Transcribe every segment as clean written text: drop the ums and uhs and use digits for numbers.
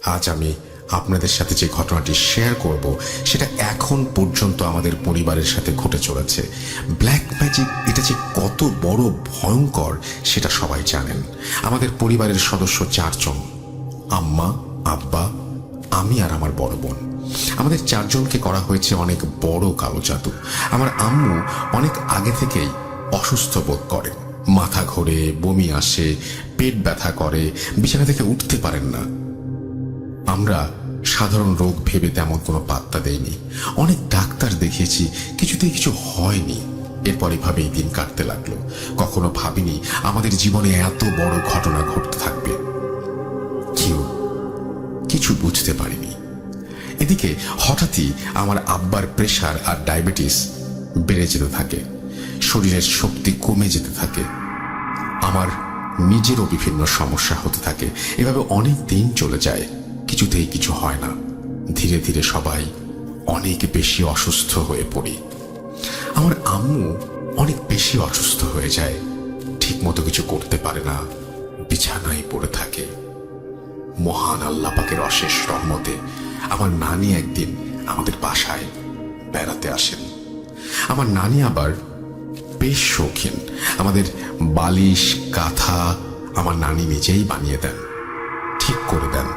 আজ আমি আপনাদের সাথে যে ঘটনাটি শেয়ার করব সেটা এখন পর্যন্ত আমাদের পরিবারের সাথে ঘটে চলেছে। ব্ল্যাক ম্যাজিক এটা যে কত বড় ভয়ঙ্কর সেটা সবাই জানেন। আমাদের পরিবারের সদস্য 4 জন, আম্মা, আব্বা, আমি আর আমার বড় বোন। আমাদের 4 জনকে করা হয়েছে অনেক বড় কালো জাদু। আমার আম্মু অনেক আগে থেকেই অসুস্থ বোধ করে, মাথা ঘোরে, বমি আসে, পেট ব্যথা করে, বিছানা থেকে উঠতে পারেন না। আমরা সাধারণ রোগ ভেবে তেমন কোনো পাত্তা দেইনি, অনেক ডাক্তার দেখিয়েছি, কিছুতেই কিছু হয়নি। এরপর এভাবেই দিন কাটতে লাগলো। কখনো ভাবিনি আমাদের জীবনে এত বড় ঘটনা ঘটতে থাকবে। কিছু বুঝতে পারিনি। এদিকে হঠাৎই আমার আব্বার প্রেশার আর ডায়াবেটিস বেড়ে যেতে থাকে, শরীরের শক্তি কমে যেতে থাকে, আমার নিজেরও বিভিন্ন সমস্যা হতে থাকে। এভাবে অনেক দিন চলে যায়, কিছুতেই কিছু হয় না। ধীরে ধীরে সবাই অনেক বেশি অসুস্থ হয়ে পড়ি। আমার আম্মু অনেক বেশি অসুস্থ হয়ে যায়, ঠিক মতো কিছু করতে পারে না, বিছানায় পড়ে থাকে। মহান আল্লাহ পাকের অশেষ রহমতে আমার নানি একদিন আমাদের বাসায় বেড়াতে আসেন। আমার নানি আবার বেশ শৌখিন। আমাদের বালিশ, কাঁথা আমার নানি নিজেই বানিয়ে দেন, ঠিক করে দেন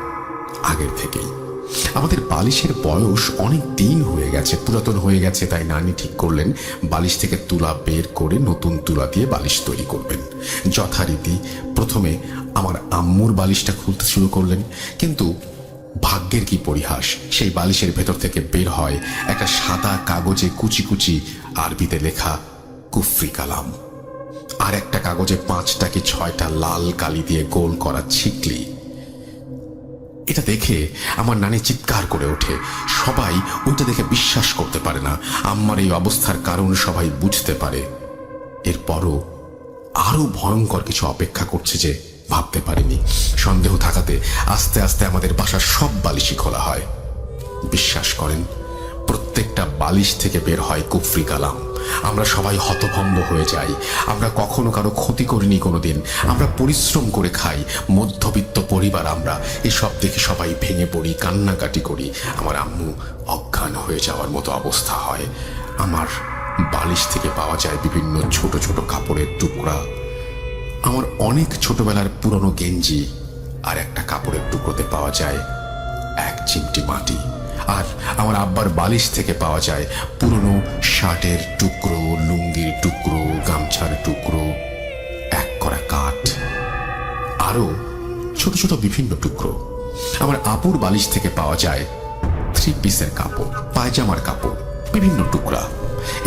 আগের থেকেই। আমাদের বালিশের বয়স অনেক দিন হয়ে গেছে, পুরাতন হয়ে গেছে, তাই নানি ঠিক করলেন বালিশ থেকে তুলা বের করে নতুন তুলা দিয়ে বালিশ তৈরি করবেন। যথারীতি প্রথমে আমার আম্মুর বালিশটা খুলতে শুরু করলেন, কিন্তু ভাগ্যের কি পরিহাস, সেই বালিশের ভেতর থেকে বের হয় একটা সাদা কাগজে কুচি কুচি আরবিতে লেখা কুফরি কালাম, আর একটা কাগজে 5টা কি 6টা লাল কালি দিয়ে গোল করা ছিকলি। এটা দেখে আমার নানি চিৎকার করে ওঠে। সবাই ওইটা দেখে বিশ্বাস করতে পারে না। আম্মার এই অবস্থার কারণ সবাই বুঝতে পারে। এরপরও আরো ভয়ঙ্কর কিছু অপেক্ষা করছে যে ভাবতে পারিনি। সন্দেহ থাকাতে আস্তে আস্তে আমাদের বাসার সব বালিশই খোলা হয়। বিশ্বাস করেন, প্রত্যেকটা বালিশ থেকে বের হয় কুফরি কালাম। আমরা সবাই হতভম্ব হয়ে যাই। আমরা কখনো কারো ক্ষতি করিনি কোনোদিন, আমরা পরিশ্রম করে খাই, মধ্যবিত্ত পরিবার আমরা। এসব দেখে সবাই ভেঙে পড়ি, কান্নাকাটি করি। আমার আম্মু অজ্ঞান হয়ে যাওয়ার মতো অবস্থা হয়। আমার বালিশ থেকে পাওয়া যায় বিভিন্ন ছোট ছোট কাপড়ের টুকরা, আমার অনেক ছোটবেলার পুরনো গেঞ্জি, আর একটা কাপড়ের টুকরোতে পাওয়া যায় 1 চিমটি মাটি। আর আমার আব্বার বালিশ থেকে পাওয়া যায় পুরনো শার্টের টুকরো, লুঙ্গির টুকরো, গামছার টুকরো, 1 করা কাঠ, আরো ছোট ছোট বিভিন্ন টুকরো। আমার আপুর বালিশ থেকে পাওয়া যায় 3 পিসের কাপড়, পায়জামার কাপড়, বিভিন্ন টুকরা।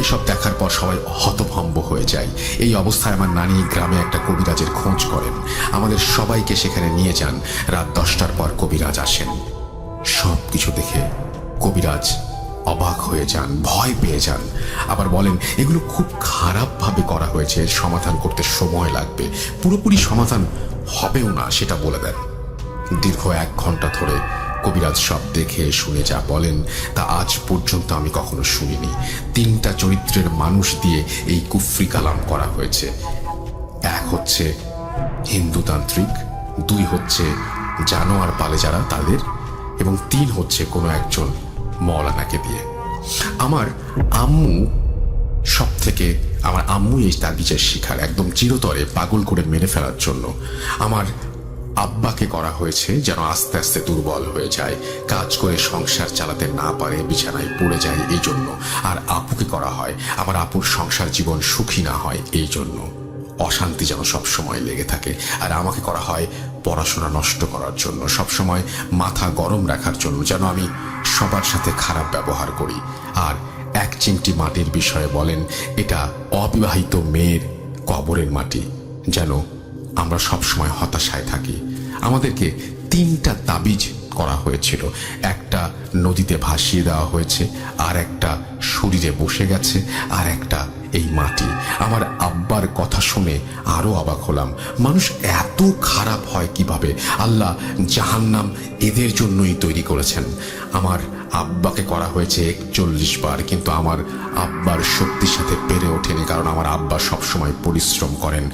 এসব দেখার পর সবাই হতভম্ব হয়ে যায়। এই অবস্থায় আমার নানি গ্রামে একটা কবিরাজের খোঁজ করেন, আমাদের সবাইকে সেখানে নিয়ে যান। রাত 10টার পর কবিরাজ আসেন। সব কিছু দেখে কবিরাজ অবাক হয়ে যান, ভয় পেয়ে যান, আবার বলেন এগুলো খুব খারাপভাবে করা হয়েছে, সমাধান করতে সময় লাগবে, পুরোপুরি সমাধান হবেও না সেটা বলে দেন। দীর্ঘ 1 ঘন্টা ধরে কবিরাজ সব দেখে শুনে যা বলেন তা আজ পর্যন্ত আমি কখনো শুনিনি। 3টা চরিত্রের মানুষ দিয়ে এই কুফরি কালাম করা হয়েছে। 1 হচ্ছে হিন্দুতান্ত্রিক, 2 হচ্ছে জানোয়ার পালে যারা তাদের, এবং 3 হচ্ছে কোনো একজন মৌলানাকে দিয়ে। আমার আম্মু সব থেকে, আমার আম্মুই এই তাবিজের শিকার, একদম চিরতরে পাগল করে মেরে ফেলার জন্য। আমার আব্বাকে করা হয়েছে যেন আস্তে আস্তে দুর্বল হয়ে যায়, কাজ করে সংসার চালাতে না পারে, বিছানায় পড়ে যায় এই জন্য। আর আপুকে করা হয় আমার আপুর সংসার জীবন সুখী না হয় এই জন্য, অশান্তি যেন সবসময় লেগে থাকে। আর আমাকে করা হয় পড়াশোনা নষ্ট করার জন্য, সবসময় মাথা গরম রাখার জন্য, যেন আমি সবার সাথে খারাপ ব্যবহার করি। আর 1 চিমটি মাটির বিষয়ে বলেন এটা অবিবাহিত মেয়ের কবরের মাটি, যেন আমরা সবসময় হতাশায় থাকি। আমাদেরকে 3টা তাবিজ করা হয়েছিল, একটা নদীতে ভাসিয়ে দেওয়া হয়েছে, আর একটা শরীরে বসে গেছে, আর একটা এই মাটি। আমার আব্বার কথা শুনে আরো অবাক হলাম, মানুষ এত খারাপ হয় কিভাবে? আল্লাহ জাহান্নাম এদের জন্যই তৈরি করেছেন। আমার আব্বাকে করা হয়েছে 41 বার, কিন্তু আমার আব্বার শক্তির সাথে পেরে ওঠেনি, কারণ আমার আব্বা সবসময় পরিশ্রম করেন,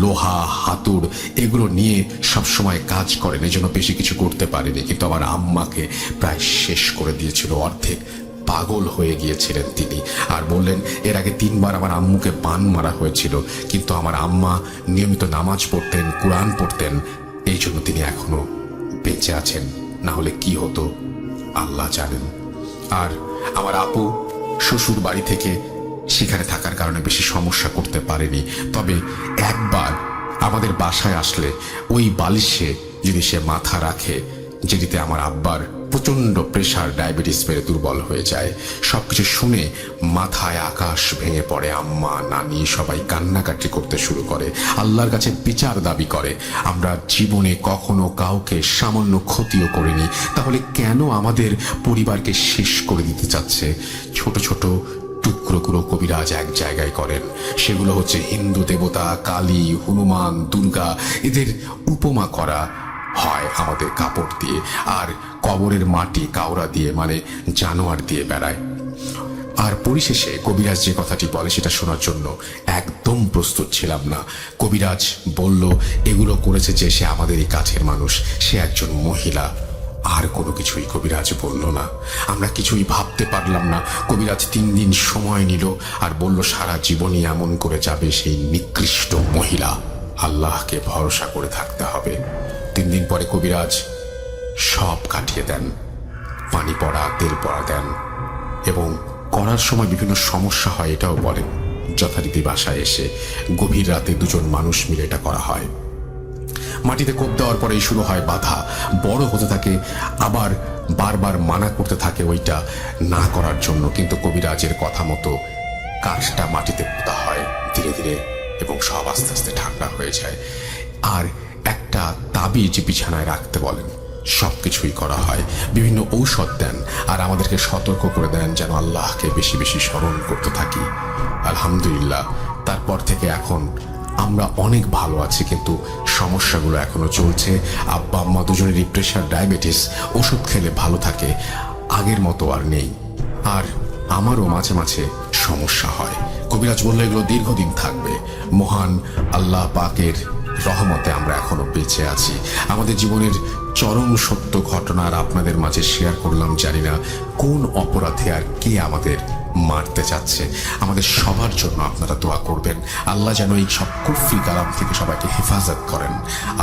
লোহা হাতুড় এগুলো নিয়ে সবসময় কাজ করেন, এই জন্য বেশি কিছু করতে পারেনি। কিন্তু আমার আম্মাকে প্রায় শেষ করে দিয়েছিল, অর্ধেক পাগল হয়ে গিয়েছিলেন তিনি। আর বললেন এর আগে 3 বার আমার আম্মুকে বান মারা হয়েছিল, কিন্তু আমার আম্মা নিয়মিত নামাজ পড়তেন, কোরআন পড়তেন, এই জন্য তিনি এখনো বেঁচে আছেন। না হলে কি হতো আল্লাহ জানেন। আর আমার আপু শ্বশুর বাড়ি থেকে সেখানে থাকার কারণে বেশি সমস্যা করতে পারেনি, তবে একবার আমাদের বাসায় আসলে ওই বালিশে যদি সে মাথা রাখে, যেটিতে আমার আব্বার প্রচন্ড প্রেশার, ডায়াবেটিস বেড়ে দুর্বল হয়ে যায়। সবকিছু শুনে মাথায় আকাশ ভেঙে পড়ে। আম্মা, নানি সবাই কান্নাকাটি করতে শুরু করে, আল্লাহর কাছে বিচার দাবি করে। আমরা জীবনে কখনো কাউকে সামান্য ক্ষতিও করিনি, তাহলে কেন আমাদের পরিবারকে শেষ করে দিতে চাচ্ছে? ছোট ছোট টুকরোগুলো কবিরাজ এক জায়গায় করেন, সেগুলো হচ্ছে হিন্দু দেবতা কালী, হনুমান, দুর্গা, এদের উপমা করা হয় আমাদের কাপড় দিয়ে, আর কবরের মাটি কাউরা দিয়ে মানে জানোয়ার দিয়ে বেড়ায়। আর পরিশেষে কবিরাজ যে কথাটি বলে সেটা শোনার জন্য একদম প্রস্তুত ছিলাম না। কবিরাজ বলল এগুলো করেছে যে সে আমাদেরই কাছের মানুষ, সে একজন মহিলা। আর কোনো কিছুই কবিরাজ বলল না। আমরা কিছুই ভাবতে পারলাম না। কবিরাজ 3 দিন সময় নিল আর বলল সারা জীবনই এমন করে যাবে সেই নিকৃষ্ট মহিলা, আল্লাহকে ভরসা করে থাকতে হবে। 3 দিন পরে কবিরাজ সব কাটিয়ে দেন, পানি পড়া, তেল পড়া দেন, এবং করার সময় বিভিন্ন সমস্যা হয় এটাও বলেন। যথারীতি বাসায় এসে গভীর রাতে 2 জন মানুষ মিলে এটা করা হয়। মাটিতে কোপ দেওয়ার পরেই শুরু হয় বাধা, বড় হতে থাকে, আবার বারবার মানা করতে থাকে ওইটা না করার জন্য। কিন্তু কবিরাজের কথা মতো কাঠটা মাটিতে পোতা হয় ধীরে ধীরে, এবং সব আস্তে আস্তে ঠান্ডা হয়ে যায়। আর একটা তাবিজ বিছানায় রাখতে বলেন। সবকিছুই করা হয়, বিভিন্ন ঔষধ দেন, আর আমাদেরকে সতর্ক করে দেন যেন আল্লাহকে বেশি বেশি স্মরণ করতে থাকি। আলহামদুলিল্লাহ, তারপর থেকে এখন আমরা অনেক ভালো আছি, কিন্তু সমস্যাগুলো এখনো চলছে। আব্বা আম্মা দুজনেরই প্রেশার, ডায়াবেটিস, ওষুধ খেলে ভালো থাকে, আগের মতো আর নেই। আর আমারও মাঝে মাঝে সমস্যা হয়। কবিরাজ বলল এগুলো দীর্ঘদিন থাকবে। মহান আল্লাহ পাকের রহমতে আমরা এখনো বেঁচে আছি। আমাদের জীবনের চরম সত্য ঘটনা আর আপনাদের মাঝে শেয়ার করলাম। জানি না কোন অপরাধে আর কে আমাদের মারতে চাচ্ছে। আমাদের সবার জন্য আপনারা দোয়া করবেন, আল্লাহ যেন এই সব কুফরি কালাম থেকে সবাইকে হেফাজত করেন।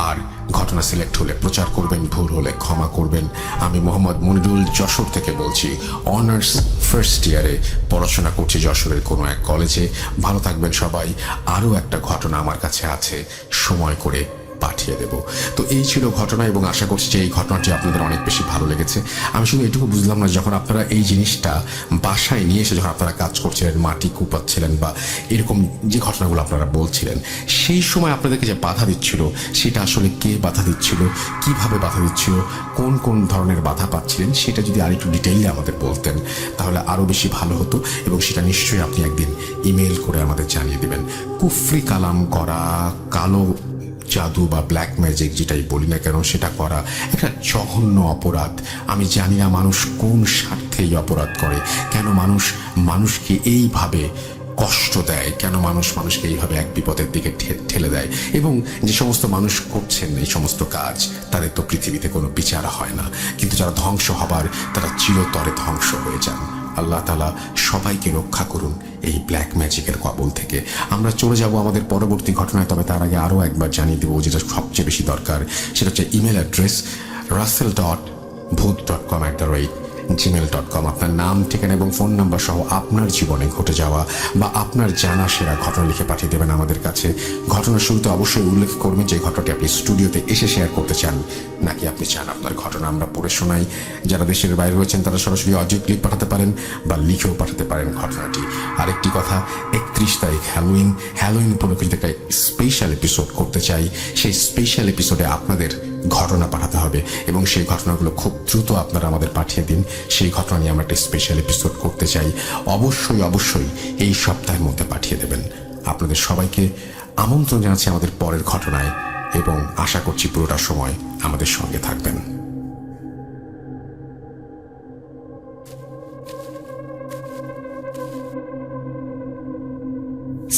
আর ঘটনা সিলেক্ট হলে প্রচার করবেন, ভুল হলে ক্ষমা করবেন। আমি মোহাম্মদ মনিরুল যশোর থেকে বলছি। অনার্স ফার্স্ট ইয়ারে পড়াশোনা করছি যশোরের কোনো এক কলেজে। ভালো থাকবেন সবাই। আরও একটা ঘটনা আমার কাছে আছে, সময় করে পাঠিয়ে দেব। তো এই ছিল ঘটনা, এবং আশা করছি যে এই ঘটনাটি আপনাদের অনেক বেশি ভালো লেগেছে। আমি শুধু এটুকু বুঝলাম না, যখন আপনারা এই জিনিসটা বাসায় নিয়ে এসে যখন আপনারা কাজ করছিলেন, মাটি কুপাচ্ছিলেন বা এরকম যে ঘটনাগুলো আপনারা বলছিলেন, সেই সময় আপনাদেরকে যে বাধা দিচ্ছিল সেটা আসলে কে বাধা দিচ্ছিল, কিভাবে বাধা দিচ্ছিল, কোন কোন ধরনের বাধা পাচ্ছিলেন, সেটা যদি আরেকটু ডিটেইলে আমাদের বলতেন তাহলে আরও বেশি ভালো হতো, এবং সেটা নিশ্চয়ই আপনি একদিন ইমেল করে আমাদের জানিয়ে দেবেন। কুফরি কালাম করা, কালো জাদু বা ব্ল্যাক ম্যাজিক যেটাই বলি না কেন, সেটা করা একটা জঘন্য অপরাধ। আমি জানি না মানুষ কোন স্বার্থে এই অপরাধ করে, কেন মানুষ মানুষকে এইভাবে কষ্ট দেয়, কেন মানুষ মানুষকে এইভাবে এক বিপদের দিকে ঠেলে দেয়। এবং যে সমস্ত মানুষ করছেন এই সমস্ত কাজ, তাদের তো পৃথিবীতে কোনো বিচার হয় না, কিন্তু যারা ধ্বংস হবার তারা চিরতরে ধ্বংস হয়ে যান। আল্লাহ তাআলা সবাইকে রক্ষা করুন এই ব্ল্যাক ম্যাজিকের কবল থেকে। আমরা চলে যাব আমাদের পরবর্তী ঘটনায়, তবে তার আগে আরও একবার জানিয়ে দেবো যেটা সবচেয়ে বেশি দরকার, সেটা হচ্ছে ইমেল অ্যাড্রেস russell.bhoot.com@gmail.com। আপনার নাম, ঠিকানা এবং ফোন নাম্বার সহ আপনার জীবনে ঘটে যাওয়া বা আপনার জানা সেরা ঘটনা লিখে পাঠিয়ে দেবেন আমাদের কাছে। ঘটনার শুরুতে অবশ্যই উল্লেখ করবেন যে ঘটনাটি আপনি স্টুডিওতে এসে শেয়ার করতে চান, নাকি আপনি চান আপনার ঘটনা আমরা পড়ে শোনাই। যারা দেশের বাইরে রয়েছেন তারা সরাসরি অডিও ক্লিপ পাঠাতে পারেন বা লিখেও পাঠাতে পারেন ঘটনাটি। আরেকটি কথা, 31 তারিখ হ্যালোইন উপলক্ষে একটা স্পেশাল এপিসোড করতে চাই। সেই স্পেশাল এপিসোডে আপনাদের ঘটনা পাঠাতে হবে, এবং সেই ঘটনাগুলো খুব দ্রুত আপনারা আমাদের পাঠিয়ে দিন। সেই ঘটনা নিয়ে আমরা একটা স্পেশাল এপিসোড করতে চাই। অবশ্যই অবশ্যই এই সপ্তাহের মধ্যে পাঠিয়ে দেবেন। আপনাদের সবাইকে আমন্ত্রণ জানাচ্ছি আমাদের পরের ঘটনায়, এবং আশা করছি পুরোটা সময় আমাদের সঙ্গে থাকবেন।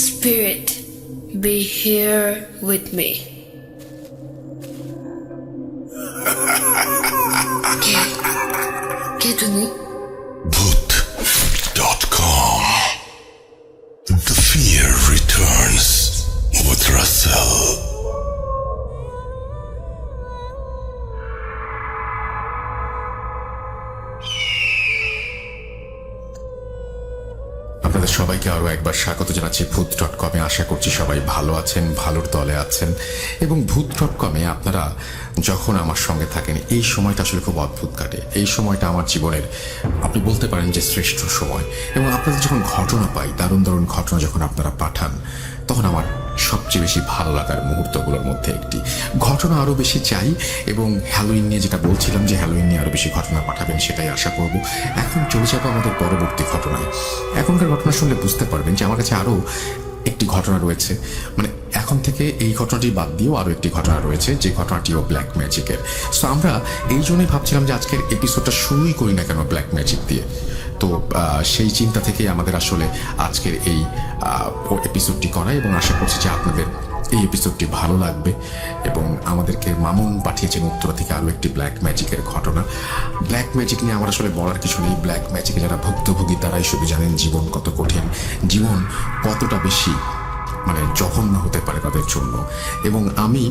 Spirit, be here with me. কে তুমি? Bhoot.com. The fear returns with Russell. আপনাদের সবাইকে আরো একবার স্বাগত জানাচ্ছি ভূত.com-এ। আশা করছি সবাই ভালো আছেন, ভালোর দলে আছেন। এবং ভূত.com-এ আপনারা যখন আমার সঙ্গে থাকেন, এই সময়টা আসলে খুব অদ্ভুত কাটে। এই সময়টা আমার জীবনের আপনি বলতে পারেন যে শ্রেষ্ঠ সময়। এবং আপনাদের যখন ঘটনা পাই, দারুণ দারুণ ঘটনা যখন আপনারা পাঠান, তখন আমার সবচেয়ে বেশি ভালো লাগার মুহূর্তগুলোর মধ্যে একটি। ঘটনা আরো বেশি চাই, এবং হ্যালোইন নিয়ে যেটা বলছিলাম যে হ্যালোইন নিয়ে আরো বেশি ঘটনা পাঠাবেন, সেটাই আশা করব। এখন চলে যাবো আমাদের পরবর্তী ঘটনায়। এখনকার ঘটনা শুনলে বুঝতে পারবেন যে আমার কাছে আরো একটি ঘটনা রয়েছে। মানে এখন থেকে এই ঘটনাটি বাদ দিয়েও আরো একটি ঘটনা রয়েছে, যে ঘটনাটিও ব্ল্যাক ম্যাজিকের। সো আমরা এই জন্যই ভাবছিলাম যে আজকের এপিসোডটা শুরুই করি না কেন ব্ল্যাক ম্যাজিক দিয়ে। তো সেই চিন্তা থেকেই আমাদের আসলে আজকের এই এপিসোডটি করা, এবং আশা করছি যে আপনাদের এই এপিসোডটি ভালো লাগবে। এবং আমাদেরকে মামুন পাঠিয়েছেন উত্তরা থেকে আরও একটি ব্ল্যাক ম্যাজিকের ঘটনা। ব্ল্যাক ম্যাজিক নিয়ে আমার আসলে বলার কিছু নেই। ব্ল্যাক ম্যাজিকে যারা ভুক্তভোগী তারাই শুধু জানেন জীবন কত কঠিন, জীবন কতটা বেশি মানে জঘন্য হতে পারে তাদের জন্য। এবং আমি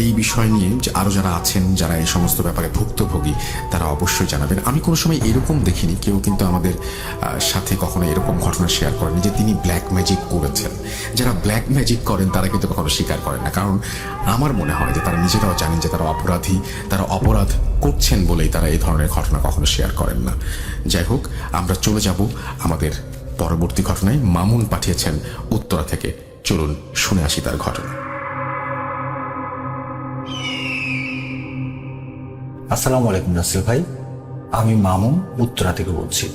এই বিষয় নিয়ে যে আরও যারা আছেন, যারা এই সমস্ত ব্যাপারে ভুক্তভোগী, তারা অবশ্যই জানাবেন। আমি কোনো সময় এরকম দেখিনি, কেউ কিন্তু আমাদের সাথে কখনো এরকম ঘটনা শেয়ার করেনি যে তিনি ব্ল্যাক ম্যাজিক করেছেন। যারা ব্ল্যাক ম্যাজিক করেন তারা কিন্তু কখনো স্বীকার করেন না, কারণ আমার মনে হয় যে তারা নিজেরাও জানেন যে তারা অপরাধী, তারা অপরাধ করছেন বলেই তারা এই ধরনের ঘটনা কখনো শেয়ার করেন না। যাই হোক, আমরা চলে যাব আমাদের পরবর্তী ঘটনায়। মামুন পাঠিয়েছেন উত্তরা থেকে, চলুন শুনে আসি তার ঘটনা। আসসালামু আলাইকুম রাসেল ভাই, আমি মামুন উত্তরা থেকে বলছি।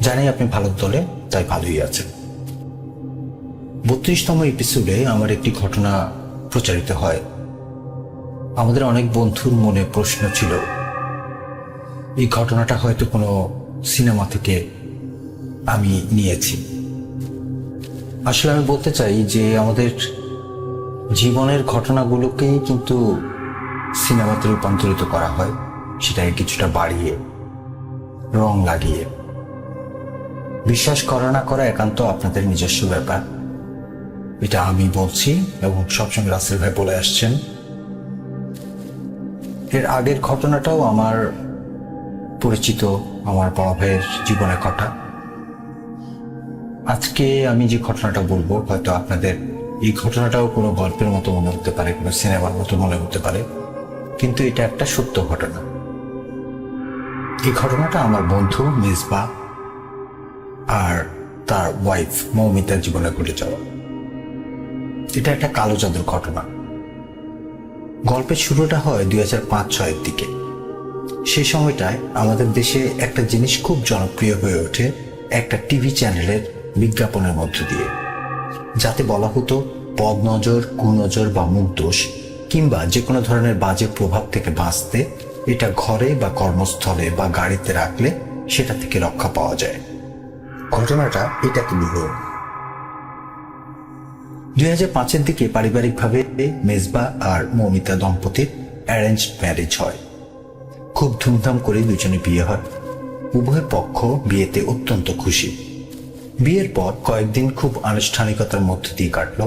জানি আপনি ভালো দলে, তাই ভালোই আছেন। 32তম এপিসোডে আমার একটি ঘটনা প্রচারিত হয়। আমাদের অনেক বন্ধুর মনে প্রশ্ন ছিল, এই ঘটনাটা হয়তো কোনো সিনেমা থেকে আমি নিয়েছি। আসলে আমি বলতে চাই যে আমাদের জীবনের ঘটনাগুলোকেই কিন্তু সিনেমাতে রূপান্তরিত করা হয়, সেটাকে কিছুটা বাড়িয়ে, রং লাগিয়ে। বিশ্বাস করা না করা একান্ত আপনাদের নিজস্ব ব্যাপার, এটা আমি বলছি এবং সবসময় রাসেল ভাই বলে আসছেন। এর আগের ঘটনাটাও আমার পরিচিত, আমার বড় ভাইয়ের জীবনে ঘটা। আজকে আমি যে ঘটনাটা বলবো, হয়তো আপনাদের এই ঘটনাটাও কোনো গল্পের মতো মনে হতে পারে, কোনো সিনেমার মতো মনে হতে পারে, কিন্তু এটা একটা সত্য ঘটনা। এই ঘটনাটা আমার বন্ধু মেজবা আর তার ওয়াইফ মৌমিতার জীবনে ঘটে যাওয়া। এটা একটা কালো জাদুর ঘটনা। গল্পের শুরুটা হয় 2005-06 দিকে। সেই সময়টায় আমাদের দেশে একটা জিনিস খুব জনপ্রিয় হয়ে ওঠে একটা টিভি চ্যানেলের বিজ্ঞাপনের মধ্য দিয়ে, যাতে বলা হতো বদনজর, কুনজর বা মুখদোষ কিংবা যে কোনো ধরনের বাজে প্রভাব থেকে বাঁচতে এটা ঘরে বা কর্মস্থলে বা গাড়িতে রাখলে সেটা থেকে রক্ষা পাওয়া যায়। ঘটনাটা এটাকে নিয়ে 2005-এর দিকে পারিবারিকভাবে মেজবা আর মৌমিতা দম্পতির অ্যারেঞ্জ ম্যারেজ হয়। খুব ধুমধাম করে দুজনে বিয়ে হয়। উভয় পক্ষ বিয়েতে অত্যন্ত খুশি। বিয়ের পর কয়েকদিন খুব আনুষ্ঠানিকতার মধ্য দিয়ে কাটল।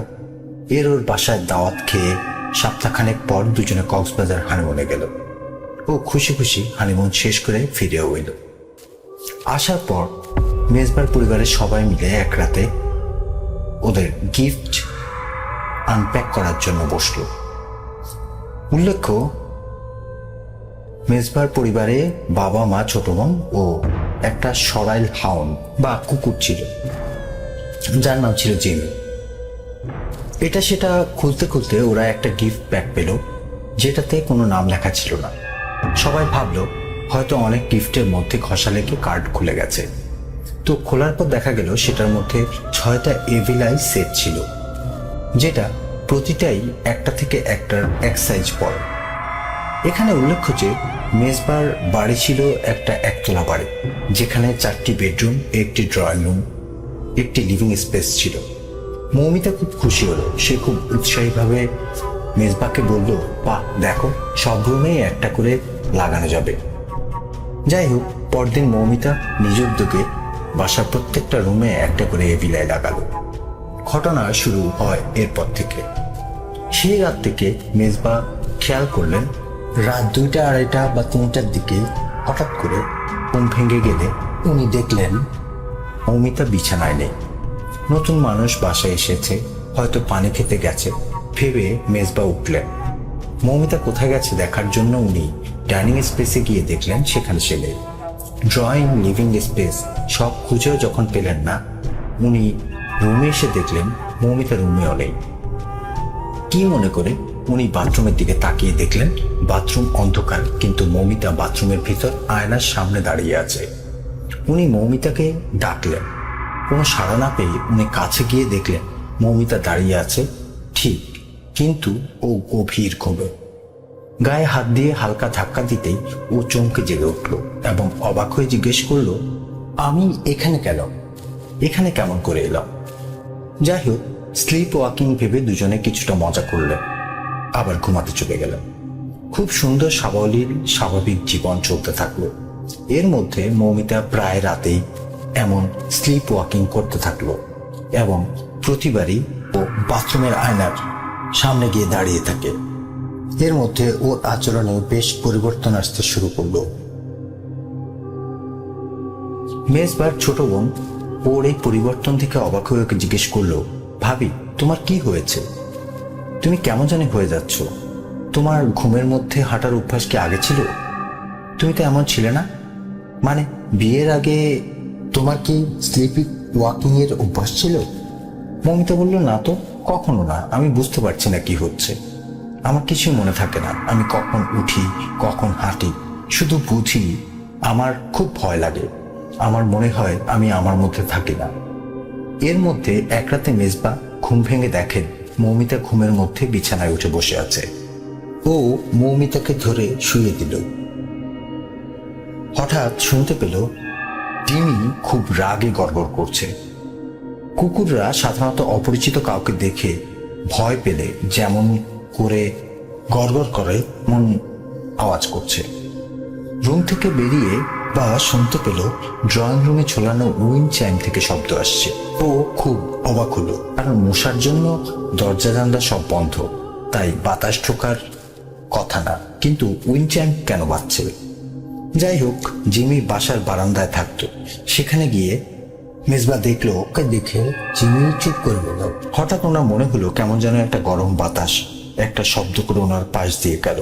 ওর বাসায় দাওয়াত খেয়ে সপ্তাহখানেক পর দুজনে কক্সবাজার হানিমুনে গেল। ও খুশি খুশি হানিমুন শেষ করে ফিরেও এলো। আসার পর মেজবার পরিবারের সবাই মিলে এক রাতে ওদের গিফট আনপ্যাক করার জন্য বসল। উল্লেখ্য, মেজবার পরিবারে বাবা, মা, ছোট বোন ও একটা সরাইল হাউন্ড বা কুকুর ছিল, যার নাম ছিল জিমি। এটা সেটা খুলতে খুলতে ওরা একটা গিফট প্যাক পেল, যেটাতে কোনো নাম লেখা ছিল না। সবাই ভাবলো হয়তো অনেক গিফটের মধ্যে ঘষা লেগে কার্ড খুলে গেছে। তো খোলার পর দেখা গেল সেটার মধ্যে 6টা এভিলাই সেট ছিল, যেটা প্রতিটাই একটা থেকে একটার এক সাইজ বড়। এখানে উল্লেখ্য যে মেজবার বাড়ি ছিল একটা একতলা বাড়ি, যেখানে 4টি বেডরুম, একটি ড্রয়িং রুম, একটি লিভিং স্পেস ছিল। মৌমিতা খুব খুশি হলো। সে খুব উৎসাহীভাবে মেজবাকে বলল, বাহ দেখো, সব রুমেই একটা করে লাগানো যাবে। যাই হোক, পরদিন মৌমিতা নিজ উদ্যোগে বাসার প্রত্যেকটা রুমে একটা করে এভিলাই লাগালো। ঘটনা শুরু হয় এরপর থেকে। সেই রাত থেকে মেজবা খেয়াল করলেন রাত 2টা, 2:30 বা 3টার দিকে হঠাৎ করে ঘুম ভেঙে গেলে উনি দেখলেন মৌমিতা বিছানায় নেই। নতুন মানুষ বাসায় এসেছে, হয়তো পানি খেতে গেছে ভেবে মেজবা উঠলেন। মৌমিতা কোথায় গেছে দেখার জন্য উনি ডাইনিং স্পেসে গিয়ে দেখলেন সেখানে সে নেই। ড্রয়িং, লিভিং স্পেস সব খুঁজেও যখন পেলেন না, উনি রুমে এসে দেখলেন মৌমিতা রুমেও নেই। কি মনে করে উনি বাথরুমের দিকে তাকিয়ে দেখলেন বাথরুম অন্ধকার, কিন্তু মৌমিতা বাথরুমের ভিতর আয়নার সামনে দাঁড়িয়ে আছে। উনি মৌমিতাকে ডাকলেন, কোনো সাড়া না পেয়ে উনি কাছে গিয়ে দেখলেন মৌমিতা দাঁড়িয়ে আছে ঠিক, কিন্তু ও গভীর ঘুমে। গায়ে হাত দিয়ে হালকা ধাক্কা দিতেই ও চমকে জেগে উঠল এবং অবাক হয়ে জিজ্ঞেস করলো, আমি এখানে কেন? এখানে কেমন করে এলাম? যাই হোক, স্লিপ ওয়াকিং ভেবে দুজনে কিছুটা মজা করলেন, আবার ঘুমাতে চলে গেলেন। খুব সুন্দর সাবলীল স্বাভাবিক জীবন চলতে থাকলো। এর মধ্যে মৌমিতা প্রায় রাতেই এমন স্লিপ ওয়াকিং করতে থাকলো এবং প্রতিবারই ও বাথরুমের আয়নার সামনে গিয়ে দাঁড়িয়ে থাকে। এর মধ্যে ওর আচরণে বেশ পরিবর্তন আসতে শুরু করলো। মেজবার ছোট বোন ওর এই পরিবর্তন থেকে অবাক হয়ে ওকে জিজ্ঞেস করলো, ভাবি তোমার কি হয়েছে? তুমি কেমন জানি হয়ে যাচ্ছ? তোমার ঘুমের মধ্যে হাঁটার অভ্যাস কি আগে ছিল? তুমি তো এমন ছিলে না। মানে বিয়ের আগে তোমার কি স্লিপি ওয়াকিং এর অভ্যাস ছিল? মৌমিতা বলল, না তো, কখনো না। আমি বুঝতে পারছি না কি হচ্ছে। আমার কিছুই মনে থাকে না আমি কখন উঠি, কখন হাঁটি। শুধু বুঝি আমার খুব ভয় লাগে। আমার মনে হয় আমি আমার মধ্যে থাকি না। এর মধ্যে এক রাতে মেজবা ঘুম ভেঙে দেখেন মৌমিতা ঘুমের মধ্যে বিছানায় উঠে বসে আছে। ও মৌমিতাকে ধরে শুয়ে দিল। হঠাৎ শুনতে পেল টিমি খুব রাগে গড়গড় করছে। কুকুররা সাধারণত অপরিচিত কাউকে দেখে ভয় পেলে যেমন করে গড়গড় করে মন আওয়াজ করছে। রুম থেকে বেরিয়ে বা শুনতে পেল ড্রয়িং রুমে ঝোলানো উইন্ড চাইম থেকে শব্দ আসছে। ও খুব অবাক হলো, কারণ মশার জন্য দরজা জানলা সব বন্ধ, তাই বাতাস ঢোকার কথা না, কিন্তু উইন্ড চাইম কেন বাজছে? যাই হোক, জিমি বাসার বারান্দায় থাকতো। সেখানে গিয়ে মেজবা দেখলো ওকে দেখে জিমি চুপ করে গেল। হঠাৎ ওনার মনে হলো কেমন যেন একটা গরম বাতাস একটা শব্দ করে ওনার পাশ দিয়ে গেল।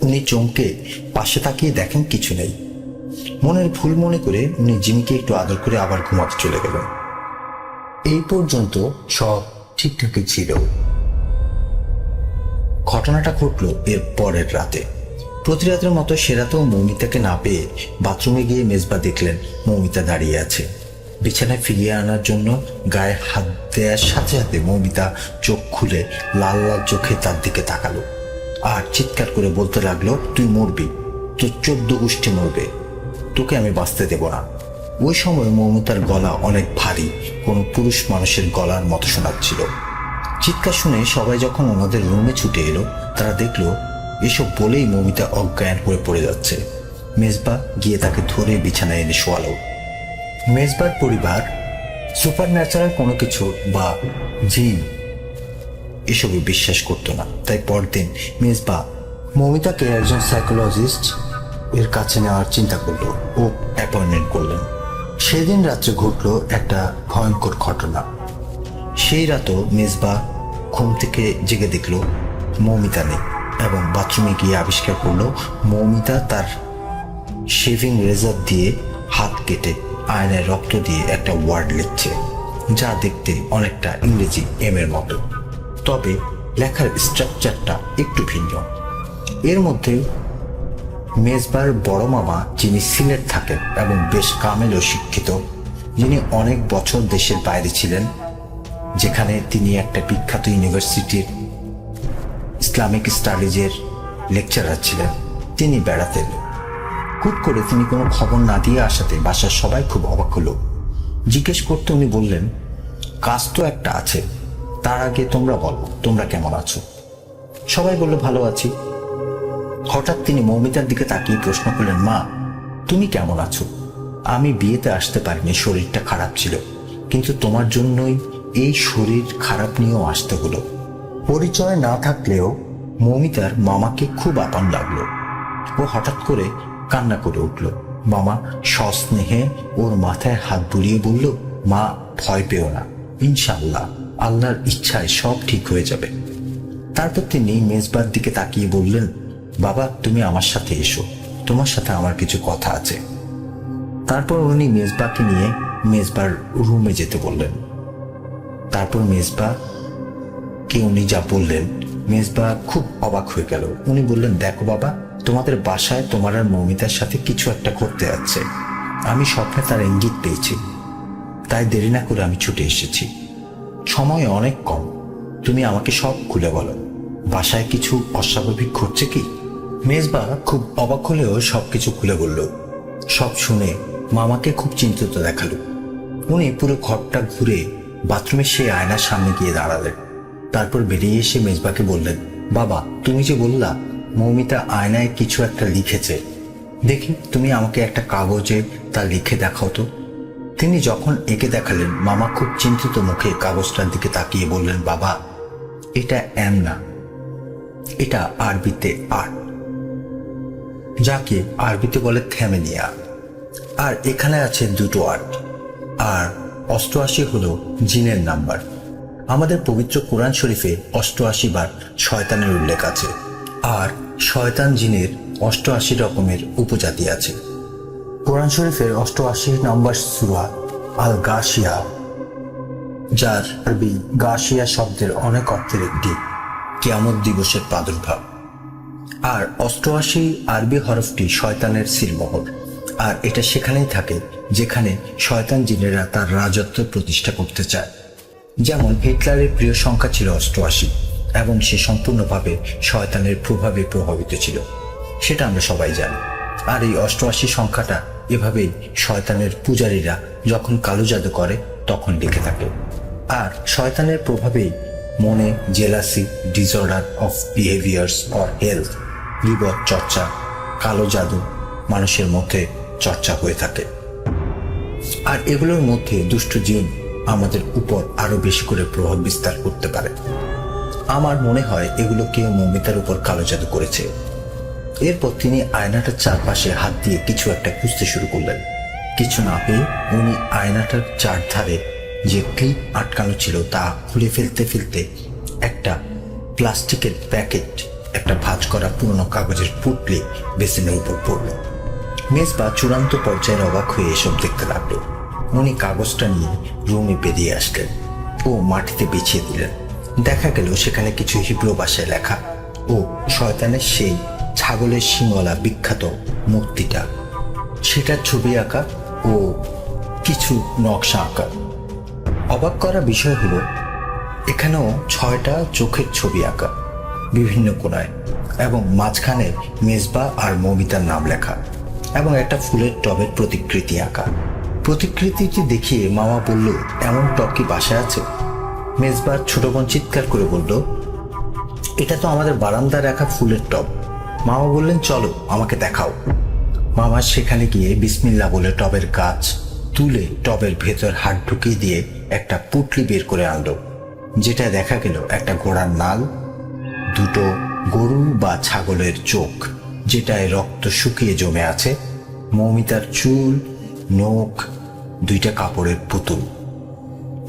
উনি চমকে পাশে তাকিয়ে দেখেন কিছু নেই। মনের ভুল মনে করে উনি জিমিকে একটু আদর করে আবার ঘুমাতে চলে গেলেন। এই পর্যন্ত সব ঠিকঠাকই ছিল। ঘটনাটা ঘটলো এর পরের রাতে। প্রতি রাতের মতো সে রাতেও মৌমিতাকে না পেয়ে বাথরুমে গিয়ে মেজবা দেখলেন মৌমিতা দাঁড়িয়ে আছে। বিছানায় ফিরিয়ে আনার জন্য গায়ে হাত দেওয়ার সাথে সাথে মৌমিতা চোখ খুলে লাল লাল চোখে তার দিকে তাকালো আর চিৎকার করে বলতে লাগলো, তুই মরবি, তোর 14 গোষ্ঠী মরবে, তোকে আমি বাঁচতে দেব না। ওই সময় মৌমিতার গলা অনেক ভারী, কোনো পুরুষ মানুষের গলার মতো শোনাচ্ছিল। চিৎকার শুনে সবাই যখন ওনাদের রুমে ছুটে এলো, তারা দেখলো এসব বলেই মৌমিতা অজ্ঞান হয়ে পড়ে যাচ্ছে। মেজবা গিয়ে তাকে ধরে বিছানায় এনে শোয়ালো। মেজবার পরিবার সুপার ন্যাচারাল কোনো কিছু বা জিন এসবে বিশ্বাস করতো না, তাই পরদিন মেজবা মৌমিতাকে একজন সাইকোলজিস্ট এর কাছে নেওয়ার চিন্তা করলো ও অ্যাপয়েন্টমেন্ট করলেন। সেদিন রাত্রে ঘটলো একটা ভয়ঙ্কর ঘটনা। সেই রাতও মেজবা ঘুম থেকে জেগে দেখলো মৌমিতা নেই এবং বাথরুমে গিয়ে আবিষ্কার করলো মৌমিতা তার শেভিং রেজার দিয়ে হাত কেটে আয়নায় রক্ত দিয়ে একটা ওয়ার্ড লিখছে, যা দেখতে অনেকটা ইংরেজি এম এর মতো, তবে লেখার স্ট্রাকচারটা একটু ভিন্ন। এর মধ্যে মেজবার বড় মামা, যিনি সিলেট থাকেন এবং বেশ কামেল ও শিক্ষিত, যিনি অনেক বছর দেশের বাইরে ছিলেন, যেখানে তিনি একটা বিখ্যাত ইউনিভার্সিটির ইসলামিক স্টাডিজের লেকচারার ছিলেন, তিনি বেড়াতে এলেন। হুট করে তিনি কোনো খবর না দিয়ে আসাতে বাসার সবাই খুব অবাক হলো। জিজ্ঞেস করতে উনি বললেন, কাজ তো একটা আছে, তার আগে তোমরা বলো তোমরা কেমন আছো। সবাই বলল, ভালো আছি। হঠাৎ তিনি মৌমিতার দিকে তাকিয়ে প্রশ্ন করলেন, মা তুমি কেমন আছো? আমি বিয়েতে আসতে পারিনি, শরীরটা খারাপ ছিল, কিন্তু তোমার জন্যই এই শরীর খারাপ নিয়েও আসতে হলো। পরিচয় না থাকলেও মৌমিতার মামাকে খুব আপন লাগলো। ও হঠাৎ করে কান্না করে উঠল। মামা সস্নেহে ওর মাথায় হাত বুলিয়ে বলল, মা ভয় পেও না, ইনশাআল্লাহ আল্লাহর ইচ্ছায় সব ঠিক হয়ে যাবে। তারপর তিনি মেজবার দিকে তাকিয়ে বললেন, বাবা তুমি আমার সাথে এসো, তোমার সাথে আমার কিছু কথা আছে। তারপর উনি মেজবাকে নিয়ে মেজবার রুমে যেতে বললেন। তারপর মেজবাকে উনি যা বললেন, মেজবা খুব অবাক হয়ে গেল। উনি বললেন, দেখো বাবা, তোমাদের বাসায় তোমার আর মৌমিতার সাথে কিছু একটা করতে যাচ্ছে। আমি স্বপ্নে তার ইঙ্গিত পেয়েছি, তাই দেরি না করে আমি ছুটে এসেছি। সময় অনেক কম, তুমি আমাকে সব খুলে বলো, বাসায় কিছু অস্বাভাবিক ঘটছে কি? মেজবা খুব অবাক হলেও সবকিছু খুলে বলল। সব শুনে মামাকে খুব চিন্তিত দেখালো। উনি পুরো ঘরটা ঘুরে বাথরুমের সেই আয়নার সামনে গিয়ে দাঁড়ালেন। তারপর বেরিয়ে এসে মেজবাকে বললেন, বাবা তুমি যে বললা মৌমিতা আয়নায় কিছু একটা লিখেছে, দেখি তুমি আমাকে একটা কাগজে তা লিখে দেখাও তো। তিনি যখন এঁকে দেখালেন, মামা খুব চিন্তিত মুখে কাগজটার দিকে তাকিয়ে বললেন, বাবা এটা এম না, এটা আরবিতে আট, যাকে আরবিতে বলে থ্যামেনিয়া। আর এখানে আছে দুটো আট, আর 88 হলো জিনের নাম্বার। আমাদের পবিত্র কোরআন শরীফে 88 বার শয়তানের উল্লেখ আছে, আর শয়তান জিনের 88 রকমের উপজাতি আছে। কোরআন শরীফের 88 নম্বর সূরা আল গাশিয়া, যার আরবি গাশিয়া শব্দের অনেক অর্থের একটি, কিয়ামত দিবসের প্রাদুর্ভাব। আর 88 আরবি হরফটি শয়তানের সিলমোহর, আর এটা সেখানেই থাকে যেখানে শয়তান জিনেরা তার রাজত্ব প্রতিষ্ঠা করতে চায়। যেমন হিটলারের প্রিয় সংখ্যা ছিল 88, এবং সে সম্পূর্ণভাবে শয়তানের প্রভাবে প্রভাবিত ছিল, সেটা আমরা সবাই জানি। আর এই 88 সংখ্যাটা এভাবেই শয়তানের পূজারীরা যখন কালো জাদু করে তখন লিখে থাকে। আর শয়তানের প্রভাবেই মনে jealousy, disorder of behaviours or health, বিপদ চর্চা, কালো জাদু মানুষের মধ্যে চর্চা হয়ে থাকে। আর এগুলোর মধ্যে দুষ্ট জিন আমাদের উপর আরো বেশি করে প্রভাব বিস্তার করতে পারে। আমার মনে হয় এগুলো কেউ মৌমিতার উপর কালো জাদু করেছে। এরপর তিনি আয়নাটার চারপাশে হাত দিয়ে কিছু একটা খুঁজতে শুরু করলেন। কিছু না পেয়ে উনি আয়নাটার চারধারে যে ক্লিপ আটকানো ছিল তা খুলে ফেলতে ফেলতে একটা প্লাস্টিকের প্যাকেট, একটা ভাঁজ করা পুরনো কাগজের পুটলি বেসিনের উপর পড়ল। মেজবা চূড়ান্ত পর্যায়ের অবাক হয়ে এসব দেখতে লাগলো। উনি কাগজটা নিয়ে রুমে বেরিয়ে আসলেন ও মাটিতে বিছিয়ে দিলেন। দেখা গেল সেখানে কিছু হিব্রু ভাষায় লেখা ও শয়তানের সেই ছাগলের শিংওয়ালা বিখ্যাত মূর্তিটা, সেটার ছবি আঁকা ও কিছু নকশা আঁকা। অবাক করা বিষয় হলো এখানেও 6টা চোখের ছবি আঁকা বিভিন্ন কোণায়, এবং মাঝখানে মেজবা আর মৌমিতার নাম লেখা, এবং একটা ফুলের টবের প্রতিকৃতি আঁকা। প্রতিকৃতিটি দেখিয়ে মামা বলল, এমন টব কি বাসায় আছে? মেজবার ছোট বোন চিৎকার করে বলল, এটা তো আমাদের বারান্দায় রাখা ফুলের টব। মামা বললেন, চলো আমাকে দেখাও। মামা সেখানে গিয়ে বিসমিল্লাহ বলে টবের গাছ তুলে টবের ভেতর হাত ঢুকিয়ে দিয়ে একটা পুটলি বের করে আনলো, যেটা দেখা গেল একটা ঘোড়ার নাল, দুটো গরু বা ছাগলের চোখ যেটায় রক্ত শুকিয়ে জমে আছে, মৌমিতার চুল, নখ, 2টা কাপড়ের পুতুল।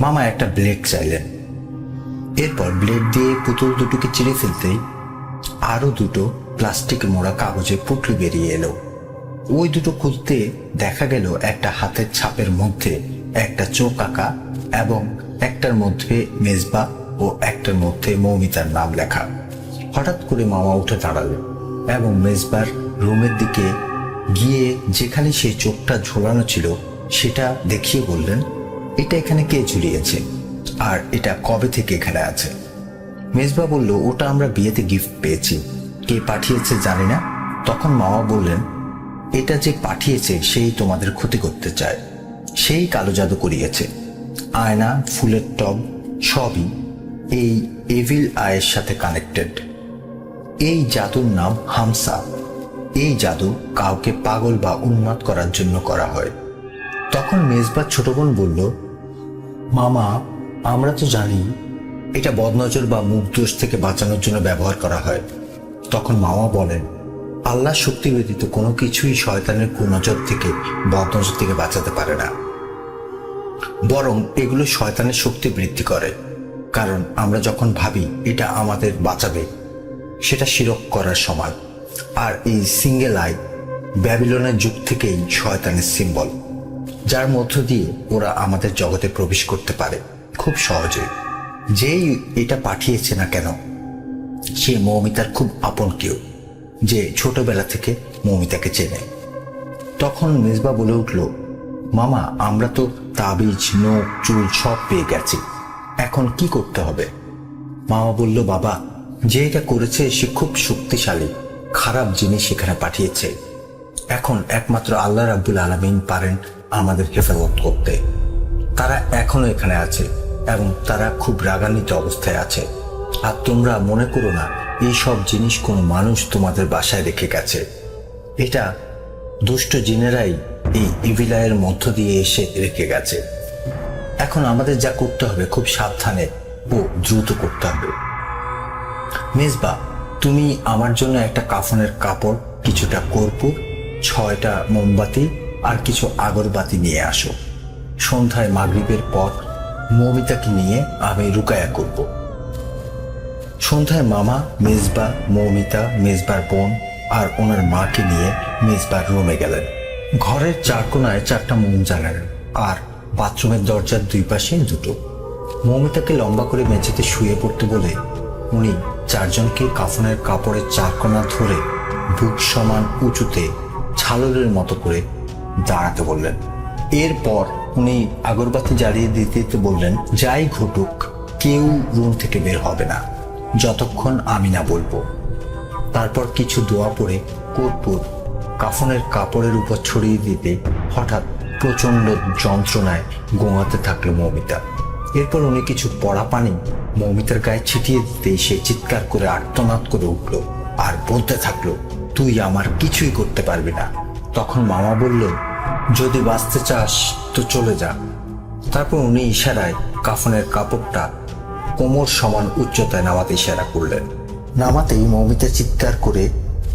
মামা একটা ব্লেড চাইলেন। এরপর ব্লেড দিয়ে পুতুল দুটোকে চিড়ে ফেলতেই আরো 2টো প্লাস্টিক মোড়া কাগজের পুটলি বেরিয়ে এলো। ওই দুটো খুলতে দেখা গেল একটা হাতের ছাপের মধ্যে একটা চোখ আঁকা, এবং একটার মধ্যে মেজবা ও একটার মধ্যে মৌমিতার নাম লেখা। হঠাৎ করে মামা উঠে দাঁড়ালেন এবং মেজবার রুমের দিকে গিয়ে যেখানে সেই চোখটা ঝোলানো ছিল সেটা দেখিয়ে বললেন, এটা এখানে কে ঝুলিয়েছে, আর এটা কবে থেকে এখানে আছে? মেজবা বলল, ওটা আমরা বিয়েতে গিফট পেয়েছি, কে পাঠিয়েছে জানি না। তখন মামা বললেন, এটা যে পাঠিয়েছে সেই তোমাদের ক্ষতি করতে চায়, সেই কালো জাদু করিয়েছে। আয়না, ফুলের টব সবই এই এভিল আয়ের সাথে কানেক্টেড। এই জাদুর নাম হামসা। এই জাদু কাউকে পাগল বা উন্মাদ করার জন্য করা হয়। তখন মেজবার ছোট বোন বলল, মামা, আমরা তো জানি এটা বদনজর বা মুখ দোষ থেকে বাঁচানোর জন্য ব্যবহার করা হয়। তখন মামা বলেন, আল্লাহ শক্তি ব্যতীত কোনো কিছুই শয়তানের কুনজর থেকে, বদনজর থেকে বাঁচাতে পারে না, বরং এগুলো শয়তানের শক্তি বৃদ্ধি করে। কারণ আমরা যখন ভাবি এটা আমাদের বাঁচাবে, সেটা শিরক করার সমান। আর এই সিঙ্গেল আই ব্যাবিলনের যুগ থেকেই শয়তানের সিম্বল, যার মধ্য দিয়ে ওরা আমাদের জগতে প্রবেশ করতে পারে খুব সহজে। যেই এটা পাঠিয়েছে না কেন, সে মৌমিতার খুব আপন কেউ, যে ছোটবেলা থেকে মৌমিতাকে চেনে। তখন মেজবা বলে উঠল, মামা, আমরা তো তাবিজ, নখ, চুল সব পেয়ে গেছি, এখন কি করতে হবে? মামা বলল, বাবা, যে এটা করেছে সে খুব শক্তিশালী, খারাপ জিনিস সেখানে পাঠিয়েছে। এখন একমাত্র আল্লাহ রাব্বুল আলামিন পারেন আমাদের হেফাজত করতে। তারা এখনো এখানে আছে এবং তারা খুব রাগান্বিত অবস্থায় আছে। আর তোমরা মনে করো না এই সব জিনিস কোনো মানুষ তোমাদের বাসায় রেখে গেছে। এটা দুষ্ট জিনেরাই এই ইভিলায়ের মধ্য দিয়ে এসে রেখে গেছে। এখন আমাদের যা করতে হবে খুব সাবধানে ও দ্রুত করতে হবে। মেজবা, তুমি আমার জন্য একটা কাফনের কাপড়, কিছুটা কর্পূর, 6টা মোমবাতি আর কিছু আগরবাতি নিয়ে আসো। সন্ধ্যায় মাগরিবের পর মৌমিতাকে নিয়ে আমি রুকায়া করব। সন্ধ্যায় মামা, মেজবা, মৌমিতা, মেজবার বোন আর ওনার মাকে নিয়ে মেজবার রুমে গেলেন। ঘরের 4 কোণায় 4টা মোম জ্বালালেন আর বাথরুমের দরজার 2 পাশে 2টো। মৌমিতাকে লম্বা করে মেঝেতে শুয়ে পড়তে বলে উনি 4 জনকে কাফনের কাপড়ের 4 কোণা ধরে বুক সমান উঁচুতে ছালরের মতো করে দাঁড়াতে বললেন। এরপর উনি আগরবাতি জ্বালিয়ে দিতে দিতে বললেন, যাই ঘটুক কেউ রুম থেকে বের হবে না যতক্ষণ আমি না বলবো। তারপর কিছু দোয়া পড়ে কর্পূর কাফনের কাপড়ের উপর ছড়িয়ে দিতে হঠাৎ প্রচন্ড যন্ত্রণায় গোঙাতে থাকলো মৌমিতা। এরপর উনি কিছু পড়া পানি মৌমিতার গায়ে ছিটিয়ে দিতে সে চিৎকার করে আর্তনাদ করে উঠল আর বলতে থাকলো, তুই আমার কিছুই করতে পারবি না। তখন মামা বলল, যদি বাঁচতে চাস তো চলে যা। তারপর উনি ইশারায় কাফনের কাপড়টা কোমর সমান উচ্চতায় নামাতে ইশারা করলেন। নামাতেই মৌমিতা চিৎকার করে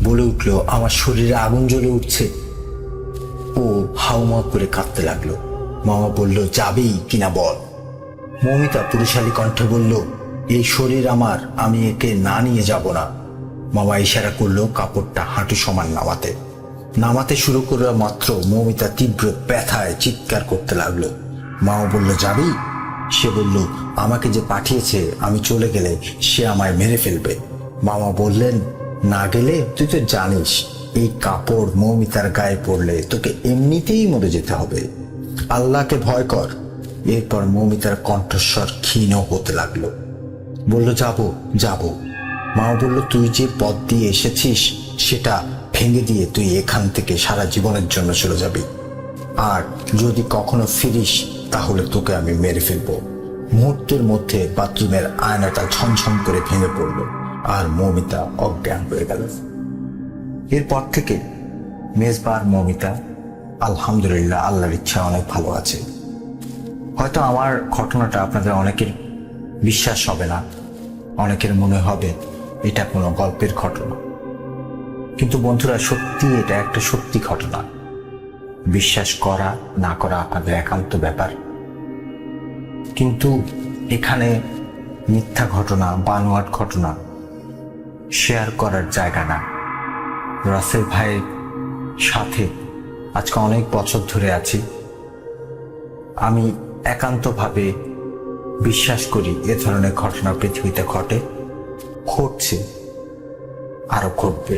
বলে উঠল, আমার শরীরে আগুন জ্বলে উঠছে। ও হাউমাউ করে কাঁদতে লাগলো। মামা বলল, যাবি কিনা বল। মৌমিতা পুরুষালী কণ্ঠে বলল, এই শরীর আমার, আমি একে না নিয়ে যাব না। মামা ইশারা করলো কাপড়টা হাঁটু সমান নামাতে। নামাতে শুরু করা মাত্র মৌমিতা তীব্র ব্যথায় চিৎকার করতে লাগলো। মামা বলল, যাবি? সে বলল, আমাকে যে পাঠিয়েছে আমি চলে গেলে সে আমায় মেরে ফেলবে। মামা বললেন, না গেলে তুই তো জানিস এই কাপড় মৌমিতার গায়ে পড়লে তোকে এমনিতেই মরে যেতে হবে, আল্লাহকে ভয় কর। এরপর মৌমিতার কণ্ঠস্বর ক্ষীণ হতে লাগলো। বলল, যাবো যাবো। মা বলল, তুই যে পথ দিয়ে এসেছিস সেটা ভেঙে দিয়ে তুই এখান থেকে সারা জীবনের জন্য চলে যাবি, আর যদি কখনো ফিরিস তাহলে তোকে আমি মেরে ফেলবো। মুহূর্তের মধ্যে বাথরুমের আয়নাটা ঝমঝম করে ভেঙে পড়ল আর মৌমিতা অজ্ঞান হয়ে গেল। এরপর থেকে মেজবা আর মৌমিতা আলহামদুলিল্লাহ আল্লাহর ইচ্ছা অনেক ভালো আছে। হয়তো আমার ঘটনাটা আপনাদের অনেকের বিশ্বাস হবে না, অনেকের মনে হবে এটা কোনো গল্পের ঘটনা, কিন্তু বন্ধুরা সত্যি এটা একটা সত্যি ঘটনা। বিশ্বাস করা না করা আপনাদের একান্ত ব্যাপার, কিন্তু এখানে মিথ্যা ঘটনা, বানোয়াট ঘটনা শেয়ার করার জায়গা না। রাসেল ভাইয়ের সাথে আজকে অনেক বছর ধরে আছি। আমি একান্তভাবে বিশ্বাস করি এ ধরনের ঘটনা পৃথিবীতে ঘটে, ঘটছে, আরো ঘটবে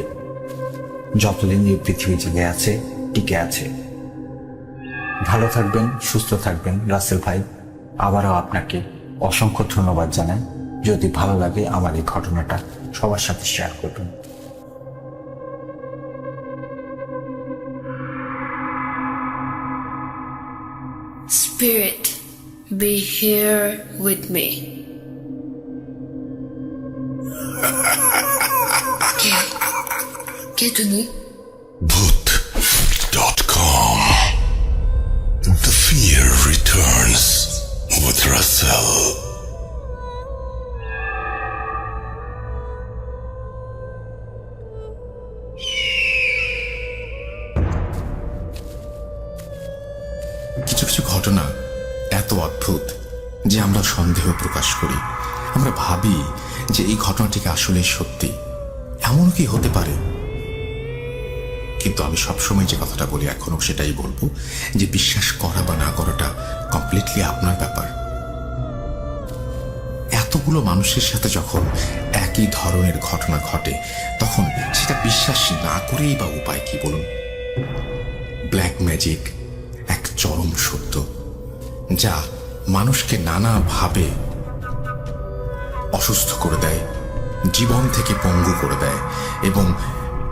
যতদিন এই পৃথিবী জেগে আছে, টিকে আছে। ভালো থাকবেন, সুস্থ থাকবেন। রাসেল ভাই, আবারও আপনাকে অসংখ্য ধন্যবাদ জানাই। যদি ভালো লাগে আমার এই ঘটনাটা সবার সাথে শেয়ার করবেন। Spirit, be here with me. কে তুমি? Bhoot.com. The fear returns with Russell. কিছু কিছু ঘটনা এত অদ্ভুত যে আমরা সন্দেহ প্রকাশ করি। আমরা ভাবি যে এই ঘটনাটিকে আসলে সত্যি, এমন কি হতে পারে। কিন্তু আমি সবসময় যে কথাটা বলি, এখনো সেটাই বলবো, যে বিশ্বাস করা বা না করাটা কমপ্লিটলি আপনার ব্যাপার। এতগুলো মানুষের সাথে যখন একই ধরনের ঘটনা ঘটে, তখন সেটা বিশ্বাস না করেই বা উপায় কি বলুন। ব্ল্যাক ম্যাজিক এক চরম সত্য, যা মানুষকে নানাভাবে অসুস্থ করে দেয়, জীবন থেকে পঙ্গু করে দেয়, এবং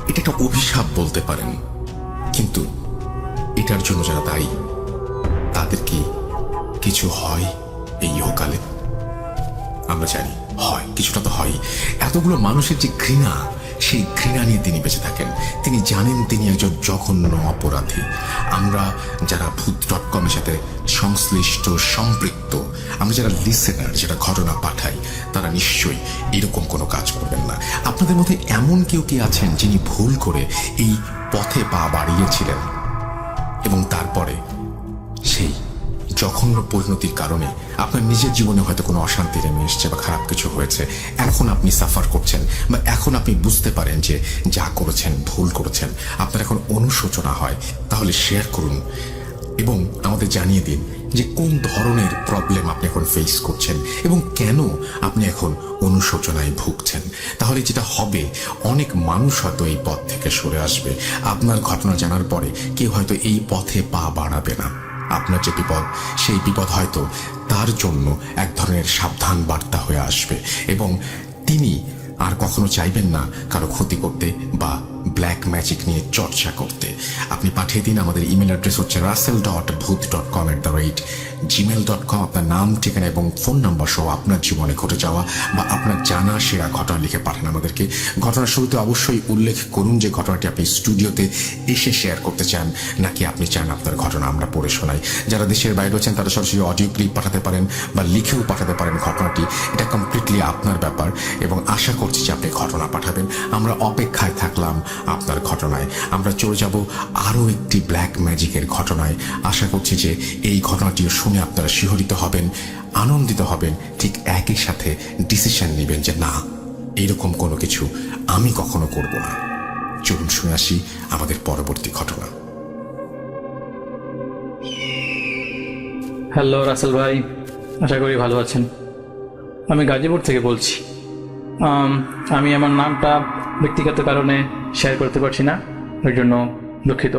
এটা একটা অভিশাপ বলতে পারেন। কিন্তু এটার জন্য যারা দায়ী, তাদের কি কিছু হয় এই ইহকালে? আমরা জানি হয়, কিছুটা তো হয়। এতগুলো মানুষের যে ঘৃণা, সেই ঘৃণা নিয়ে তিনি বেঁচে থাকেন। তিনি জানেন তিনি একজন জঘন্য অপরাধী। আমরা যারা ভূত.com-এর সাথে সংশ্লিষ্ট, সম্পৃক্ত, আমরা যারা লিসেনার, যারা ঘটনা পাঠাই, তারা নিশ্চয়ই এরকম কোনো কাজ করবেন না। আপনাদের মধ্যে এমন কেউ কি আছেন যিনি ভুল করে এই পথে পা বাড়িয়েছিলেন এবং তারপরে সেই জঘন্য পরিণতির কারণে আপনার নিজের জীবনে হয়তো কোনো অশান্তি নেমে এসছে বা খারাপ কিছু হয়েছে, এখন আপনি সাফার করছেন, বা এখন আপনি বুঝতে পারেন যে যা করেছেন ভুল করেছেন, আপনার এখন অনুশোচনা হয়? তাহলে শেয়ার করুন এবং আমাদের জানিয়ে দিন যে কোন ধরনের প্রবলেম আপনি এখন ফেস করছেন এবং কেন আপনি এখন অনুশোচনায় ভুগছেন। তাহলে যেটা হবে, অনেক মানুষ হয়তো এই পথ থেকে সরে আসবে। আপনার ঘটনা জানার পরে কেউ হয়তো এই পথে পা বাড়াবে না। আপনার যে বিপদ, সেই বিপদ হয়তো তার জন্য এক ধরনের সাবধান বার্তা হয়ে আসবে, এবং তিনি আর কখনো চাইবেন না কারো ক্ষতি করতে বা ব্ল্যাক ম্যাজিক নিয়ে চর্চা করতে। আপনি পাঠিয়ে দিন। আমাদের ইমেল অ্যাড্রেস হচ্ছে russell.booth.com@gmail.com। আপনার নাম, ঠিকানা এবং ফোন নাম্বার সহ আপনার জীবনে ঘটে যাওয়া বা আপনার জানা সেরা ঘটনা লিখে পাঠান আমাদেরকে। ঘটনার শুরুতে অবশ্যই উল্লেখ করুন যে ঘটনাটি আপনি স্টুডিওতে এসে শেয়ার করতে চান, নাকি আপনি চান আপনার ঘটনা আমরা পড়ে শোনাই। যারা দেশের বাইরে আছেন তারা সরাসরি অডিও ক্লিপ পাঠাতে পারেন বা লিখেও পাঠাতে পারেন ঘটনাটি। এটা কমপ্লিটলি আপনার ব্যাপার, এবং আশা করছি যে আপনি ঘটনা পাঠাবেন। আমরা অপেক্ষায় থাকলাম আপনার ঘটনায়। আমরা চলে যাব আরও একটি ব্ল্যাক ম্যাজিকের ঘটনায়। আশা করছি যে এই ঘটনাটিও শুনে আপনারা শিহরিত হবেন, আনন্দিত হবেন, ঠিক একই সাথে ডিসিশন নেবেন যে না, এইরকম কোনো কিছু আমি কখনো করব না। চলুন শুনে আসি আমাদের পরবর্তী ঘটনা। হ্যালো রাসেল ভাই, আশা করি ভালো আছেন। আমি গাজীপুর থেকে বলছি। আমি আমার নামটা ব্যক্তিগত কারণে শেয়ার করতে পারছি না, ওই জন্য দুঃখিত।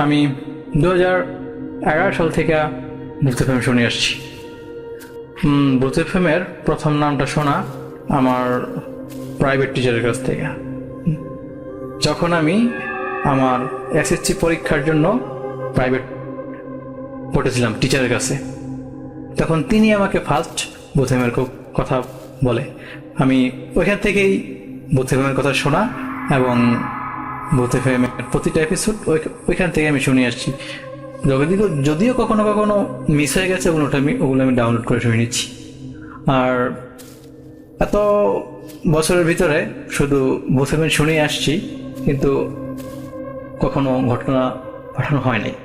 আমি 2011 সাল থেকে ভূত এফএম শুনে আসছি। ভূত এফএমের প্রথম নামটা শোনা আমার প্রাইভেট টিচারের কাছ থেকে। যখন আমি আমার এসএসসি পরীক্ষার জন্য প্রাইভেট পড়েছিলাম টিচারের কাছে, তখন তিনি আমাকে ফার্স্ট ভূত এফএমের কথা বলে। আমি ওইখান থেকেই ভূত এফএমের কথা শোনা এবং ভূত এফএমের প্রতিটা এপিসোড ওইখান থেকে আমি শুনে আসছি। যদিও কখনো কখনো মিস হয়ে গেছে, ওগুলো আমি ডাউনলোড করে শুনে নিচ্ছি। আর এত বছরের ভিতরে শুধু ভূত এফএম শুনেই আসছি, কিন্তু কখনো ঘটনা পাঠানো হয় নাই।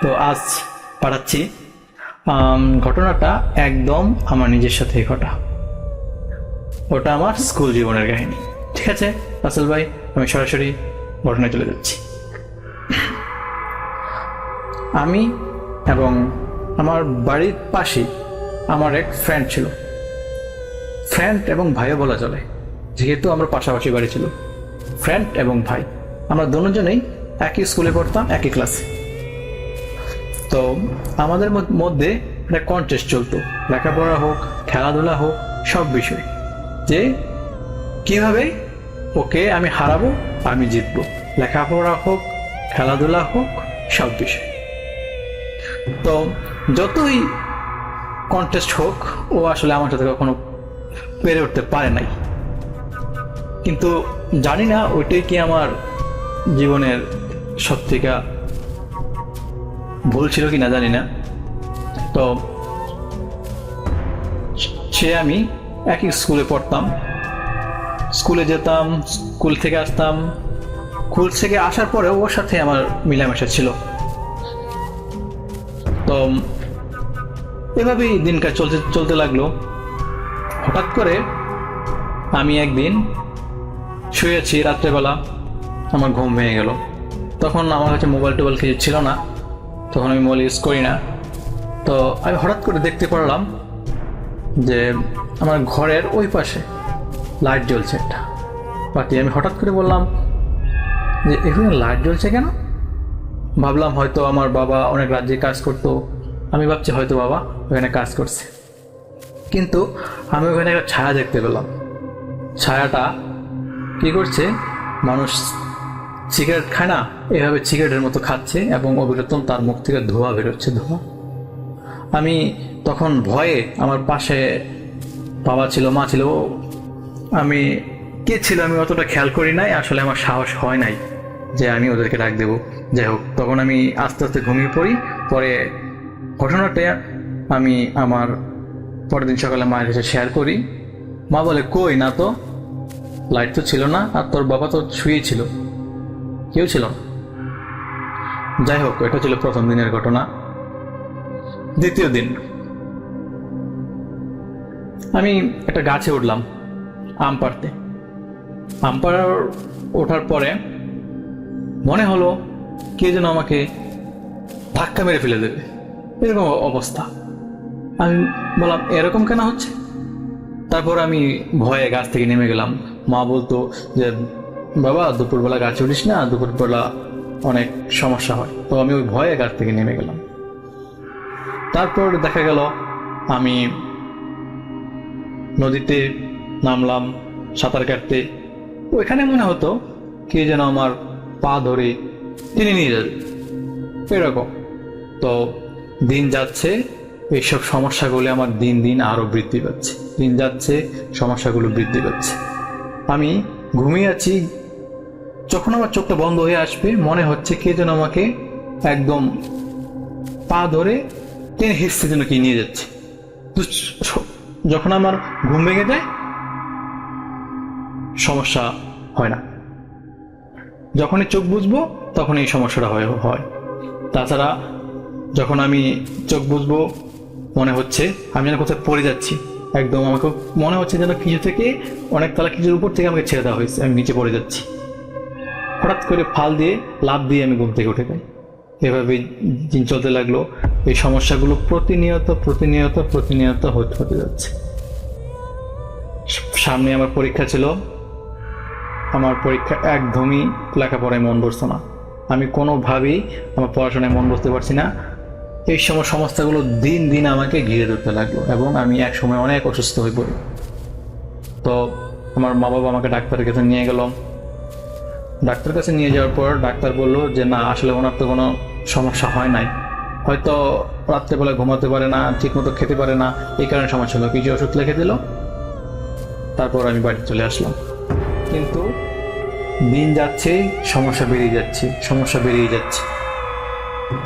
তো আজ পাঠাচ্ছি। ঘটনাটা একদম আমার নিজের সাথে ঘটা। ওটা আমার স্কুল জীবনের কাহিনী। ঠিক আছে রাসেল ভাই, আমি সরাসরি ঘটনায় চলে যাচ্ছি। আমি এবং আমার বাড়ির পাশে আমার এক ফ্রেন্ড ছিল। ফ্রেন্ড এবং ভাইও বলা চলে, যেহেতু আমরা পাশাপাশি বাড়ি ছিল। ফ্রেন্ড এবং ভাই, আমরা দুজনেই একই স্কুলে পড়তাম, একই ক্লাসে। তো আমাদের মধ্যে একটা কন্টেস্ট চলতো, লেখাপড়া হোক, খেলাধুলা হোক, সব বিষয়, যে কিভাবে ওকে আমি হারাবো, আমি জিতবো। লেখাপড়া হোক, খেলাধুলা হোক, সব বিষয়। তো যতই কন্টেস্ট হোক, ও আসলে আমার সাথে কখনো পেরে উঠতে পারে নাই। কিন্তু জানি না ওইটাই কি আমার জীবনের সত্যিকার ভুল ছিল কি না জানি না। তো সে আমি একই স্কুলে পড়তাম, স্কুলে যেতাম, স্কুল থেকে আসতাম, স্কুল থেকে আসার পরে ওর সাথে আমার মিলামেশা ছিল। তো এভাবেই দিনকাল চলতে চলতে লাগলো। হঠাৎ করে আমি একদিন শুয়েছি রাত্রেবেলা, আমার ঘুম ভেঙে গেল। তখন আমার কাছে মোবাইল টোবাইল কিছু ছিল না, তখন আমি মোবাইল ইউজ করি না। তো আমি হঠাৎ করে দেখতে পারলাম যে আমার ঘরের ওই পাশে লাইট জ্বলছে একটা বাতি। আমি হঠাৎ করে বললাম যে এখানে লাইট জ্বলছে কেন? ভাবলাম হয়তো আমার বাবা অনেক রাজ্যে কাজ করতো, আমি ভাবছি হয়তো বাবা ওখানে কাজ করছে। কিন্তু আমি ওখানে একটা ছায়া দেখতে পেলাম। ছায়াটা কী করছে, মানুষ সিগারেট খায় না, এভাবে সিগারেটের মতো খাচ্ছে এবং অবিরতন তার মুখ থেকে ধোঁয়া বেরোচ্ছে, ধোঁয়া। আমি তখন ভয়ে, আমার পাশে বাবা ছিল, মা ছিল, আমি কে ছিল আমি অতটা খেয়াল করি নাই, আসলে আমার সাহস হয় নাই যে আমি ওদেরকে ডাক দেবো। যাই হোক, তখন আমি আস্তে আস্তে ঘুমিয়ে পড়ি। পরে ঘটনাটা আমি আমার পরের দিন সকালে মায়ের কাছে শেয়ার করি। মা বলে, কই না তো, লাইট তো ছিল না, আর তোর বাবা তো শুয়েই ছিল, কেউ ছিল না। যাই হোক, এটা ছিল প্রথম দিনের ঘটনা। দ্বিতীয় দিন আমি একটা গাছে উঠলাম আম পাড়তে। আম পাড়ার ওঠার পরে মনে হলো কে যেন আমাকে ধাক্কা মেরে ফেলে দেবে, এরকম অবস্থা। আমি বললাম এরকম কেন হচ্ছে? তারপর আমি ভয়ে গাছ থেকে নেমে গেলাম। মা বলতো যে বাবা দুপুরবেলা গাছে উঠিস না, দুপুরবেলা অনেক সমস্যা হয়। তো আমি ওই ভয়ে গাছ থেকে নেমে গেলাম। তারপর দেখা গেল আমি নদীতে নামলাম সাঁতার কাটতে। ওইখানে মনে হতো কে যেন আমার পা ধরে টেনে নিয়ে যাবে, এরকম। তো দিন যাচ্ছে, এইসব সমস্যাগুলো আমার দিন দিন আরো বৃদ্ধি পাচ্ছে, দিন যাচ্ছে সমস্যাগুলো বৃদ্ধি পাচ্ছে। আমি ঘুমিয়ে আছি, যখন আমার চোখটা বন্ধ হয়ে আসবে মনে হচ্ছে কে যেন আমাকে একদম পা ধরে টেনে হিসতে যেন কি নিয়ে যাচ্ছে। তো যখন আমার ঘুম ভেঙে যায় সমস্যা হয় না, যখনই চোখ বুঝবো তখন এই সমস্যাটা হয়। তাছাড়া যখন আমি চোখ বুঝবো মনে হচ্ছে আমি যেন কোথায় পড়ে যাচ্ছি, একদম আমাকে মনে হচ্ছে যেন কিছু থেকে অনেক তলা কিছুর উপর থেকে আমাকে ছেড়ে দেওয়া হয়েছে, আমি নিচে পড়ে যাচ্ছি। হঠাৎ করে ফাল দিয়ে লাফ দিয়ে আমি ঘুম থেকে উঠে যাই। এভাবে দিন চলতে লাগলো। এই সমস্যাগুলো প্রতিনিয়ত প্রতিনিয়ত প্রতিনিয়ত হতে যাচ্ছে। সামনে আমার পরীক্ষা ছিল, আমার পরীক্ষা একদমই লেখাপড়ায় মন বসতো না, আমি কোনোভাবেই আমার পড়াশোনায় মন বসতে পারছি না। এই সময় সমস্যাগুলো দিন দিন আমাকে ঘিরে ধরতে লাগলো এবং আমি এক সময় অনেক অসুস্থ হয়ে পড়ি। তো আমার মা বাবা আমাকে ডাক্তারের কাছে নিয়ে গেল। ডাক্তারের কাছে নিয়ে যাওয়ার পর ডাক্তার বললো যে না, আসলে ওনার তো কোনো সমস্যা হয় নাই, হয়তো রাত্রেবেলা ঘুমাতে পারে না, ঠিকমতো খেতে পারে না, এই কারণে সমস্যা হলো। কিছু ওষুধ লিখে দিল, তারপর আমি বাড়ি চলে আসলাম। কিন্তু দিন যাচ্ছে, সমস্যা বেরিয়ে যাচ্ছে, সমস্যা বেরিয়ে যাচ্ছে।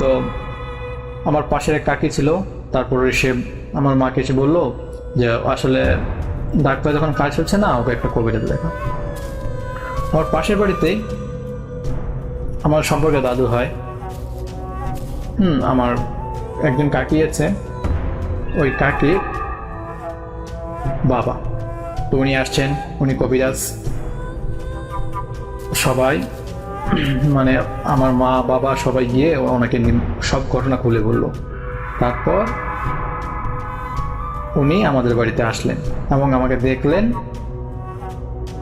তো আমার পাশের এক কাকি ছিল, তারপরে সে আমার মাকে এসে বললো যে আসলে ডাক্তার যখন কাজ হচ্ছে না, ওকে একটা কবিতা দেখা। আমার পাশের বাড়িতেই আমার সম্পর্কে দাদু হয়, আমার একজন কাকি আছে, ওই কাকির বাবা। তো উনি আসছেন, উনি কবিরাজ। সবাই মানে আমার মা বাবা সবাই গিয়ে ওনাকে সব ঘটনা খুলে বলল। তারপর উনি আমাদের বাড়িতে আসলেন এবং আমাকে দেখলেন।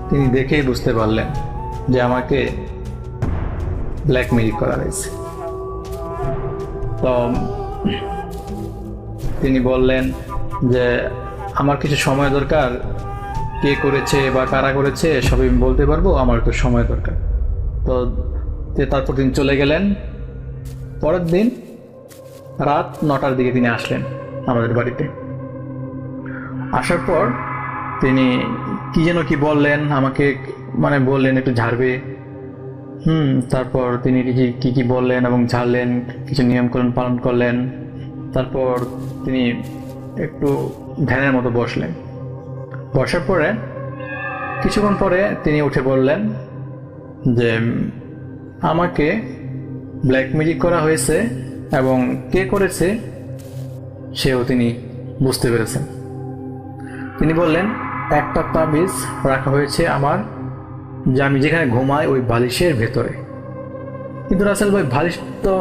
তিনি দেখেই বুঝতে পারলেন যে আমাকে ব্ল্যাকমেইল করা হয়েছে। তো তিনি বললেন যে আমার কিছু সময় দরকার, কে করেছে বা কারা করেছে সবই আমি বলতে পারবো, আমার একটু সময় দরকার। তো তারপর তিনি চলে গেলেন। পরের দিন রাত 9টার দিকে তিনি আসলেন আমাদের বাড়িতে। আসার পর তিনি কি যেন কি বললেন, আমাকে মানে বললেন একটু ঝাড়বে। তারপর তিনি কি কি বললেন এবং ঝাড়লেন, কিছু নিয়মকানুন পালন করলেন। তারপর তিনি একটু ধ্যানের মতো বসলেন। বসার পরে কিছুক্ষণ পরে তিনি উঠে বললেন যে আমাকে ব্ল্যাক ম্যাজিক করা হয়েছে এবং কে করেছে সেও তিনি বুঝতে পেরেছেন। তিনি বললেন একটা তাবিজ রাখা হয়েছে আমার, যে আমি যেখানে ঘুমাই ওই বালিশের ভেতরে। কিন্তু রাসেল ভাই, বালিশ তো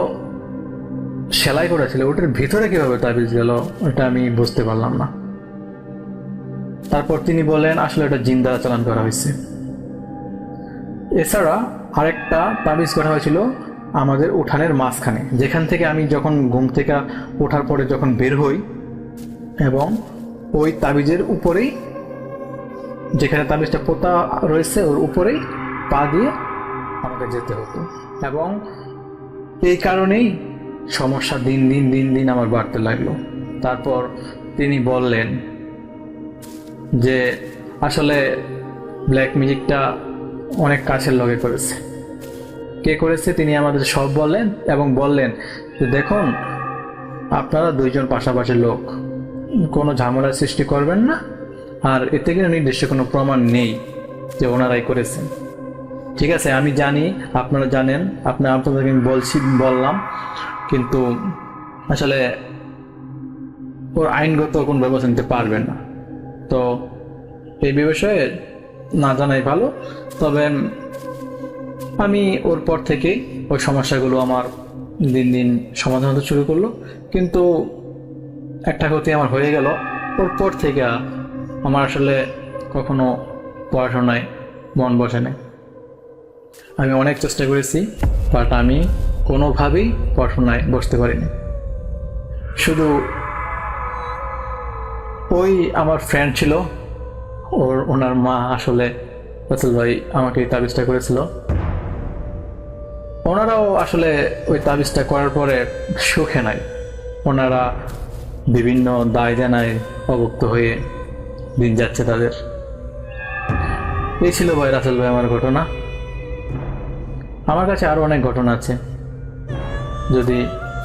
সেলাই করা ছিল, ওটার ভিতরে কিভাবে তাবিজ গেল ওটা আমি বুঝতে পারলাম না। তারপর তিনি বললেন আসলে এটা জিন দ্বারা চালান করা হয়েছে। এছাড়া আরেকটা তাবিজ করা হয়েছিল আমাদের উঠানের মাঝখানে, যেখান থেকে আমি যখন ঘুম থেকে ওঠার পরে যখন বের হই, এবং ওই তাবিজের উপরেই, যেখানে তাবিজটা পোতা রয়েছে ওর উপরেই পা দিয়ে আমাকে যেতে হতো। এবং এই কারণেই সমস্যা দিন দিন দিন দিন আমার বাড়তে লাগলো। তারপর তিনি বললেন যে আসলে ব্ল্যাক ম্যাজিকটা অনেক কাছের লগে করেছে। কে করেছে তিনি আমাদের সব বললেন এবং বললেন যে দেখুন, আপনারা দুইজন পাশাপাশি লোক, কোনো ঝামেলার সৃষ্টি করবেন না, আর এতে কিন্তু নির্দিষ্ট কোনো প্রমাণ নেই যে ওনারাই করেছেন। ঠিক আছে, আমি জানি, আপনারা জানেন, আপনাদেরকে আমি বললাম, কিন্তু আসলে ওর আইনগত কোন ব্যবস্থা নিতে পারবেন না। তো এই বিষয়ে না জানাই ভালো। তবে আমি ওর পর থেকে ওই সমস্যাগুলো আমার দিন দিন সমাধান হতে শুরু করলো। কিন্তু একটা ক্ষতি আমার হয়ে গেল, ওর পর থেকে আমার আসলে কখনো পড়াশোনায় মন বসে নাই। আমি অনেক চেষ্টা করেছি, বাট আমি কোনোভাবেই পড়াশোনায় বসতে পারিনি। শুধু ওই আমার ফ্রেন্ড ছিল, ওনার মা আসলে রাসেল ভাই আমাকে এই তাবিজটা করেছিল। ওনারাও আসলে ওই তাবিজটা করার পরে সুখে নাই, ওনারা বিভিন্ন দায় দেনায় অভুক্ত হয়ে দিন যাচ্ছে তাদের। এই ছিল ভাই রাসেল ভাই আমার ঘটনা। আমার কাছে আরো অনেক ঘটনা আছে, যদি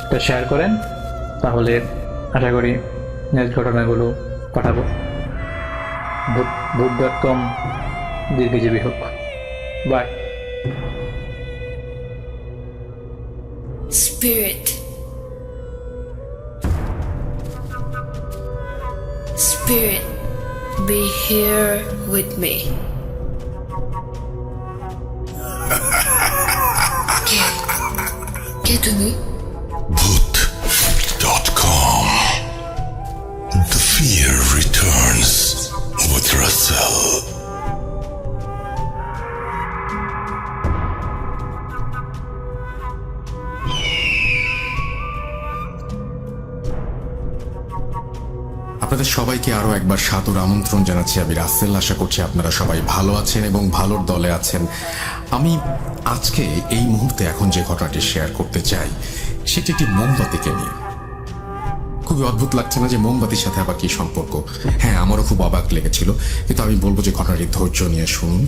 এটা শেয়ার করেন তাহলে আশা করি নেক্সট ঘটনাগুলো পাঠাবো। ভূত.com দীর্ঘজীবী হোক। Bye. Spirit. Spirit, be here with me. কে তুমি? Bhoot.com. The fear returns with Russell. আপনাদের সবাইকে আরো একবার সাদর আমন্ত্রণ জানাচ্ছি। আমি রাসেল। আশা করছি আপনারা সবাই ভালো আছেন এবং ভালোর দলে আছেন। আমি আজকে এই মুহূর্তে এখন যে ঘটনাটি শেয়ার করতে চাই সেটি একটি মোমবাতিকে নিয়ে। খুবই অদ্ভুত লাগছে না যে মোমবাতির সাথে আবার কি সম্পর্ক? হ্যাঁ, আমারও খুব অবাক লেগেছিল, কিন্তু আমি বলবো যে ঘটনাটি ধৈর্য নিয়ে শুনুন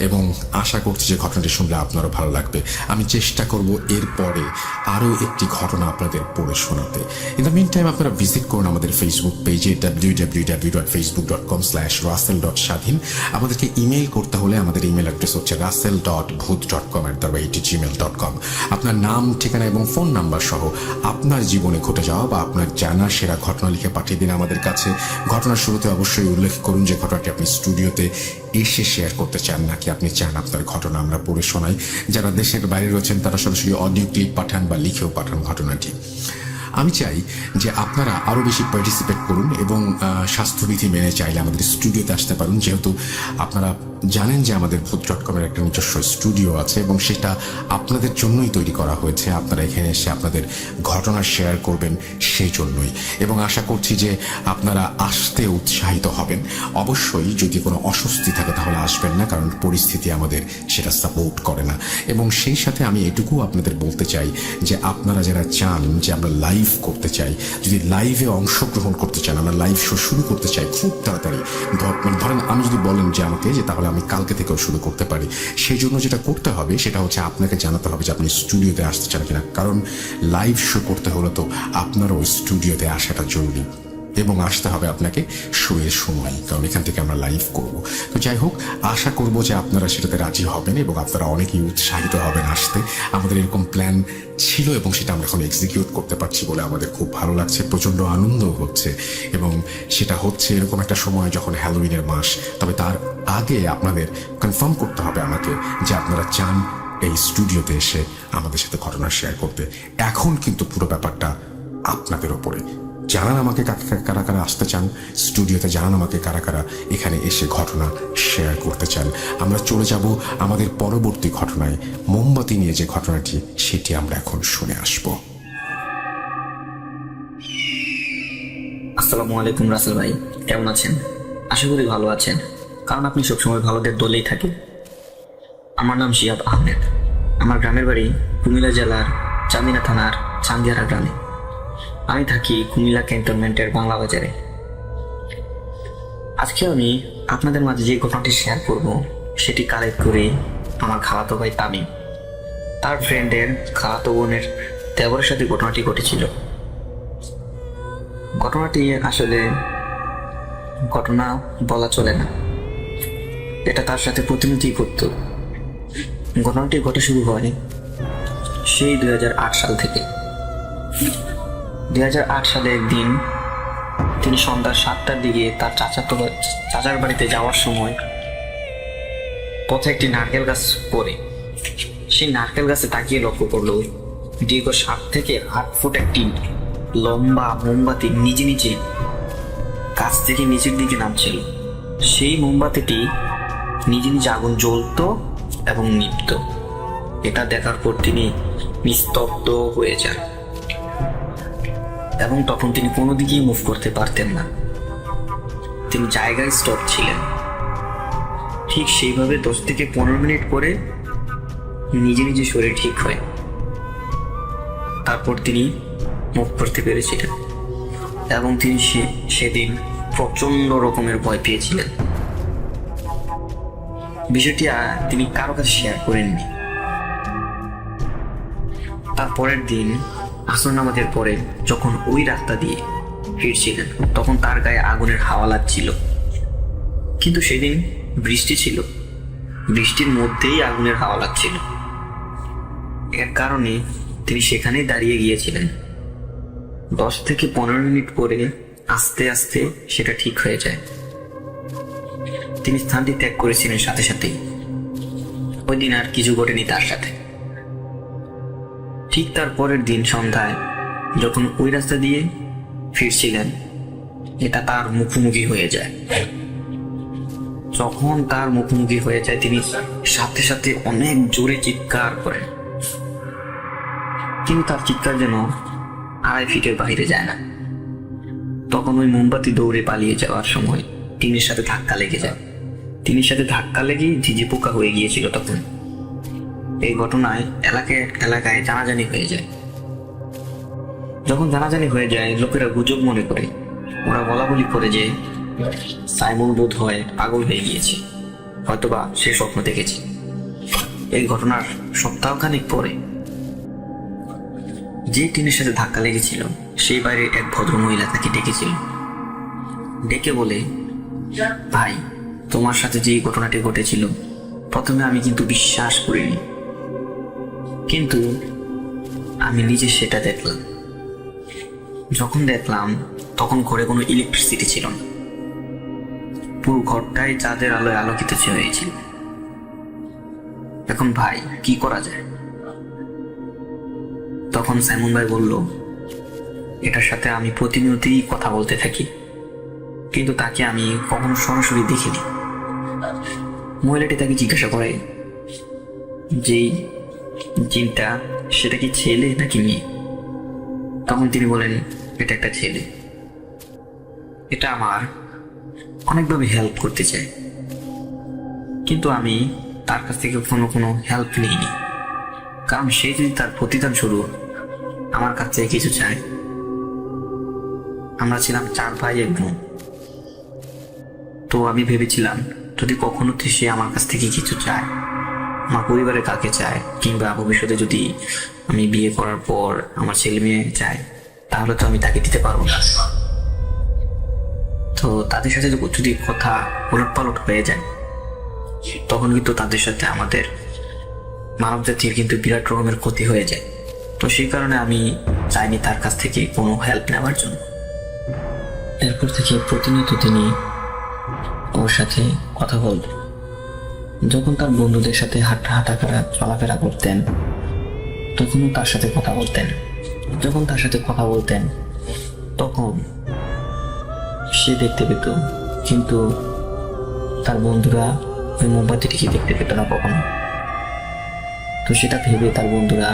এবং আশা করছি যে ঘটনাটি শুনলে আপনারও ভালো লাগবে। আমি চেষ্টা করব এরপরে আরও একটি ঘটনা আপনাদের পড়ে শোনাতে। ইন দ্য মিন টাইম আপনারা ভিজিট করুন আমাদের ফেসবুক পেজে www.facebook.com/russell.স্বাধীন। আমাদেরকে ইমেল করতে হলে আমাদের ইমেল অ্যাড্রেস হচ্ছে russell.bhoot.com@gmail.com। আপনার নাম, ঠিকানা এবং ফোন নাম্বার সহ আপনার জীবনে ঘটে যাওয়া বা আপনার জানা সেরা ঘটনা লিখে পাঠিয়ে দিন আমাদের কাছে। ঘটনার শুরুতে অবশ্যই উল্লেখ করুন যে ঘটনাটি আপনি স্টুডিওতে এসে শেয়ার করতে চান, নাকি আপনি চান আপনার ঘটনা আমরা পড়ে শোনাই। যারা দেশের বাইরে রয়েছেন তারা সরাসরি অডিও ক্লিপ পাঠান বা লিখেও পাঠান ঘটনাটি। আমি চাই যে আপনারা আরও বেশি পার্টিসিপেট করুন এবং স্বাস্থ্যবিধি মেনে চাইলে আমাদের স্টুডিওতে আসতে পারুন, যেহেতু আপনারা জানেন যে আমাদের ভূত.com-এর একটা নিজস্ব স্টুডিও আছে এবং সেটা আপনাদের জন্যই তৈরি করা হয়েছে। আপনারা এখানে এসে আপনাদের ঘটনা শেয়ার করবেন সেই জন্যই, এবং আশা করছি যে আপনারা আসতে উৎসাহিত হবেন। অবশ্যই যদি কোনো অস্বস্তি থাকে তাহলে আসবেন না, কারণ পরিস্থিতি আমাদের সেটা সাপোর্ট করে না। এবং সেই সাথে আমি এটুকু আপনাদের বলতে চাই যে আপনারা যারা চান যে আমরা লাইভ করতে চাই, যদি লাইভে অংশগ্রহণ করতে চান, আমরা লাইভ শো শুরু করতে চাই খুব তাড়াতাড়ি, ধরেন আমি যদি বলেন যে আমাকে যে তাহলে আমি কালকে থেকেও শুরু করতে পারি। সেই জন্য যেটা করতে হবে সেটা হচ্ছে আপনাকে জানাতে হবে যে আপনি স্টুডিওতে আসতে চান কিনা, কারণ লাইভ শো করতে হলে তো আপনারও স্টুডিওতে আসাটা জরুরি এবং আসতে হবে আপনাকে শোয়ের সময়, কারণ এখান থেকে আমরা লাইভ করব। তো যাই হোক, আশা করব যে আপনারা সেটাতে রাজি হবেন এবং আপনারা অনেকেই উৎসাহিত হবেন আসতে। আমাদের এরকম প্ল্যান ছিল এবং সেটা আমরা এখন এক্সিকিউট করতে পারছি বলে আমাদের খুব ভালো লাগছে, প্রচণ্ড আনন্দ হচ্ছে। এবং সেটা হচ্ছে এরকম একটা সময় যখন হ্যালোউইনের মাস। তবে তার আগে আপনাদের কনফার্ম করতে হবে আমাকে যে আপনারা চান এই স্টুডিওতে এসে আমাদের সাথে ঘটনা শেয়ার করতে। এখন কিন্তু পুরো ব্যাপারটা আপনাদের ওপরে। জানান আমাকে কারা কারা আসতে চান স্টুডিওতে, জানান আমাকে কারা কারা এখানে এসে ঘটনা শেয়ার করতে চান। আমরা চলে যাব আমাদের পরবর্তী ঘটনায়, মোমবাতি নিয়ে যে ঘটনাটি, সেটি আমরা এখন শুনে আসব। আসসালামু আলাইকুম রাসেল ভাই, কেমন আছেন? আশা করি ভালো আছেন, কারণ আপনি সবসময় ভালোদের দলেই থাকেন। আমার নাম শিহাব আহমেদ। আমার গ্রামের বাড়ি কুমিল্লা জেলার চান্দিনা থানার চান্দিয়ারা গ্রামে। আমি থাকি কুমিল্লা ক্যান্টনমেন্টের বাংলা বাজারে। আজকে আমি আপনাদের মাঝে যে ঘটনাটি শেয়ার করব সেটি কালেক্ট করে আমার খালাতো ভাই তামিম তার ফ্রেন্ডের খালাতো বোনের দেবরের সাথে ঘটনাটি ঘটেছিল। ঘটনাটি আসলে ঘটনা বলা চলে না, এটা তার সাথে প্রতিনিধি করত। ঘটনাটি ঘটে শুরু হয় সেই 2008 সাল থেকে। 2008 সালে একদিন তিনি সন্ধ্যা 7টার দিকে তার চাচার বাড়িতে যাওয়ার সময় পথে একটি নারকেল গাছ পড়ে। সেই নারকেল গাছে তাকিয়ে লক্ষ্য করলো দীর্ঘ 7 থেকে 8 ফুট একটি লম্বা মোমবাতি নিজে নিজে গাছ থেকে নিচের দিকে নামছিল। সেই মোমবাতিটি নিজে নিজে আগুন জ্বলত এবং নিভত। এটা দেখার পর তিনি নিস্তব্ধ হয়ে যান এবং তখন তিনি কোনো দিকেই মুভ করতে পারতেন না। তিনি জায়গায় স্টপ ছিলেন। ঠিক সেইভাবে 10 থেকে 15 মিনিট পরে নিজে নিজে শরীর ঠিক হয়। তারপর তিনি মুভ করতে পেরেছিলেন এবং তিনি সেদিন প্রচন্ড রকমের ভয় পেয়েছিলেন। বিষয়টি তিনি কারো কাছে শেয়ার করেননি। তারপরের দিন আসর নামাজের পরে যখন ওই রাস্তা দিয়ে ফিরছিলেন তখন তার গায়ে আগুনের হাওয়া লাগছিল। কিন্তু সেদিন বৃষ্টি ছিল, বৃষ্টির মধ্যেই আগুনের হাওয়া লাগছিল। এর কারণে তিনি সেখানেই দাঁড়িয়ে গিয়েছিলেন। 10 থেকে 15 মিনিট পরে আস্তে আস্তে সেটা ঠিক হয়ে যায়। তিনি স্থানটি ত্যাগ করেছিলেন সাথে সাথেই। ওই দিন আর কিছু ঘটেনি তার সাথে। ঠিক তার পরের দিন সন্ধ্যায় যখন ওই রাস্তা দিয়ে ফিরছিলেন, এটা তার মুখোমুখি হয়ে যায়। যখন তার মুখোমুখি হয়ে যায় তিনি সাথে সাথে অনেক জোরে চিৎকার করেন, কিন্তু তার চিৎকার যেন 2.5 ফিটের বাইরে যায় না। তখন ওই মোমবাতি দৌড়ে পালিয়ে যাওয়ার সময় টিনের সাথে ধাক্কা লেগে যায়। টিনের সাথে ধাক্কা লেগে ঝিঝি পোকা হয়ে গিয়েছিল তখন। এই ঘটনায় এলাকায় জানাজানি হয়ে যায়। যখন জানাজানি হয়ে যায় লোকেরা গুজব মনে করে, ওরা বলাবলি করে যে সাইমন বোধ হয় পাগল হয়ে গিয়েছে, হয়তোবা সে স্বপ্ন দেখেছে। এই ঘটনার সপ্তাহখানেক পরে যে টিনের সাথে ধাক্কা লেগেছিল সেই বাইরে এক ভদ্র মহিলা তাকে ডেকেছিল। ডেকে বলে, ভাই, তোমার সাথে যে ঘটনাটি ঘটেছিল প্রথমে আমি কিন্তু বিশ্বাস করিনি, কিন্তু আমি নিজে সেটা দেখলাম। যখন দেখলাম তখন ঘরে কোনো ইলেকট্রিসিটি ছিল না, পুরো ঘরটাই চাঁদের আলোয় আলোকিত হয়েছিল। এখন ভাই কি করা যায়? তখন সাইমন ভাই বলল, এটার সাথে আমি প্রতিনিয়তই কথা বলতে থাকি, কিন্তু তাকে আমি কখনো সরাসরি দেখিনি। মহিলাটি তাকে জিজ্ঞাসা করে যেই জিনটা সেটা কি ছেলে নাকি মেয়ে? তখন তিনি বলেন, এটা একটা ছেলে। এটা আমার অনেকভাবে হেল্প করতে চায়, কিন্তু আমি তার কাছ থেকে কোনো হেল্প নিইনি, কারণ সে যদি তার প্রতিদান স্বরূপ আমার কাছ থেকে কিছু চায়। আমরা ছিলাম 4 ভাই 1 বোন, তো আমি ভেবেছিলাম যদি কখনো সে আমার কাছ থেকে কিছু চায়, আমার পরিবারের কাকে চায়, কিংবা ভবিষ্যতে যদি আমি বিয়ে করার পর আমার ছেলে মেয়ে চায়, তাহলে তো আমি তাকে দিতে পারবো না। তো তাদের সাথে যদি কথা ওলটপালট হয়ে যায়, তখন কিন্তু তাদের সাথে আমাদের মানব জাতির কিন্তু বিরাট রকমের ক্ষতি হয়ে যায়। তো সেই কারণে আমি চাইনি তার কাছ থেকে কোনো হেল্প নেওয়ার জন্য। এরপর থেকে প্রতিনিয়ত তিনি ওর সাথে কথা বলতেন। যখন তার বন্ধুদের সাথে হাঁটাফেরা চলাফেরা করতেন, তখনও তার সাথে কথা বলতেন। যখন তার সাথে কথা বলতেন, তখন সে দেখতে পেত, কিন্তু তার বন্ধুরা ওই মোমবাতিটিকে দেখতে পেত না কখনো। তো সেটা ভেবে তার বন্ধুরা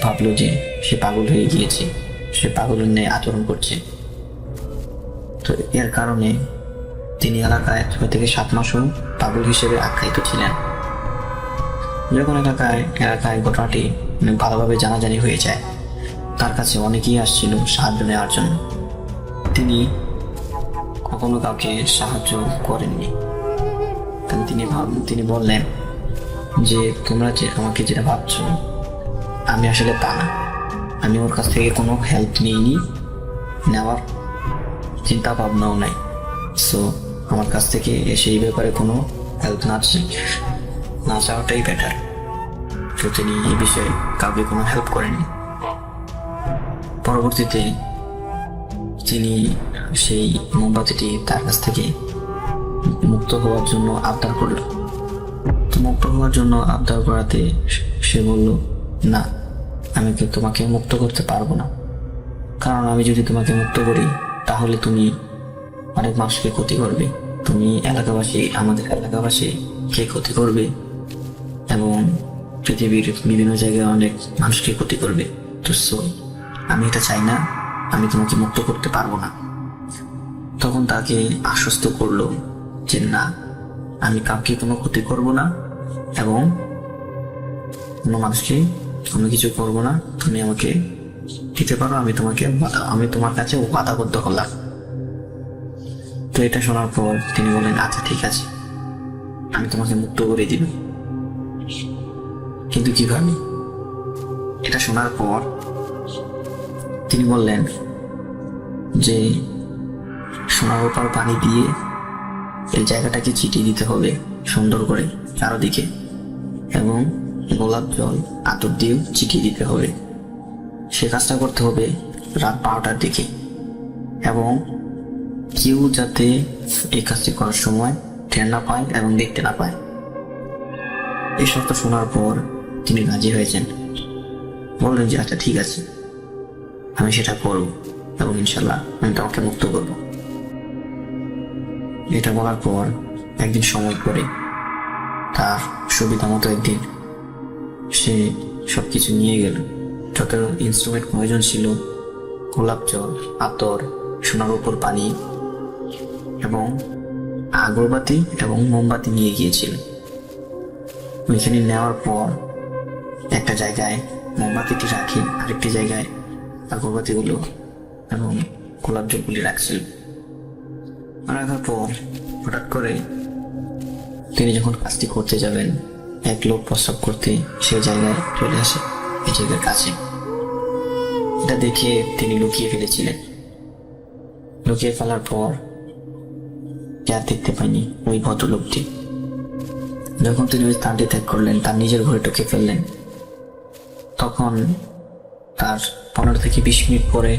ভাবলো যে সে পাগল হয়ে গিয়েছে, সে পাগলের ন্যায় আচরণ করছে। তো এর কারণে তিনি এলাকায় 6 থেকে 7 মাসও পাগল হিসেবে আখ্যায়িত ছিলেন। যখন এলাকায় ঘটনাটি ভালোভাবে জানাজানি হয়ে যায়, তার কাছে অনেকেই আসছিল সাহায্য নেওয়ার জন্য। তিনি কখনো কাউকে সাহায্য করেননি। তিনি বললেন যে তোমরা যে আমাকে যেটা ভাবছো, আমি আসলে তা না। আমি ওর কাছ থেকে কোনো হেল্প নিইনি, নেওয়ার চিন্তা ভাবনাও নাই। সো আমার কাছ থেকে এসে এই ব্যাপারে কোনো হেল্প না চাওয়াটাই বেটার। তো তিনি এই বিষয়ে কাউকে কোনো হেল্প করেননি। পরবর্তীতে তিনি সেই মোমবাতিটি তার কাছ থেকে মুক্ত হওয়ার জন্য আবদার করল। তো মুক্ত হওয়ার জন্য আবদার করাতে সে বলল, না, আমি কি তোমাকে মুক্ত করতে পারবো না, কারণ আমি যদি তোমাকে মুক্ত করি তাহলে তুমি অনেক মানুষকে ক্ষতি করবে, তুমি আমাদের এলাকাবাসীকে ক্ষতি করবে এবং পৃথিবীর বিভিন্ন জায়গায় অনেক মানুষকে ক্ষতি করবে। তো আমি এটা চাই না, আমি তোমাকে মুক্ত করতে পারবো না। তখন তাকে আশ্বস্ত করলো যে না, আমি কাউকে কোনো ক্ষতি করব না এবং কোনো মানুষকে কোনো কিছু করবো না, তুমি আমাকে দিতে পারো, আমি তোমার কাছে ওয়াদাবদ্ধ হলাম। তো এটা শোনার পর তিনি বললেন, আচ্ছা ঠিক আছে, আমি তোমাকে মুক্ত করে দিব। কিন্তু কিভাবে? এটা শোনার পর তিনি বললেন যে সোনার উপর পানি দিয়ে এই জায়গাটাকে ছিটিয়ে দিতে হবে সুন্দর করে চারদিকে, এবং গোলাপ জল আতর দিয়েও ছিটিয়ে দিতে হবে। সে কাজটা করতে হবে রাত 12টার দিকে, এবং কেউ যাতে এই কাজটি করার সময় টের না পায় এবং দেখতে না পায়। এই শর্ত শোনার পর তিনি রাজি হয়েছেন, বললেন যে আচ্ছা ঠিক আছে, আমি সেটা করব এবং ইনশাল্লাহ আমি তোমাকে মুক্ত করব। এটা বলার পর একদিন সময় করে তার সুবিধা মতো একদিন সে সবকিছু নিয়ে গেল, যত ইনস্ট্রুমেন্ট প্রয়োজন ছিল, গোলাপ জল, আতর, সোনার উপর পানি এবং আগরবাতি এবং মোমবাতি নিয়ে গিয়েছিল। ওইখানে নেওয়ার পর একটা জায়গায় মোমবাতিটি রাখি, আরেকটি জায়গায় আগরবাতিগুলো এবং গোলাপ জলগুলি রাখছিল। রাখার পর হঠাৎ করে তিনি যখন কাজটি করতে যাবেন, এক লোক প্রস্রাব করতে সেই জায়গায় চলে আসে, এই জায়গার কাছে। এটা দেখে তিনি লুকিয়ে ফেলেছিলেন। লুকিয়ে ফেলার পর আর দেখতে পাইনি ওই ভদ্রলোকটি। যখন তিনি ওই স্থানটি ত্যাগ করলেন, তার নিজের ঘরে ঢুকে ফেললেন, তখন তার 15 থেকে 20 মিনিট পরে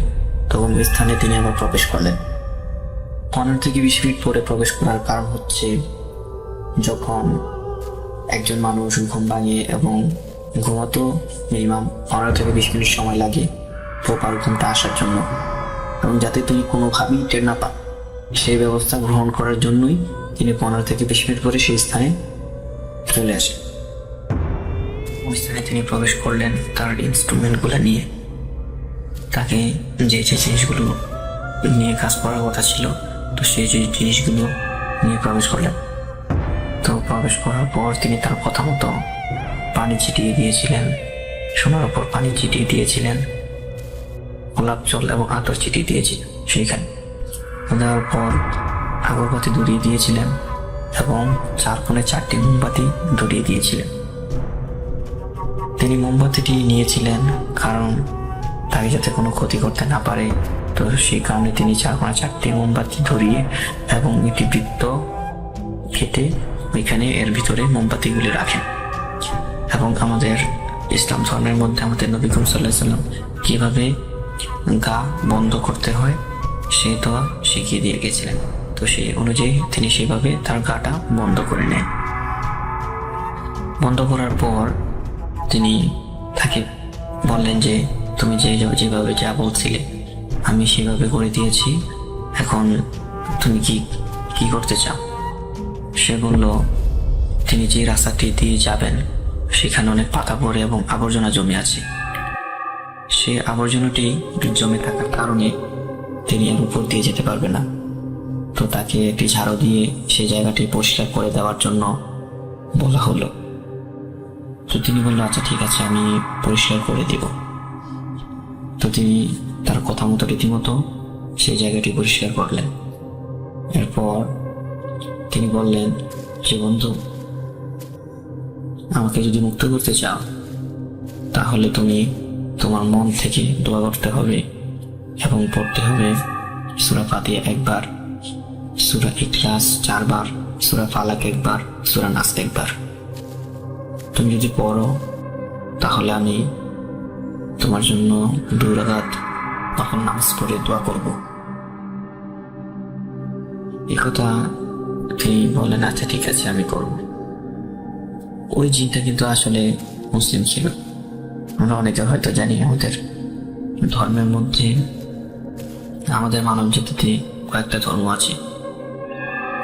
তখন ওই স্থানে তিনি আবার প্রবেশ করলেন। 15 থেকে 20 মিনিট পরে প্রবেশ করার কারণ হচ্ছে, যখন একজন মানুষ ঘুম ভাঙে এবং ঘুমাতো মিনিমাম 15 থেকে 20 মিনিট সময় লাগে প্রপার ঘুমটা আসার জন্য, এবং যাতে তিনি কোনোভাবেই টের না পান সেই ব্যবস্থা গ্রহণ করার জন্যই তিনি 15 থেকে 20 মিনিট পরে সেই স্থানে চলে আসেন। ওই স্থানে তিনি প্রবেশ করলেন তার ইনস্ট্রুমেন্টগুলো নিয়ে। তাকে যে জিনিসগুলো নিয়ে কাজ করার কথা ছিল, তো সেই জিনিসগুলো নিয়ে প্রবেশ করলেন। তো প্রবেশ করার পর তিনি তার কথা মতো পানি ছিটিয়ে দিয়েছিলেন, সোনার উপর পানি ছিটিয়ে দিয়েছিলেন, গোলাপ জল এবং আতর ছিটিয়ে দিয়েছিলেন। সেইখানে দেওয়ার পর আগরবাতি ধরিয়ে দিয়েছিলেন এবং 4 কোণে 4টি মোমবাতি ধরিয়ে দিয়েছিলেন। তিনি মোমবাতিটি নিয়েছিলেন কারণ তাকে যাতে কোনো ক্ষতি করতে না পারে, তো সেই কারণে তিনি 4 কোণে 4টি মোমবাতি ধরিয়ে এবং একটি বৃত্ত কেটে ওইখানে এর ভিতরে মোমবাতিগুলি রাখেন। এবং আমাদের ইসলাম ধর্মের মধ্যে আমাদের নবী করিম সাল্লাল্লাহু আলাইহি ওয়াসাল্লাম কিভাবে গা বন্ধ করতে হয় সেই দোয়া শিখিয়ে দিয়ে গেছিলেন। তো সেই অনুযায়ী তিনি সেভাবে তার গাটা বন্ধ করে নেন। বন্ধ করার পর তিনি তাকে বললেন যে তুমি যেভাবে যা বলছিলে আমি সেভাবে করে দিয়েছি, এখন তুমি কি করতে চাও? সে বলল তিনি যে রাস্তাটি দিয়ে যাবেন সেখানে অনেক পাতা পড়ে এবং আবর্জনা জমে আছে। সে আবর্জনাটি জমে থাকার কারণে তিনি এর উপর দিয়ে যেতে পারবে না। তো তাকে একটি ঝাড়ু দিয়ে সেই জায়গাটি পরিষ্কার করে দেওয়ার জন্য বলা হলো। তো তিনি বলল আচ্ছা ঠিক আছে, আমি পরিষ্কার করে দেব। তো তিনি তার কথা মতো রীতিমতো সেই জায়গাটি পরিষ্কার করলেন। এরপর তিনি বললেন যে বন্ধু, আমাকে যদি মুক্ত করতে চাও তাহলে তুমি তোমার মন থেকে দোয়া করতে হবে এবং পড়তে হবে সূরা ফাতিহা 1 বার, সূরা ইখলাস 4 বার, সূরা ফালাক 1 বার, সূরা নাস 1 বার। তুমি যদি পড়ো তাহলে আমি তোমার জন্য 2 রাকাত তখন নামাজ পড়ে দোয়া করব। এই কথা তিনি বলেন আচ্ছা ঠিক আছে আমি করব। ওই জিনটা কিন্তু আসলে মুসলিম ছিল। আমরা অনেকে হয়তো জানি আমাদের ধর্মের মধ্যে, আমাদের মানব জাতিতে কয়েকটা ধর্ম আছে।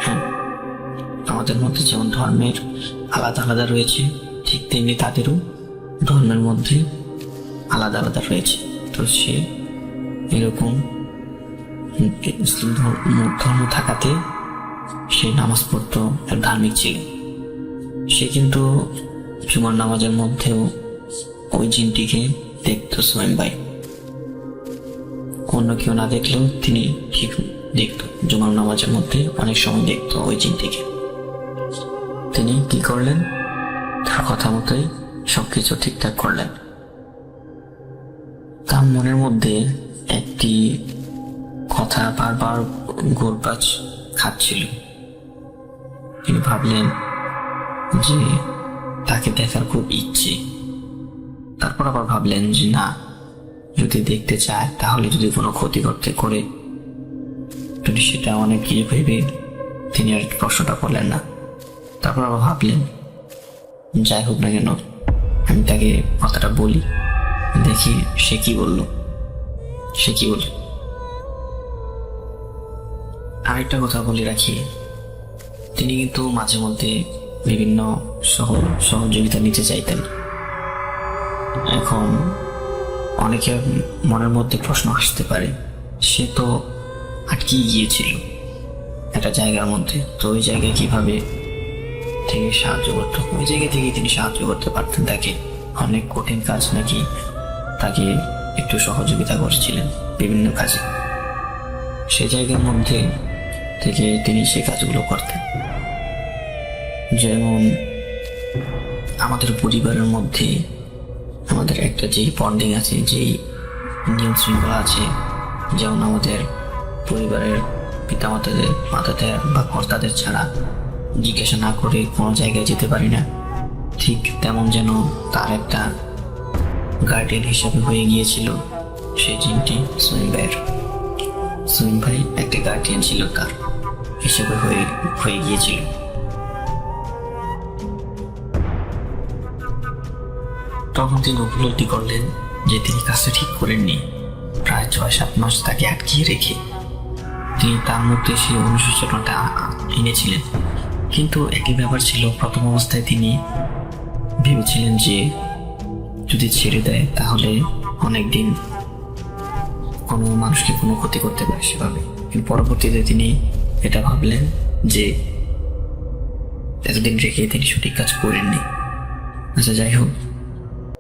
হ্যাঁ, আমাদের মধ্যে যেমন ধর্মের আলাদা আলাদা রয়েছে, ঠিক তেমনি তাদেরও ধর্মের মধ্যে আলাদা আলাদা রয়েছে। তো সে এরকম মুসলিম ধর্ম থাকাতে সে নামাজ পড়তো, আর ধার্মিক ছিল। সে কিন্তু জুমার নামাজের মধ্যেও ওই জিনটিকে দেখতো সোহেম ভাই। অন্য কেউ না দেখলেও তিনি ঠিক দেখতো, জুমার নামাজের মধ্যে অনেক সময় দেখতো ওই জিনটিকে। তিনি কি করলেন, তার কথা মতোই সবকিছু ঠিকঠাক করলেন। তার মনের মধ্যে একটি কথা বারবার ঘুরপাক খাচ্ছিল। তিনি ভাবলেন যে তাকে দেখার খুব ইচ্ছে। তারপর আবার ভাবলেন যে না, যদি দেখতে চায় তাহলে যদি কোনো ক্ষতি করতে করে, যদি সেটা অনেক কিছু ভেবে তিনি আর প্রশ্নটা করলেন না। তারপর আবার ভাবলেন যাই হোক না কেন আমি তাকে কথাটা বলি, দেখি সে কি বলল। আরেকটা কথা বলে রাখি, তিনি কিন্তু মাঝে মধ্যে বিভিন্ন সহযোগিতা নিতে চাইতেন। এখন অনেকের মনের মধ্যে প্রশ্ন আসতে পারে, সে তো আটকে গিয়েছিল একটা জায়গার মধ্যে, তো ওই জায়গায় কিভাবে থেকে সাহায্য করতো? ওই জায়গা থেকে তিনি সাহায্য করতে পারতেন তাকে। অনেক কঠিন কাজ নাকি তাকে একটু সহযোগিতা করছিলেন বিভিন্ন কাজে, সে জায়গার মধ্যে থেকে তিনি সে কাজগুলো করতেন। যেমন আমাদের পরিবারের মধ্যে আমাদের একটা যেই বন্ডিং আছে, যেই নিয়ম শৃঙ্খলা আছে, যেমন আমাদের পরিবারের মাতাদের বা কর্তাদের ছাড়া জিজ্ঞাসা না করে কোনো জায়গায় যেতে পারি না, ঠিক তেমন যেন তার একটা গার্ডিয়ান হিসাবে হয়ে গিয়েছিল সেই জিনটি সোহেম ভাইয়ের। সোহেম ভাই একটা গার্ডিয়ান ছিল, তার হিসেবে হয়ে গিয়েছিল। তখন তিনি উপলব্ধি করলেন যে তিনি কাজটা ঠিক করেননি। প্রায় 6-7 মাস তাকে আটকিয়ে রেখে তিনি তার মধ্যে সেই অনুশোচনাটা এনেছিলেন। কিন্তু একই ব্যাপার ছিল, প্রথম অবস্থায় তিনি ভেবেছিলেন যে যদি ছেড়ে দেয় তাহলে অনেকদিন কোনো মানুষকে কোনো ক্ষতি করতে পারে সেভাবে। কিন্তু পরবর্তীতে তিনি এটা ভাবলেন যে এতদিন রেখে তিনি সঠিক কাজ করেননি। আচ্ছা যাই হোক,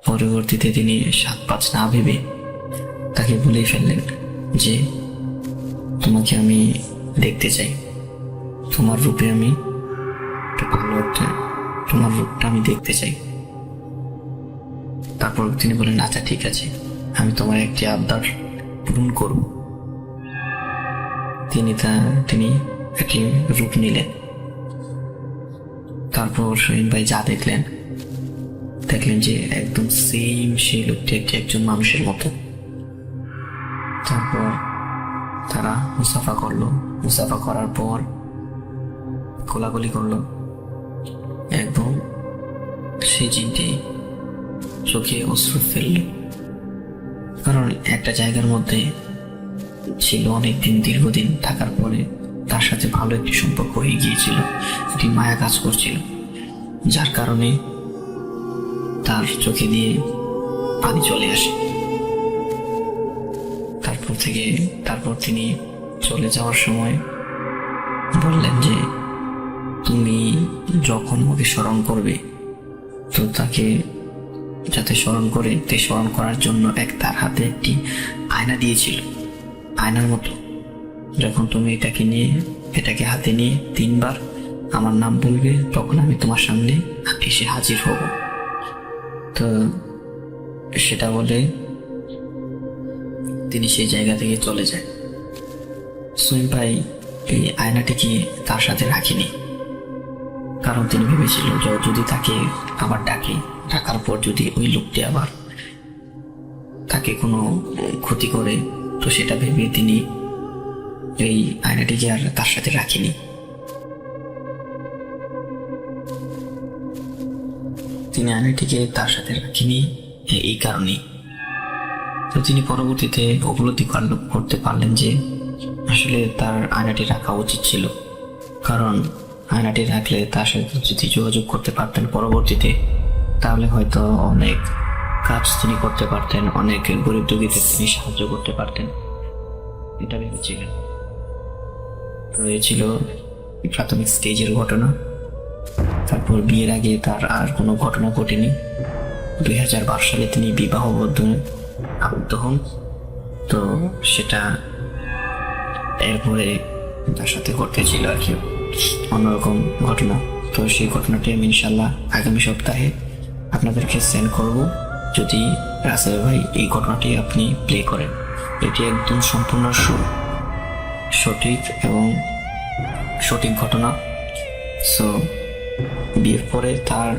পরবর্তীতে তিনি 7-5 না ভেবে তাকে বলেই ফেললেন যে তোমাকে আমি দেখতে চাই, তোমার রূপে আমি একটা ভালো একটা তোমার রূপটা আমি দেখতে চাই। তারপর তিনি বলেন, আচ্ছা ঠিক আছে, আমি তোমার একটি আবদার পূরণ করব। তিনি একটি রূপ নিলেন। তারপর সোহিন ভাই যা দেখলেন যে একদম সেম সেই লোকটি একজন মানুষের মতো। তারপর তারা মুসাফা করার পর কোলাকুলি করলো। একদম সেই জিনটি চোখে অশ্রু ফেলল, কারণ একটা জায়গার মধ্যে ছিল অনেকদিন, দীর্ঘদিন থাকার পরে তার সাথে ভালো একটি সম্পর্ক হয়ে গিয়েছিল, একটি মায়া কাজ করছিল, যার কারণে তার চোখে দিয়ে পানি চলে আসে। তারপর তিনি চলে যাওয়ার সময় বললেন যে তুমি যখন ওকে স্মরণ করবে তো তাকে যাতে স্মরণ করার জন্য তার হাতে একটি আয়না দিয়েছিল, আয়নার মতো। যখন তুমি এটাকে হাতে নিয়ে 3 বার আমার নাম বলবে, তখন আমি তোমার সামনে এসে হাজির হব। তো সেটা বলে তিনি সেই জায়গা থেকে চলে যায়। সোহিন ভাই এই আয়নাটিকে তার সাথে রাখেনি, কারণ তিনি ভেবেছিল যদি তাকে আবার ডাকার পর যদি ওই লোকটি আবার তাকে কোনো ক্ষতি করে, তো সেটা ভেবে তিনি এই আয়নাটিকে আর তার সাথে রাখেনি। তিনি আয়নাটিকে তার সাথে রাখেনি এই কারণেই। তো তিনি পরবর্তীতে উপলব্ধি করতে পারলেন যে আসলে তার আয়নাটি রাখা উচিত ছিল, কারণ আয়নাটি রাখলে তার সাথে যদি যোগাযোগ করতে পারতেন পরবর্তীতে, তাহলে হয়তো অনেক কাজ তিনি করতে পারতেন, অনেক গরিব দুঃখীদের তিনি সাহায্য করতে পারতেন, এটা ভেবেছিলেন। তো এ ছিল প্রাথমিক স্টেজের ঘটনা। তারপর বিয়ের আগে তার আর কোনো ঘটনা ঘটেনি। 2012 সালে তিনি বিবাহবদ্ধ আবদ্ধ হন। তো সেটা এরপরে তার সাথে ঘটেছিল আর কি অন্যরকম ঘটনা। তো সেই ঘটনাটি আমি ইনশাল্লাহ আগামী সপ্তাহে আপনাদেরকে সেন্ড করব, যদি রাসেল ভাই এই ঘটনাটি আপনি প্লে করেন। এটি একদম সম্পূর্ণ সঠিক ঘটনা। সো বিয়ের পরে তার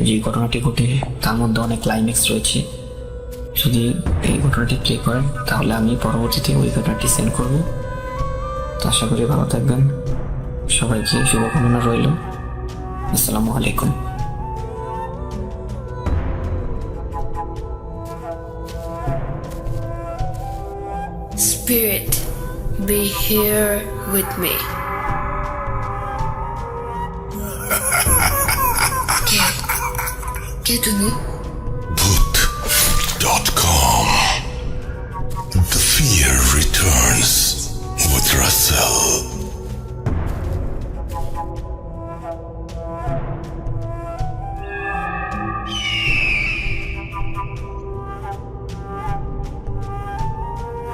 যে ঘটনাটি ঘটে তার মধ্যে অনেক ক্লাইম্যাক্স রয়েছে। যদি এই ঘটনাটি প্লে করেন তাহলে আমি পরবর্তীতে ওই ঘটনাটি সেন্ড করব। তো আশা করি ভালো থাকবেন। সবাইকে শুভকামনা রইল। আসসালামু আলাইকুম। Spirit, be here with me. কে তুমি? Bhoot.com. The fear returns with Russell.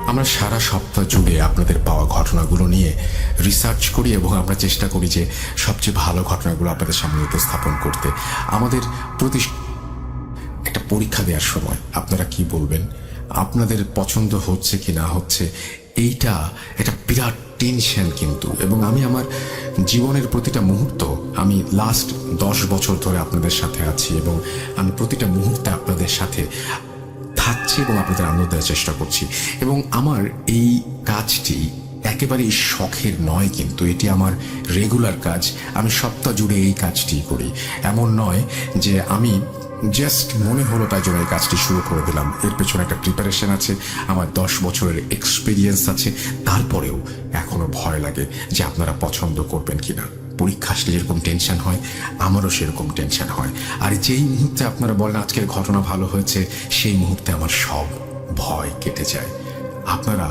আমরা সারা সপ্তাহ জুড়ে আপনাদের পাওয়া ঘটনাগুলো নিয়ে রিসার্চ করি এবং আমরা চেষ্টা করি যে সবচেয়ে ভালো ঘটনাগুলো আপনাদের সামনে উপস্থাপন করতে। আমাদের প্রতি একটা পরীক্ষা দেওয়ার সময় আপনারা কি বলবেন, আপনাদের পছন্দ হচ্ছে কি না হচ্ছে, এটা বিরাট টেনশন কিন্তু। এবং আমি আমার জীবনের প্রতিটা মুহূর্ত, আমি লাস্ট 10 বছর ধরে আপনাদের সাথে আছি এবং আমি প্রতিটা মুহূর্তে আপনাদের সাথে থাকছি এবং আপনাদের আনন্দ দেওয়ার চেষ্টা করছি। এবং আমার এই কাজটি একেবারেই শখের নয়, কিন্তু এটি আমার রেগুলার কাজ। আমি সপ্তাহ জুড়ে এই কাজটি করি। এমন নয় যে আমি জাস্ট মনে হলো তাই জন্য এই কাজটি শুরু করে দিলাম। এর পেছনে একটা প্রিপারেশন আছে, আমার 10 বছরের এক্সপিরিয়েন্স আছে। তারপরেও এখনো ভয় লাগে যে আপনারা পছন্দ করবেন কিনা। পরীক্ষা আসলে যেরকম টেনশন হয়, আমারও সেরকম টেনশন হয়। আর যেই মুহূর্তে আপনারা বলেন আজকের ঘটনা ভালো হয়েছে, সেই মুহূর্তে আমার সব ভয় কেটে যায়। আপনারা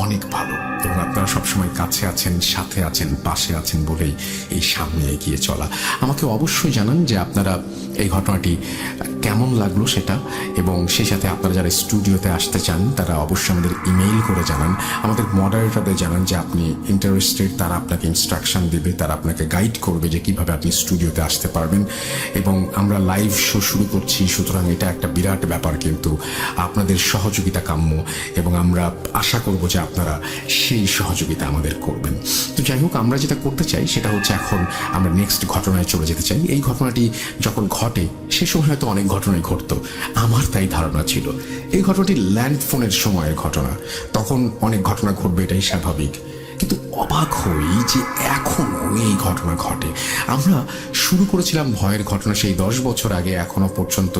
অনেক ভালো, এবং আপনারা সবসময় কাছে আছেন, সাথে আছেন, পাশে আছেন বলেই এই সামনে এগিয়ে চলা। আমাকে অবশ্যই জানান যে আপনারা এই ঘটনাটি কেমন লাগলো সেটা, এবং সেই সাথে আপনারা যারা স্টুডিওতে আসতে চান তারা অবশ্যই আমাদের ইমেইল করে জানান, আমাদের মডারেটরদের জানান যে আপনি ইন্টারেস্টেড, তারা আপনাকে ইনস্ট্রাকশন দেবে, তারা আপনাকে গাইড করবে যে কিভাবে আপনি স্টুডিওতে আসতে পারবেন। এবং আমরা লাইভ শো শুরু করছি, সুতরাং এটা একটা বিরাট ব্যাপার, কিন্তু আপনাদের সহযোগিতা কাম্য, এবং আমরা আশা করব যে আপনারা সেই সহযোগিতা আমাদের করবেন। তো যাই হোক, আমরা যেটা করতে চাই সেটা হচ্ছে এখন আমরা নেক্সট ঘটনায় চলে যেতে চাই। এই ঘটনাটি যখন ঘটে সে সময় হয়তো অনেক ঘটনাই ঘটতো, আমার তাই ধারণা ছিল। এই ঘটনাটি ল্যান্ড ফোনের সময়ের ঘটনা, তখন অনেক ঘটনা ঘটবে, এটাই স্বাভাবিক, কিন্তু অবাক হই যে এখনো এই ঘটনা ঘটে। আমরা শুরু করেছিলাম ভয়ের ঘটনা সেই 10 বছর আগে, এখনো পর্যন্ত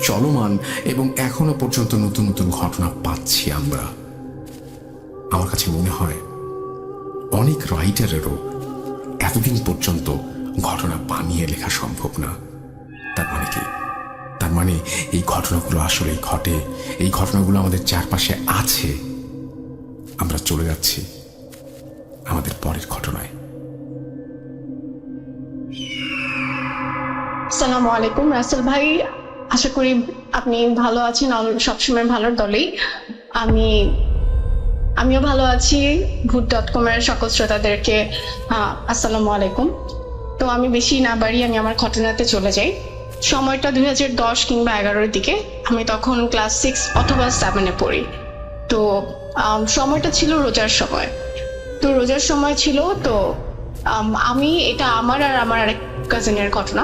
চলমান, এবং এখনো পর্যন্ত নতুন নতুন ঘটনা পাচ্ছি আমরা। আমার কাছে মনে হয় অনেক রাইটারেরও এতদিন পর্যন্ত ঘটনা বানিয়ে লেখা সম্ভব না। তার মানে কি? তার মানে এই ঘটনাগুলো আসলেই ঘটে, এই ঘটনাগুলো আমাদের চারপাশে আছে। আমরা চলে যাচ্ছি আমাদের পরের ঘটনায়। আসসালামু আলাইকুম রাসেল ভাই, আশা করি আপনি ভালো আছেন, সবসময় ভালোর দলেই। আমিও ভালো আছি। ভূত.com এর সকল শ্রোতাদেরকে আসসালামু আলাইকুম। তো আমি বেশি না বাড়িয়ে আমি আমার ঘটনাতে চলে যাই। সময়টা 2010 কিংবা 11-র দিকে, আমি তখন ক্লাস 6 অথবা 7-এ পড়ি। তো সময়টা ছিল রোজার সময়। তো রোজার সময় ছিল, তো এটা আমার আর আমার আরেক কাজিনের ঘটনা।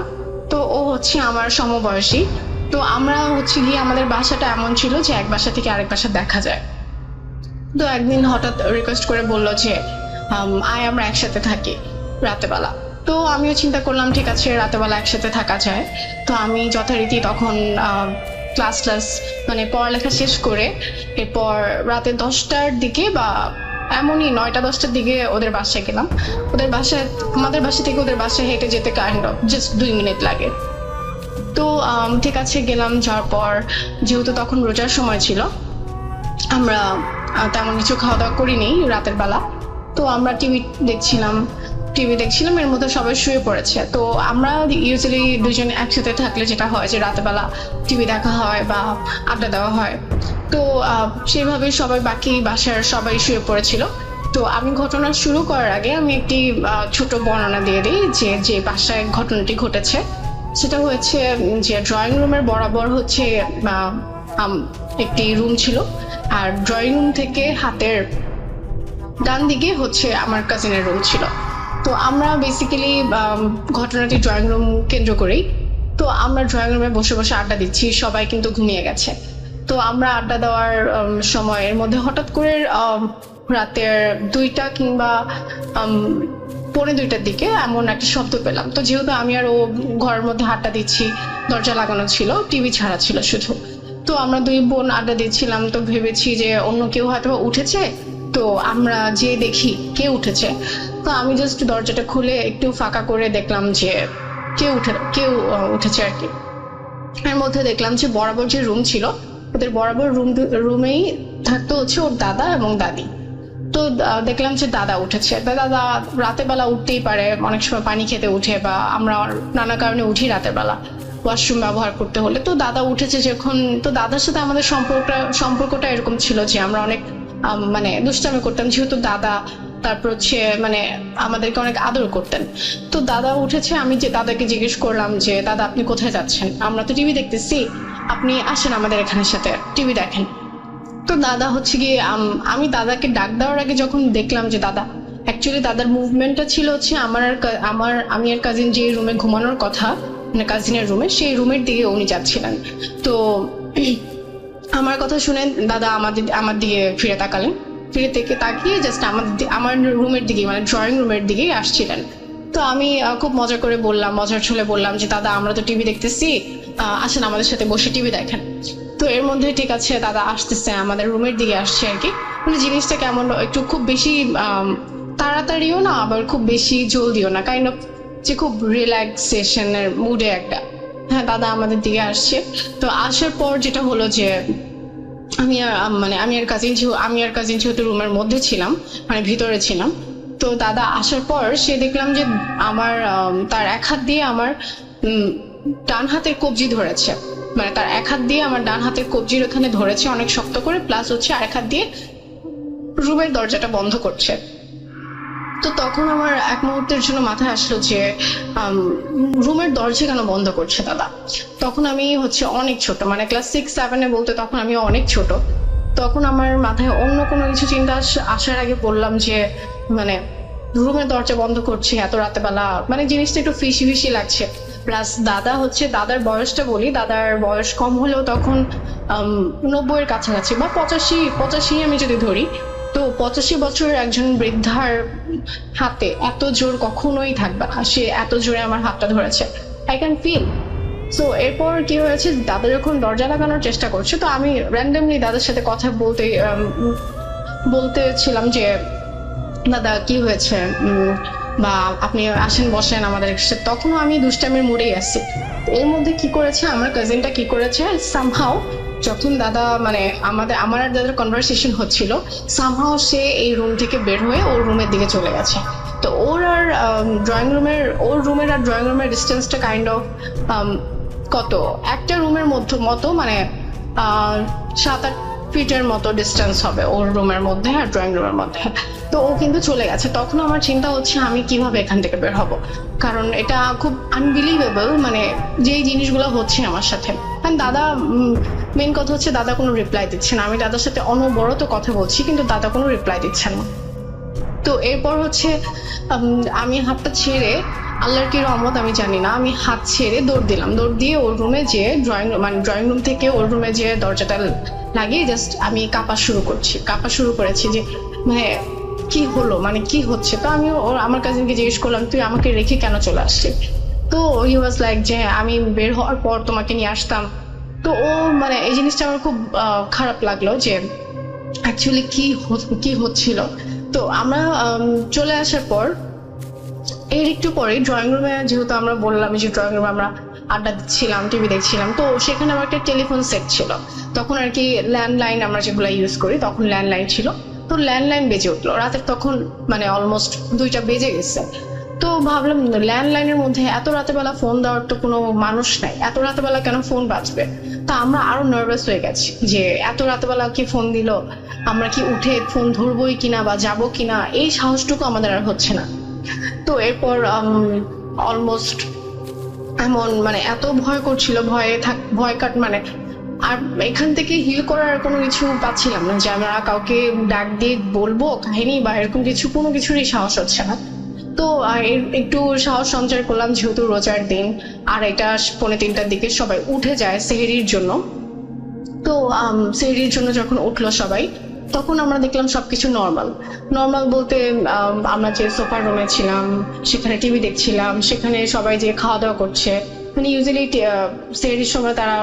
তো ও হচ্ছে আমার সমবয়সী। তো আমরা হচ্ছে গিয়ে আমাদের বাসাটা এমন ছিল যে এক বাসা থেকে আরেক বাসা দেখা যায়। তো একদিন হঠাৎ রিকোয়েস্ট করে বললো যে আমরা একসাথে থাকি রাতেবেলা। তো আমিও চিন্তা করলাম ঠিক আছে, রাতেবেলা একসাথে থাকা যায়। তো আমি যথারীতি তখন ক্লাস মানে পড়ালেখা শেষ করে এরপর রাতে 10টার দিকে বা এমনই 9টা-10টার দিকে ওদের বাসায় গেলাম। আমাদের বাসা থেকে ওদের বাসায় হেঁটে যেতে কাইন্ড অফ জাস্ট 2 মিনিট লাগে। তো ঠিক আছে গেলাম, যাওয়ার পর যেহেতু তখন রোজার সময় ছিল, আমরা তেমন কিছু খাওয়া দাওয়া করিনি রাতের বেলা। তো আমরা টিভি দেখছিলাম, এর মধ্যে সবাই শুয়ে পড়েছে। তো আমরা ইউজুয়ালি দুজন একসাথে থাকলে যেটা হয় যে রাতের বেলা টিভি দেখা হয় বা আড্ডা দেওয়া হয়। তো সেইভাবে সবাই বাকি বাসার সবাই শুয়ে পড়েছিল। তো আমি ঘটনা শুরু করার আগে আমি একটি ছোট বর্ণনা দিয়ে দিই যে বাসায় ঘটনাটি ঘটেছে। সেটা হয়েছে যে ড্রয়িং রুমের বরাবর হচ্ছে একটি রুম ছিল, আর ড্রয়িং রুম থেকে হাতের ডান দিকে হচ্ছে আমার কাজিনের রুম ছিল। তো আমরা বেসিক্যালি ঘটনাটি ড্রয়িং রুম কেন্দ্র করেই। তো আমরা ড্রয়িং রুমে বসে বসে আড্ডা দিচ্ছি, সবাই কিন্তু ঘুমিয়ে গেছে। তো আমরা আড্ডা দেওয়ার সময়ের মধ্যে হঠাৎ করে রাতের 2টা কিংবা 1:45-টার দিকে এমন একটা শব্দ পেলাম। তো যেহেতু আমি আর ও ঘরের মধ্যে আড্ডা দিচ্ছি, দরজা লাগানো ছিল, টিভি ছাড়া ছিল শুধু। তো আমরা 2 বোন আড্ডা দিচ্ছিলাম, তো ভেবেছি যে অন্য কেউ হয়তো উঠেছে, তো আমরা যে দেখি কে উঠেছে। তো আমি জাস্ট দরজাটা খুলে একটু ফাঁকা করে দেখলাম যে কেউ উঠেছে আর কি। এর মধ্যে দেখলাম যে বরাবর যে রুম ছিল, ওদের বরাবর রুমেই থাকতো হচ্ছে ওর দাদা এবং দাদি। তো দেখলাম যে দাদা উঠেছে। দাদা রাতের বেলা উঠতেই পারে, অনেক সময় পানি খেতে উঠে, বা আমরা নানা কারণে উঠি রাতের বেলা ওয়াশরুম ব্যবহার করতে হলে। তো দাদা উঠেছে যখন, তো দাদার সাথে আমাদের সম্পর্কটা এরকম ছিল যে আমরা অনেক মানে দুষ্টামি করতাম, যেহেতু দাদা, তারপর হচ্ছে মানে আমাদেরকে অনেক আদর করতেন। তো দাদা উঠেছে, আমি যে দাদাকে জিজ্ঞেস করলাম যে দাদা আপনি কোথায় যাচ্ছেন, আমরা তো টিভি দেখতেছি, আপনি আসেন আমাদের এখানের সাথে টিভি দেখেন। তো দাদা হচ্ছে গিয়ে আমি দাদাকে ডাক দেওয়ার আগে যখন দেখলাম যে অ্যাকচুয়ালি দাদার মুভমেন্টটা ছিল হচ্ছে আমি আর কাজিন যে রুমে ঘুমানোর কথা, মানে কাজিনের রুমে, সেই রুমের দিকে উনি যাচ্ছিলেন। তো আমার কথা শুনে দাদা আমার দিকে ফিরে তাকালেন, ফিরে থেকে তাকিয়ে জাস্ট আমার রুমের দিকে, মানে ড্রয়িং রুমের দিকেই আসছিলেন। তো আমি খুব মজার ছলে বললাম যে দাদা আমরা তো টিভি দেখতেছি, আসেন আমাদের সাথে বসে টিভি দেখেন। তো এর মধ্যে ঠিক আছে দাদা আসতেছে, আমাদের রুমের দিকে আসছে আর কি। মানে জিনিসটা কেমন, একটু খুব বেশি তাড়াতাড়িও না, আবার খুব বেশি জলদিও না, কাইন্ড অফ যে খুব রিল্যাক্সেশনের মুডে একটা। হ্যাঁ, দাদা আমাদের দিকে আসছে। তো আসার পর যেটা হলো যে আমি আর কাজিন যেহেতু রুমের মধ্যে ছিলাম, মানে ভিতরে ছিলাম। তো দাদা আসার পর সে দেখলাম যে আমার তার এক হাত দিয়ে আমার ডান হাতের কবজি ধরেছে, মানে তার এক হাত দিয়ে আমার ডান হাতের কবজির ওখানে ধরেছে অনেক শক্ত করে, প্লাস হচ্ছে আরেক হাত দিয়ে রুমের দরজাটা বন্ধ করছে। তো তখন আমার এক মুহূর্তের জন্য মাথায় আসলো যে রুমের দরজা কেন বন্ধ করছে দাদা। তখন আমি হচ্ছে অনেক ছোট, মানে ক্লাস 6-7 বলতে তখন আমি অনেক ছোট। তখন আমার মাথায় অন্য কোনো কিছু চিন্তা আসার আগে বললাম যে মানে রুমের দরজা বন্ধ করছে এত রাতে বেলা, মানে জিনিসটা একটু ফিসি ফিসি লাগছে। প্লাস দাদার বয়সটা বলি, দাদার বয়স কম হলেও তখন 90-এর কাছাকাছি বা 85 আমি যদি ধরি। তো 85 বছরের একজন বৃদ্ধার হাতে এত জোর কখনোই থাকবে না, সে এত জোরে আমার হাতটা ধরেছে, আই ক্যান ফিল। সো এরপর কি হয়েছে, দাদা যখন দরজা লাগানোর চেষ্টা করছে, তো আমি র্যান্ডমলি দাদার সাথে কথা বলতেছিলাম যে দাদা কি হয়েছে, বা আপনি আসেন বসেন আমাদের সাথে। তখনও আমি দুষ্টামির মুডেই আসছি। এর মধ্যে কি করেছে আমার কাজিনটা, কি করেছে সামহাও, যখন দাদা মানে আমার আর দাদার কনভারসেশন হচ্ছিল, সামহাও সে এই রুম থেকে বের হয়ে ওর রুমের দিকে চলে গেছে। তো ওর রুমের আর ড্রয়িং রুমের ডিস্টেন্সটা কাইন্ড অফ কত একটা রুমের মতো, মানে 7-8 ফিটের মতো ডিস্টেন্স হবে ওর রুমের মধ্যে আর ড্রয়িং রুমের মধ্যে। তো ও কিন্তু চলে গেছে। তখন আমার চিন্তা হচ্ছে আমি কিভাবে এখান থেকে বের হব, কারণ এটা খুব আনবিলিভেবল, মানে যেই জিনিসগুলো হচ্ছে আমার সাথে। দাদা মেইন কথা হচ্ছে দাদা কোনো রিপ্লাই দিচ্ছে না। আমি দাদার সাথে অনবরত কথা বলছি কিন্তু দাদা কোনো রিপ্লাই দিচ্ছেন না। তো এরপর হচ্ছে আমি হাতটা ছেড়ে, আল্লাহর কি রহমত আমি জানি না, আমি হাত ছেড়ে দৌড় দিলাম। দৌড় দিয়ে ওর রুমে যে ড্রয়িং রুম থেকে ওর রুমে যে দরজাটা লাগিয়ে জাস্ট আমি কাঁপা শুরু করেছি যে মানে কি হলো, মানে কি হচ্ছে। তো আমি আমার কাজিনকে জিজ্ঞেস করলাম তুই আমাকে রেখে কেন চলে আসছিস। তো হি ওয়াজ লাইক যে আমি বের হওয়ার পর তোমাকে নিয়ে আসতাম। তো ও মানে এই জিনিসটা আমার খুব খারাপ লাগলো যে অ্যাকচুয়ালি কি হচ্ছিল। তো আমরা চলে আসার পর এর একটু পরে ড্রয়িং রুমে, যেহেতু আমরা বললাম যে ড্রয়িং রুমে আমরা আড্ডা দিচ্ছিলাম, টিভি দেখছিলাম, তো সেখানে আমার একটা টেলিফোন সেট ছিল। তখন আর কি ল্যান্ডলাইন আমরা যেগুলো ইউজ করি, তখন ল্যান্ডলাইন ছিল। তো ল্যান্ডলাইন বেজে উঠলো রাতের, তখন মানে অলমোস্ট 2টা বেজে গেছে। তো ভাবলাম ল্যান্ডলাইনের মধ্যে এত রাতেবেলা ফোন দেওয়ার তো কোনো মানুষ নাই, এত রাতেবেলা কেন ফোন বাজবে। তা আমরা আরো নার্ভাস হয়ে গেছি যে এত রাতেবেলা কি ফোন দিল, আমরা কি উঠে ফোন ধরবোই কিনা বা যাবো কিনা, এই সাহসটুকু আমাদের আর হচ্ছে না। তো এরপর অলমোস্ট এমন মানে এত ভয় করছিল, ভয় কাট মানে আর এখান থেকে হিল করার কোনো কিছু পাচ্ছিলাম না যে আমরা কাউকে ডাক দিয়ে বলবো কাহিনী বা এরকম কোনো কিছুরই সাহস হচ্ছে না। তো একটু সাহস সঞ্চয় করলাম, যেহেতু রোজার দিন আর এটা 2:45টার দিকে সবাই উঠে যায় সেহরির জন্য। তো সেহরির জন্য যখন উঠলো সবাই, তখন আমরা দেখলাম সবকিছু নর্মাল বলতে আমরা যে সোফার রুমে ছিলাম সেখানে টিভি দেখছিলাম, সেখানে সবাই যে খাওয়া দাওয়া করছে, মানে ইউজুয়ালি সেহরির সময় তারা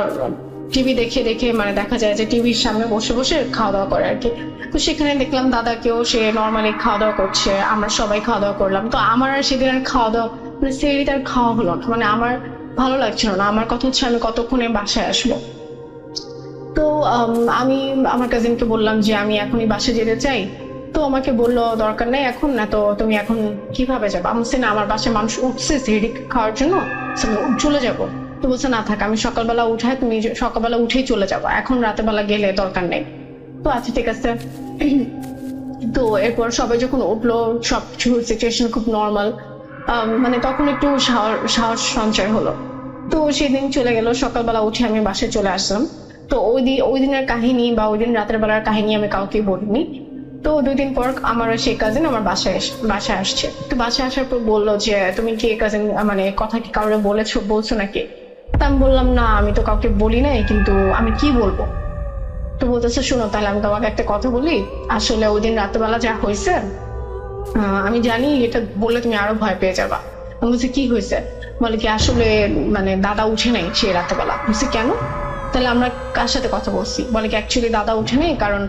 টিভি দেখে মানে দেখা যায় যে টিভির সামনে বসে খাওয়া দাওয়া করে আর কি। তো সেখানে দেখলাম দাদাকেও সে নর্মালি খাওয়া দাওয়া করছে, আমরা সবাই খাওয়া দাওয়া করলাম। তো আমার আর সেদিন আর খাওয়া দাওয়া মানে সেহরিতে আর খাওয়া হলো না, মানে আমার ভালো লাগছিল না। আমার কথা হচ্ছে আমি কতক্ষণে বাসায় আসবো। তো আমি আমার কাজিনকে বললাম যে আমি এখনই বাসায় যেতে চাই। তো আমাকে বললো দরকার নেই এখন না, তো তুমি এখন কিভাবে যাবো। আমি বলছি না, আমার বাসায় মানুষ উঠছে সেহরি খাওয়ার জন্য, চলে যাবো। তো বলছে না থাক, আমি সকালবেলা তুমি সকালবেলা উঠেই চলে যাবো, এখন রাতের বেলা গেলে দরকার নেই। তো আচ্ছা ঠিক আছে। তো এরপর সবাই যখন উঠলো, সব সিচুয়েশন খুব নর্মাল, মানে তখন একটু সাহস সঞ্চয় হলো। তো সেদিন চলে গেল, সকালবেলা উঠে আমি বাসায় চলে আসলাম। তো ওই দিনের কাহিনী বা ওই দিন রাতের বেলার কাহিনী আমি কাউকে বলিনি। তো 2 দিন পর আমার সেই কাজিন আমার বাসায় আসছে। তো বাসায় আসার পর বললো যে তুমি কি কাজিন মানে কথা কি কাউকে বলছো নাকি। তা আমি বললাম না, আমি তো কাউকে বলি নাই, কিন্তু আমি কি বলবো। তো বলতেছে শোনো তাহলে আমি তোমাকে একটা কথা বলি, আসলে ওই দিন রাতের যা হয়েছে আমি জানি এটা বললে তুমি আরো ভয় পেয়ে যাবা। আমি বলছি কি হয়েছে, বলে কি আসলে মানে দাদা উঠে নাই সে রাতেবেলা। বলছি কেন, তাহলে আমরা কার সাথে কথা বলছি। বলে কি অ্যাকচুয়ালি দাদা উঠে নেই, কারণ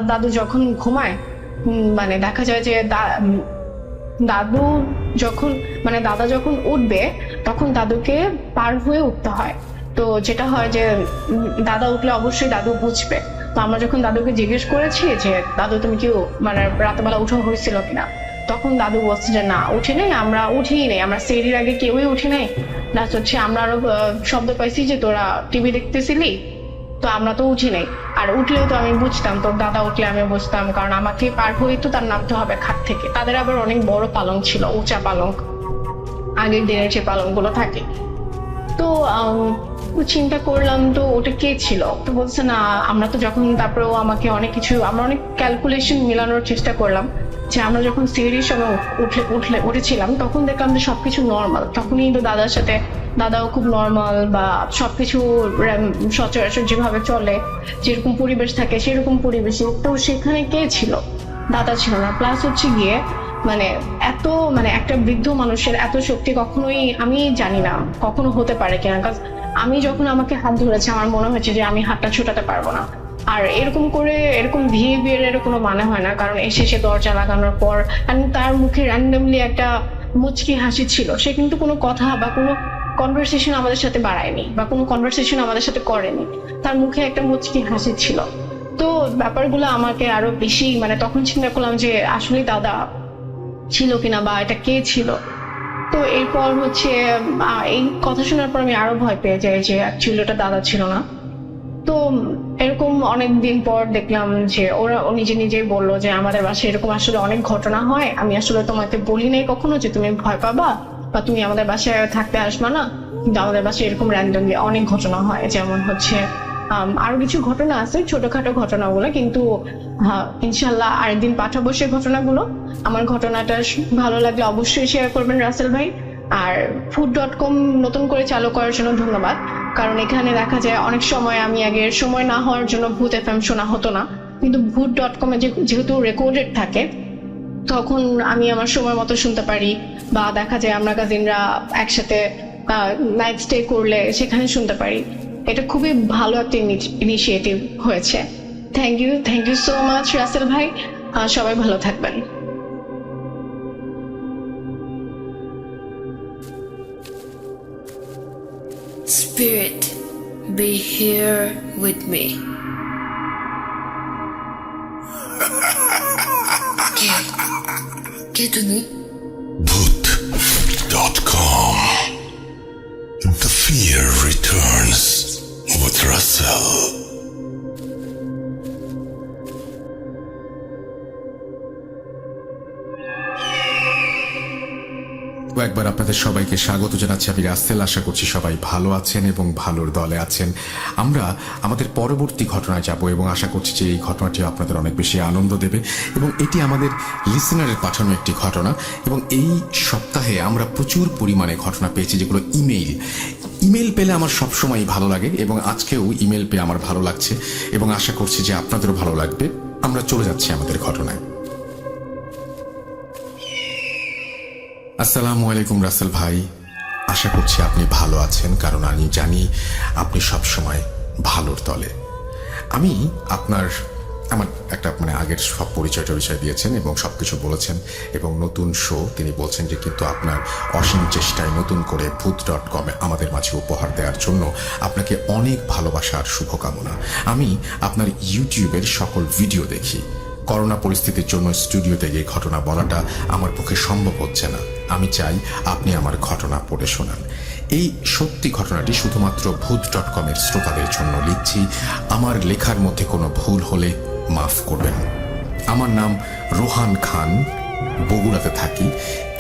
দাদু যখন ঘুমায় মানে দেখা যায় যে দাদা যখন উঠবে তখন দাদুকে পার হয়ে উঠতে হয়। তো যেটা হয় যে দাদা উঠলে অবশ্যই দাদু বুঝবে, তো তো আমরা যখন দাদুকে জিজ্ঞেস করেছি যে দাদু তুমি কি মানে রাতেবেলা উঠা হয়েছিল কিনা, তখন দাদু বলছে যে না উঠি নাই, আমরা উঠিই নাই, আমরা সেরির আগে কেউই উঠি নাই। প্লাস হচ্ছে আমরা আরো শব্দ পাইছি যে তোরা টিভি দেখতেছিলি, তো আমরা তো উঠি নাই। আর উঠলেও তো আমি বুঝতাম, তোর দাদা উঠলে আমি বুঝতাম, কারণ আমাকে পার হয়ে তো তার নামতে হবে খাট থেকে। তাদের আবার অনেক বড় পালং ছিল, উঁচা পালং, আগের দিনের যে পালং গুলো থাকে। তো চিন্তা করলাম তো ওটা কে ছিল, তো বলছে না আমরা তো যখন, তারপরেও আমাকে অনেক কিছু, আমরা অনেক ক্যালকুলেশন মিলানোর চেষ্টা করলাম যে আমরা যখন সিরিয়াস সময় উঠেছিলাম তখন দেখলাম যে সবকিছু নর্মাল। তখনই তো দাদার সাথে, দাদাও খুব নর্মাল বা সবকিছু সচরাচর যেভাবে চলে, যেরকম পরিবেশ থাকে সেরকম পরিবেশে। তো সেখানে কে ছিল? দাদা ছিল না। প্লাস হচ্ছে গিয়ে মানে এত মানে একটা বৃদ্ধ মানুষের এত শক্তি কখনোই আমি জানি না কখনো হতে পারে কিনা। কারণ আমি যখন আমাকে হাত ধরেছে আমার মনে হয়েছে যে আমি হাতটা ছোটাতে পারবো না। আর এরকম করে এরকম বিহেভিয়ারের কোনো মানে হয় না, কারণ এসে সে দরজা লাগানোর পর তার মুখে র্যান্ডমলি একটা মুচকি হাসি ছিল। সে কিন্তু কোনো কথা বা কোনো কনভারসেশন আমাদের সাথে বাড়ায়নি বা কোনো কনভারসেশন আমাদের সাথে করেনি, তার মুখে একটা মুচকি হাসি ছিল। তো ব্যাপারগুলো আমাকে আরো বেশি মানে তখন চিন্তা করলাম যে আসলে দাদা ছিল কিনা বা এটা কে ছিল। তো এরপর হচ্ছে এই কথা শোনার পর আমি আরো ভয় পেয়ে যাই যে অ্যাকচুয়ালি ওটা দাদা ছিল না। তো এরকম অনেকদিন পর দেখলাম যে ওরা নিজে নিজেই বললো যে আমাদের বাসায় এরকম আসলে অনেক ঘটনা হয়, আমি আসলে তোমাকে বলি নাই কখনো যে তুমি ভয় পাবা বা তুমি আমাদের বাসায় থাকতে আসবা না, কিন্তু আমাদের বাসায় এরকম র্যান্ডমলি অনেক ঘটনা হয়। যেমন হচ্ছে আরো কিছু ঘটনা আছে, ছোটখাটো ঘটনাগুলো, কিন্তু ইনশাল্লাহ আরেকদিন পাঠাবো সেই ঘটনাগুলো। আমার ঘটনাটা ভালো লাগলে অবশ্যই শেয়ার করবেন রাসেল ভাই। আর food.com নতুন করে চালু করার জন্য ধন্যবাদ, কারণ এখানে দেখা যায় অনেক সময় আমি আগের সময় না হওয়ার জন্য ভূত FM শোনা হতো না, কিন্তু food.com যেহেতু রেকর্ডেড থাকে তখন আমি আমার সময় মতো শুনতে পারি, বা দেখা যায় আমরা কাজিনরা একসাথে নাইট স্টে করলে সেখানে শুনতে পারি। এটা খুবই ভালো একটা ইনিশিয়েটিভ হয়েছে। Thank you so much Rasel ভাই, সবাই ভালো থাকবেন। Spirit, be here with me. কে তুমি? Bhoot.com. The fear returns with Russell. একবার আপনাদের সবাইকে স্বাগত জানাচ্ছি। আমি রাসেল, আশা করছি সবাই ভালো আছেন এবং ভালোর দলে আছেন। আমরা আমাদের পরবর্তী ঘটনায় যাব এবং আশা করছি যে এই ঘটনাটি আপনাদের অনেক বেশি আনন্দ দেবে, এবং এটি আমাদের লিসেনারের পাঠানো একটি ঘটনা। এবং এই সপ্তাহে আমরা প্রচুর পরিমাণে ঘটনা পেয়েছি যেগুলো ইমেল পেলে আমার সবসময় ভালো লাগে, এবং আজকেও ইমেল পেয়ে আমার ভালো লাগছে এবং আশা করছি যে আপনাদেরও ভালো লাগবে। আমরা চলে যাচ্ছি আমাদের ঘটনায়। আসসালামু আলাইকুম রাসেল ভাই, আশা করছি আপনি ভালো আছেন, কারণ আমি জানি আপনি সবসময় ভালোর দলে। আমি আমার একটা আগের সব পরিচয় দিয়েছেন এবং সবকিছু বলেছেন, এবং নতুন শো তিনি বলছেন যে কিন্তু আপনার অসীম চেষ্টায় নতুন করে ভূত.com আমাদের মাঝে উপহার দেওয়ার জন্য আপনাকে অনেক ভালোবাসা আর শুভকামনা। আমি আপনার ইউটিউবের সকল ভিডিও দেখি। করোনা পরিস্থিতির জন্য স্টুডিওতে গিয়ে ঘটনা বলাটা আমার পক্ষে সম্ভব হচ্ছে না। আমি চাই আপনি আমার ঘটনা পড়ে শোনান। এই সত্যি ঘটনাটি শুধুমাত্র ভূত.com এর শ্রোতাদের জন্য লিখছি। আমার লেখার মধ্যে কোনো ভুল হলে মাফ করবেন। আমার নাম রোহান খান, বগুড়াতে থাকি।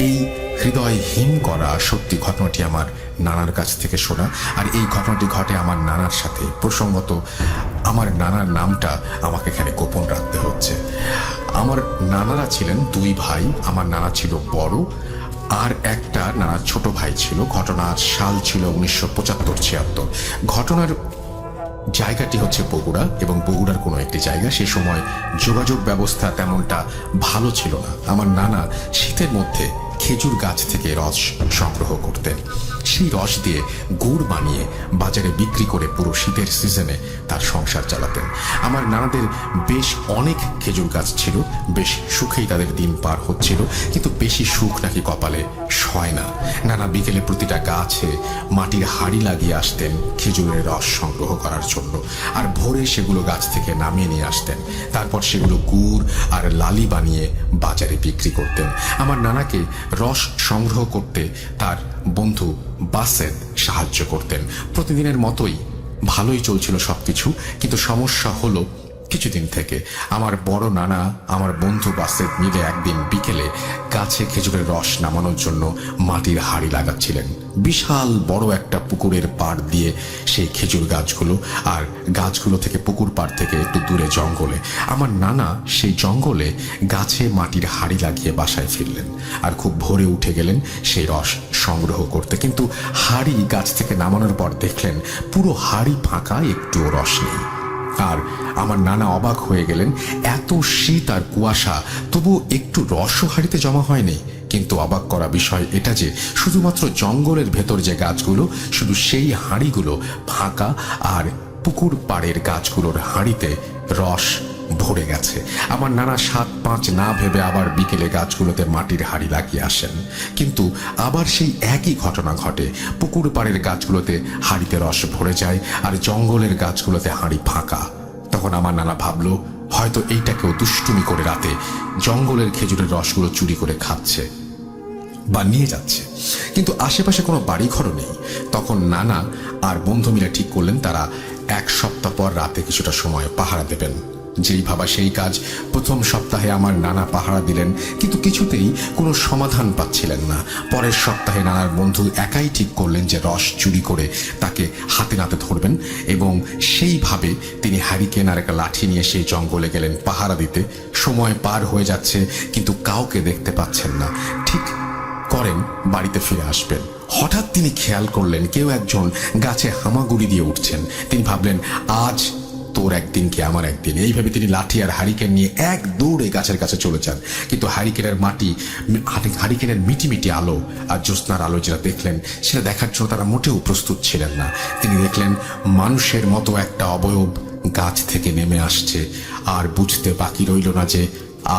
এই হৃদয়হীন করা সত্যি ঘটনাটি আমার নানার কাছ থেকে শোনা, আর এই ঘটনাটি ঘটে আমার নানার সাথে। প্রসঙ্গত আমার নানার নামটা আমাকে এখানে গোপন রাখতে হচ্ছে। আমার নানারা ছিলেন দুই ভাই। আমার নানা ছিল বড়, আর একটা নানার ছোট ভাই ছিল। ঘটনার সাল ছিল 1975-76। ঘটনার জায়গাটি হচ্ছে বগুড়া, এবং বগুড়ার কোনো একটি জায়গা। সে সময় যোগাযোগ ব্যবস্থা তেমনটা ভালো ছিল না। আমার নানা শীতের মধ্যে খেজুর গাছ থেকে রস সংগ্রহ করতেন। সেই রস দিয়ে গুড় বানিয়ে বাজারে বিক্রি করে পুরো শীতের সিজনে তার সংসার চালাতেন। আমার নানাদের বেশ অনেক খেজুর গাছ ছিল, বেশ সুখেই তাদের দিন পার হচ্ছিল, কিন্তু বেশি সুখ নাকি কপালে সয় না। নানা বিকেলে প্রতিটা গাছে মাটির হাড়ি লাগিয়ে আসতেন খেজুরের রস সংগ্রহ করার জন্য, আর ভোরে সেগুলো গাছ থেকে নামিয়ে নিয়ে আসতেন। তারপর সেগুলো গুড় আর লালি বানিয়ে বাজারে বিক্রি করতেন। আমার নানাকে রস সংগ্রহ করতে তার বন্ধু বাসেদ সাহায্য করতেন। প্রতিদিনের মতোই ভালোই চলছিল সবকিছু, কিন্তু সমস্যা হলো কিছুদিন থেকে আমার বড় নানা আমার বন্ধু বাসেদ মিলে একদিন বিকেলে গাছে খেজুরের রস নামানোর জন্য মাটির হাড়ি লাগাচ্ছিলেন। বিশাল বড় একটা পুকুরের পাড় দিয়ে সেই খেজুর গাছগুলো, আর গাছগুলো থেকে পুকুর পাড় থেকে একটু দূরে জঙ্গলে। আমার নানা সেই জঙ্গলে গাছে মাটির হাড়ি লাগিয়ে বাসায় ফিরলেন, আর খুব ভোরে উঠে গেলেন সেই রস সংগ্রহ করতে। কিন্তু হাড়ি গাছ থেকে নামানোর পর দেখলেন পুরো হাড়ি ফাঁকা, একটুও রস নেই। আর আমার নানা অবাক হয়ে গেলেন, এত শীত আর কুয়াশা তবু একটু রসও হাড়িতে জমা হয়নি। কিন্তু অবাক করা বিষয় এটা যে শুধুমাত্র জঙ্গলের ভেতর যে গাছগুলো, শুধু সেই হাড়িগুলো ফাঁকা, আর পুকুর পাড়ের গাছগুলোর হাড়িতে রস ভরে গেছে। আমার নানা 7-5 না ভেবে আবার বিকেলে গাছগুলোতে মাটির হাড়ি লাগিয়ে আসেন, কিন্তু আবার সেই একই ঘটনা ঘটে। পুকুর পাড়ের গাছগুলোতে হাড়িতে রস ভরে যায়, আর জঙ্গলের গাছগুলোতে হাড়ি ফাঁকা। তখন আমার নানা ভাবলো, হয়তো এইটাকেও দুষ্টুমি করে রাতে জঙ্গলের খেজুরের রসগুলো চুরি করে খাচ্ছে বা নিয়ে যাচ্ছে। কিন্তু আশেপাশে কোনো বাড়িঘরও নেই। তখন নানা আর বন্ধু মিলে ঠিক করলেন তারা 1 সপ্তাহ পর রাতে কিছুটা সময় পাহারা দেবেন। যেই ভাবা সেই কাজ। প্রথম সপ্তাহে আমার নানা পাহারা দিলেন, কিন্তু কিছুতেই কোনো সমাধান পাচ্ছিলেন না। পরের সপ্তাহে নানার বন্ধু একাই ঠিক করলেন যে রস চুরি করে তাকে হাতে নাতে ধরবেন, এবং সেইভাবে তিনি হ্যারিকেন আর একটা লাঠি নিয়ে সেই জঙ্গলে গেলেন পাহারা দিতে। সময় পার হয়ে যাচ্ছে, কিন্তু কাউকে দেখতে পাচ্ছেন না। ঠিক করেন বাড়িতে ফিরে আসবেন। হঠাৎ তিনি খেয়াল করলেন কেউ একজন গাছে হামাগুড়ি দিয়ে উঠছেন। তিনি ভাবলেন, আজ তোর একদিন কি আমার একদিন। এইভাবে তিনি লাঠি আর হারিকেন নিয়ে এক দৌড়ে গাছের কাছে চলে যান। কিন্তু হারিকেনের মিটিমিটি আলো আর জ্যোৎস্নার আলো যেটা দেখলেন, সেটা দেখার জন্য তারা মোটেও প্রস্তুত ছিলেন না। তিনি দেখলেন মানুষের মতো একটা অবয়ব গাছ থেকে নেমে আসছে, আর বুঝতে বাকি রইল না যে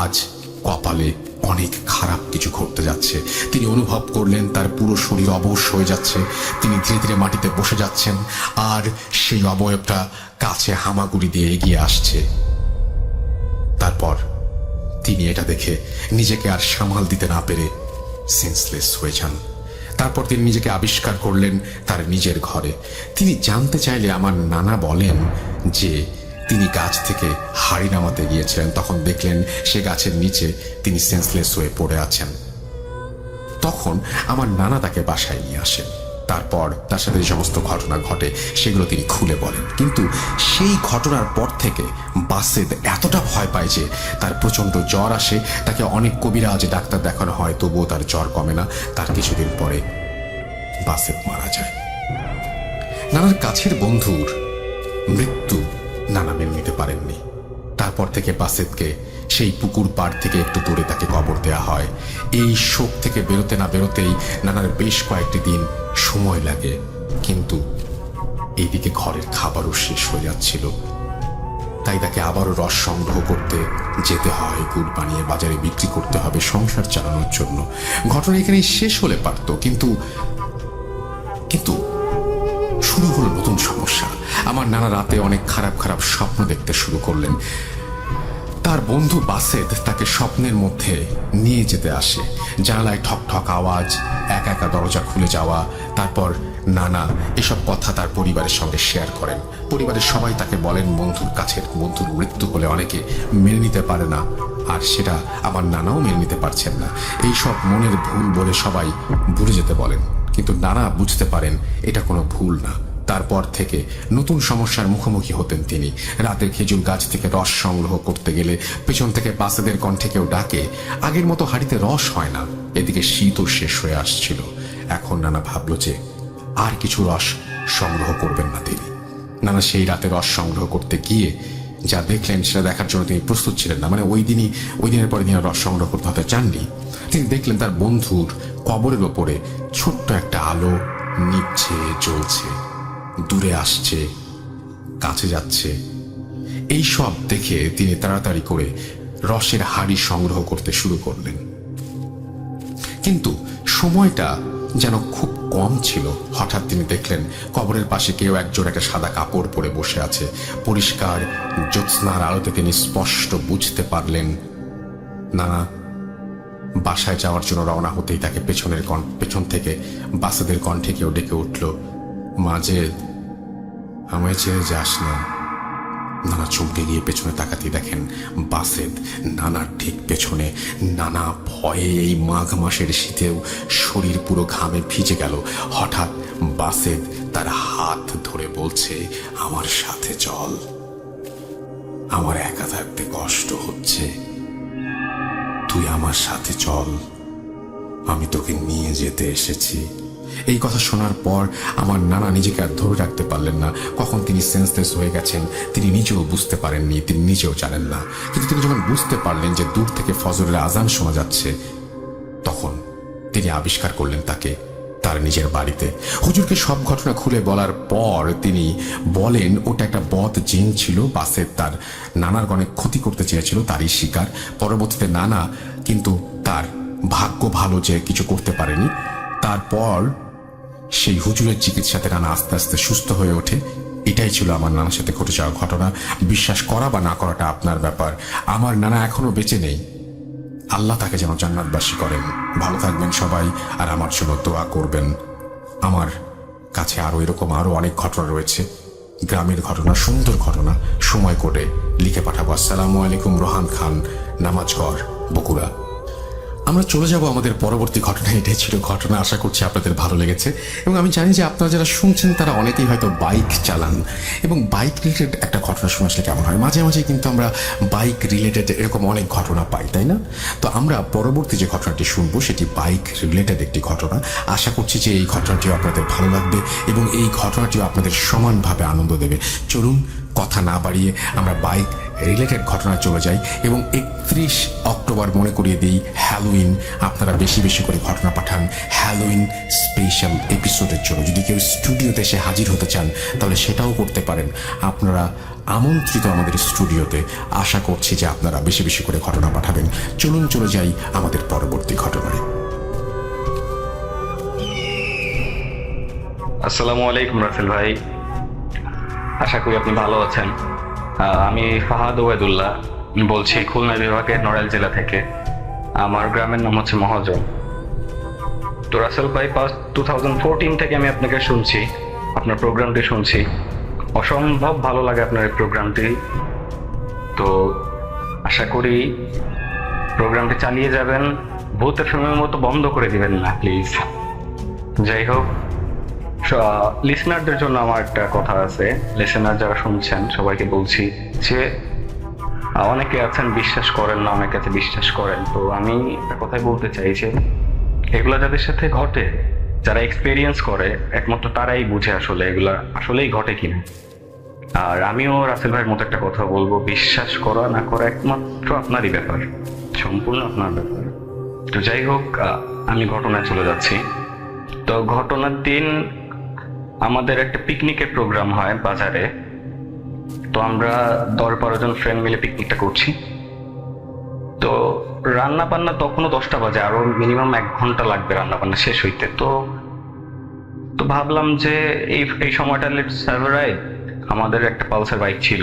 আজ কপালে অনেক খারাপ কিছু ঘটতে যাচ্ছে। তিনি অনুভব করলেন তার পুরো শরীর অবশ হয়ে যাচ্ছে। তিনি ধীরে ধীরে মাটিতে বসে যাচ্ছেন, আর সেই অবয়বটা কাছে হামাগুড়ি দিয়ে এগিয়ে আসছে। তারপর তিনি এটা দেখে নিজেকে আর সামাল দিতে না পেরে সেন্সলেস হয়ে যান। তারপর তিনি নিজেকে আবিষ্কার করলেন তার নিজের ঘরে। তিনি জানতে চাইলে আমার নানা বলেন যে তিনি গাছ থেকে হাড়ি নামাতে গিয়েছিলেন, তখন দেখলেন সে গাছের নিচে তিনি সেন্সলেস হয়ে পড়ে আছেন। তখন আমার নানা তাকে বাসায় নিয়ে আসেন। তারপর তার সাথে যে সমস্ত ঘটনা ঘটে সেগুলো তিনি খুলে বলেন। কিন্তু সেই ঘটনার পর থেকে বাসেদ এতটা ভয় পায় যে তার প্রচন্ড জ্বর আসে। তাকে অনেক কবিরাজে ডাক্তার দেখানো হয়, তবুও তার জ্বর কমে না। তার কিছুদিন পরে বাসেদ মারা যায়। নানার কাছের বন্ধুর মৃত্যু নানা মেনে নিতে পারেননি। তারপর থেকে বাসেদকে সেই পুকুর পাড় থেকে একটু দূরে তাকে কবর দেয়া হয়। এই শোক থেকে বেরোতে না বেরোতেই নানার বেশ কয়েকটি দিন সময় লাগে, কিন্তু এইদিকে ঘরের খাবারও শেষ হয়ে যাচ্ছিল। তাই তাকে আবারও রস সংগ্রহ করতে যেতে হয়, গুড় বানিয়ে বাজারে বিক্রি করতে হবে সংসার চালানোর জন্য। ঘটনা এখানেই শেষ হলে পারত, কিন্তু শুরু হলো নতুন সমস্যা। আমার নানা রাতে অনেক খারাপ খারাপ স্বপ্ন দেখতে শুরু করলেন। তার বন্ধু বাসেদ তাকে স্বপ্নের মধ্যে নিয়ে যেতে আসে। জানালায় ঠক ঠক আওয়াজ, একা একা দরজা খুলে যাওয়া। তারপর নানা এসব কথা তার পরিবারের সঙ্গে শেয়ার করেন। পরিবারের সবাই তাকে বলেন বন্ধুর কাছের বন্ধুর মৃত্যু হলে অনেকে মেনে নিতে পারে না, আর সেটা আমার নানাও মেনে নিতে পারছেন না। এইসব মনের ভুল বলে সবাই ভুলে যেতে বলেন, কিন্তু নানা বুঝতে পারেন এটা কোনো ভুল না। তারপর থেকে নতুন সমস্যার মুখোমুখি হতেন তিনি। রাতের খেজুর গাছ থেকে রস সংগ্রহ করতে গেলে পেছন থেকে বাসেদের কণ্ঠে কেউ ডাকে। আগের মতো হাড়িতে রস হয় না। এদিকে শীতও শেষ হয়ে আসছিল। এখন নানা ভাবল যে আর কিছু রস সংগ্রহ করবেন না তিনি। নানা সেই রাতে রস সংগ্রহ করতে গিয়ে যা দেখলেন সেটা দেখার জন্য তিনি প্রস্তুত ছিলেন না। মানে ওই দিনের পরে তিনি রস সংগ্রহ করতে হতে চাননি। তিনি দেখলেন তার বন্ধুর কবরের ওপরে ছোট্ট একটা আলো নিভছে, জ্বলছে, দূরে আসছে, কাছে যাচ্ছে। এই সব দেখে তিনি তাড়াতাড়ি করে রসের হাঁড়ি সংগ্রহ করতে শুরু করলেন। কিন্তু সময়টা যেন খুব কম ছিল। হঠাৎ তিনি দেখলেন কবরের পাশে কেউ একজন একটা সাদা কাপড় পরে বসে আছে। পরিষ্কার জ্যোৎস্নার আলোতে তিনি স্পষ্ট বুঝতে পারলেন নানা বাসায় যাওয়ার জন্য রওনা হতেই তাকে পেছন থেকে বাসেদের কণ্ঠে কেউ ডেকে উঠল, মাজেদ, আমায় ছেড়ে যাস না। নানা চমকে গিয়ে পেছনে তাকাতেই দেখেন বাসেদ নানার ঠিক পেছনে। নানা ভয়ে এই মাঘ মাসের শীতেও শরীর পুরো ঘামে ভিজে গেল। হঠাৎ বাসেদ তার হাত ধরে বলছে, আমার সাথে চল, আমার একা থাকতে কষ্ট হচ্ছে, তুই আমার সাথে চল, আমি তোকে নিয়ে যেতে এসেছি। এই কথা শোনার পর আমার নানা নিজেকে আর ধরে রাখতে পারলেন না। কখন তিনি সেন্সলেস হয়ে গেছেন তিনি নিজেও বুঝতে পারেননি, তিনি নিজেও জানেন না। কিন্তু তিনি যখন বুঝতে পারলেন যে দূর থেকে ফজরের আজান শোনা যাচ্ছে, তখন তিনি আবিষ্কার করলেন তাকে তার নিজের বাড়িতে। হুজুরকে সব ঘটনা খুলে বলার পর তিনি বলেন ওটা একটা বদ জিন ছিল। বাসে তার নানার অনেক ক্ষতি করতে চেয়েছিল, তারই শিকার। পরবর্তীতে নানা কিন্তু তার ভাগ্য ভালো যে কিছু করতে পারেনি। তারপর সেই হুজুরের চিকিৎসাতে নানা আস্তে আস্তে সুস্থ হয়ে ওঠে। এটাই ছিল আমার নানার সাথে ঘটে যাওয়া ঘটনা। বিশ্বাস করা বা না করাটা আপনার ব্যাপার। আমার নানা এখনো বেঁচে নেই, আল্লাহ তাকে যেন জান্নাতবাসী করেন। ভালো থাকবেন সবাই, আর আমার জন্য দোয়া করবেন। আমার কাছে এরকম আরো অনেক ঘটনা রয়েছে, গ্রামের ঘটনা, সুন্দর ঘটনা। সময় করে লিখে পাঠাবো। আসসালামু আলাইকুম। রোহান খান, নামাজঘর, বগুড়া। আমরা চলে যাব আমাদের পরবর্তী ঘটনা। এটাই ছিল ঘটনা। আশা করছি আপনাদের ভালো লেগেছে, এবং আমি জানি যে আপনারা যারা শুনছেন তারা অনেকেই হয়তো বাইক চালান, এবং বাইক রিলেটেড একটা ঘটনা শুনে আসলে কেমন হয়। মাঝে মাঝে কিন্তু আমরা বাইক রিলেটেড এরকম অনেক ঘটনা পাই, তাই না? তো আমরা পরবর্তী যে ঘটনাটি শুনবো সেটি বাইক রিলেটেড একটি ঘটনা। আশা করছি যে এই ঘটনাটিও আপনাদের ভালো লাগবে এবং এই ঘটনাটিও আপনাদের সমানভাবে আনন্দ দেবে। চলুন কথা না বাড়িয়ে আমরা বাইক রিলেটেড ঘটনা চলে যাই, এবং 31 অক্টোবর মনে করিয়ে দিই হ্যালোইন। আপনারা বেশি বেশি করে ঘটনা পাঠান হ্যালোইন স্পেশাল এপিসোডের জন্য। যদি কেউ স্টুডিওতে এসে হাজির হতে চান তাহলে সেটাও করতে পারেন। আপনারা আমন্ত্রিত আমাদের স্টুডিওতে। আশা করছি যে আপনারা বেশি বেশি করে ঘটনা পাঠাবেন। চলুন চলে যাই আমাদের পরবর্তী ঘটনায়। আসসালামু আলাইকুম রাসেল ভাই, আশা করি আপনি ভালো আছেন। আমি ফাহাদ ওয়েদুল্লাহ বলছি খুলনা বিভাগের নড়াইল জেলা থেকে। আমার গ্রামের নাম হচ্ছে মহাজন। তো রাসেল ভাই 2014 থেকে আমি আপনাকে শুনছি, আপনার প্রোগ্রামটি শুনছি। অসম্ভব ভালো লাগে আপনার এই প্রোগ্রামটি। তো আশা করি প্রোগ্রামটি চালিয়ে যাবেন, ভূত এফএমের মতো বন্ধ করে দিবেন না প্লিজ। যাই হোক, লিসনারদের জন্য আমার একটা কথা আছে। লিসনার যারা শুনছেন সবাইকে বলছি যে অনেকে আছেন বিশ্বাস করেন না, অনেকে আছে বিশ্বাস করেন। তো আমি একটা কথাই বলতে চাই যে এগুলা যাদের সাথে ঘটে, যারা এক্সপেরিয়েন্স করে, একমাত্র তারাই বুঝে আসলে এগুলা আসলেই ঘটে কিনা। আর আমিও রাসেল ভাইয়ের মতো একটা কথা বলবো, বিশ্বাস করা না করা একমাত্র আপনারই ব্যাপার, সম্পূর্ণ আপনার ব্যাপার। তো যাই হোক, আমি ঘটনায় চলে যাচ্ছি। তো ঘটনার দিন আমাদের একটা পিকনিকের প্রোগ্রাম হয় বাজারে। তো আমরা 10-12 জন ফ্রেন্ড মিলে পিকনিকটা করছি। তো রান্না বান্না তখনও 10টা বাজে, আরো মিনিমাম 1 ঘন্টা লাগবে রান্না বান্না শেষ হইতে। তো ভাবলাম যে এই সময়টা লেটস হ্যাভ আ রাইড। আমাদের একটা পালসার বাইক ছিল।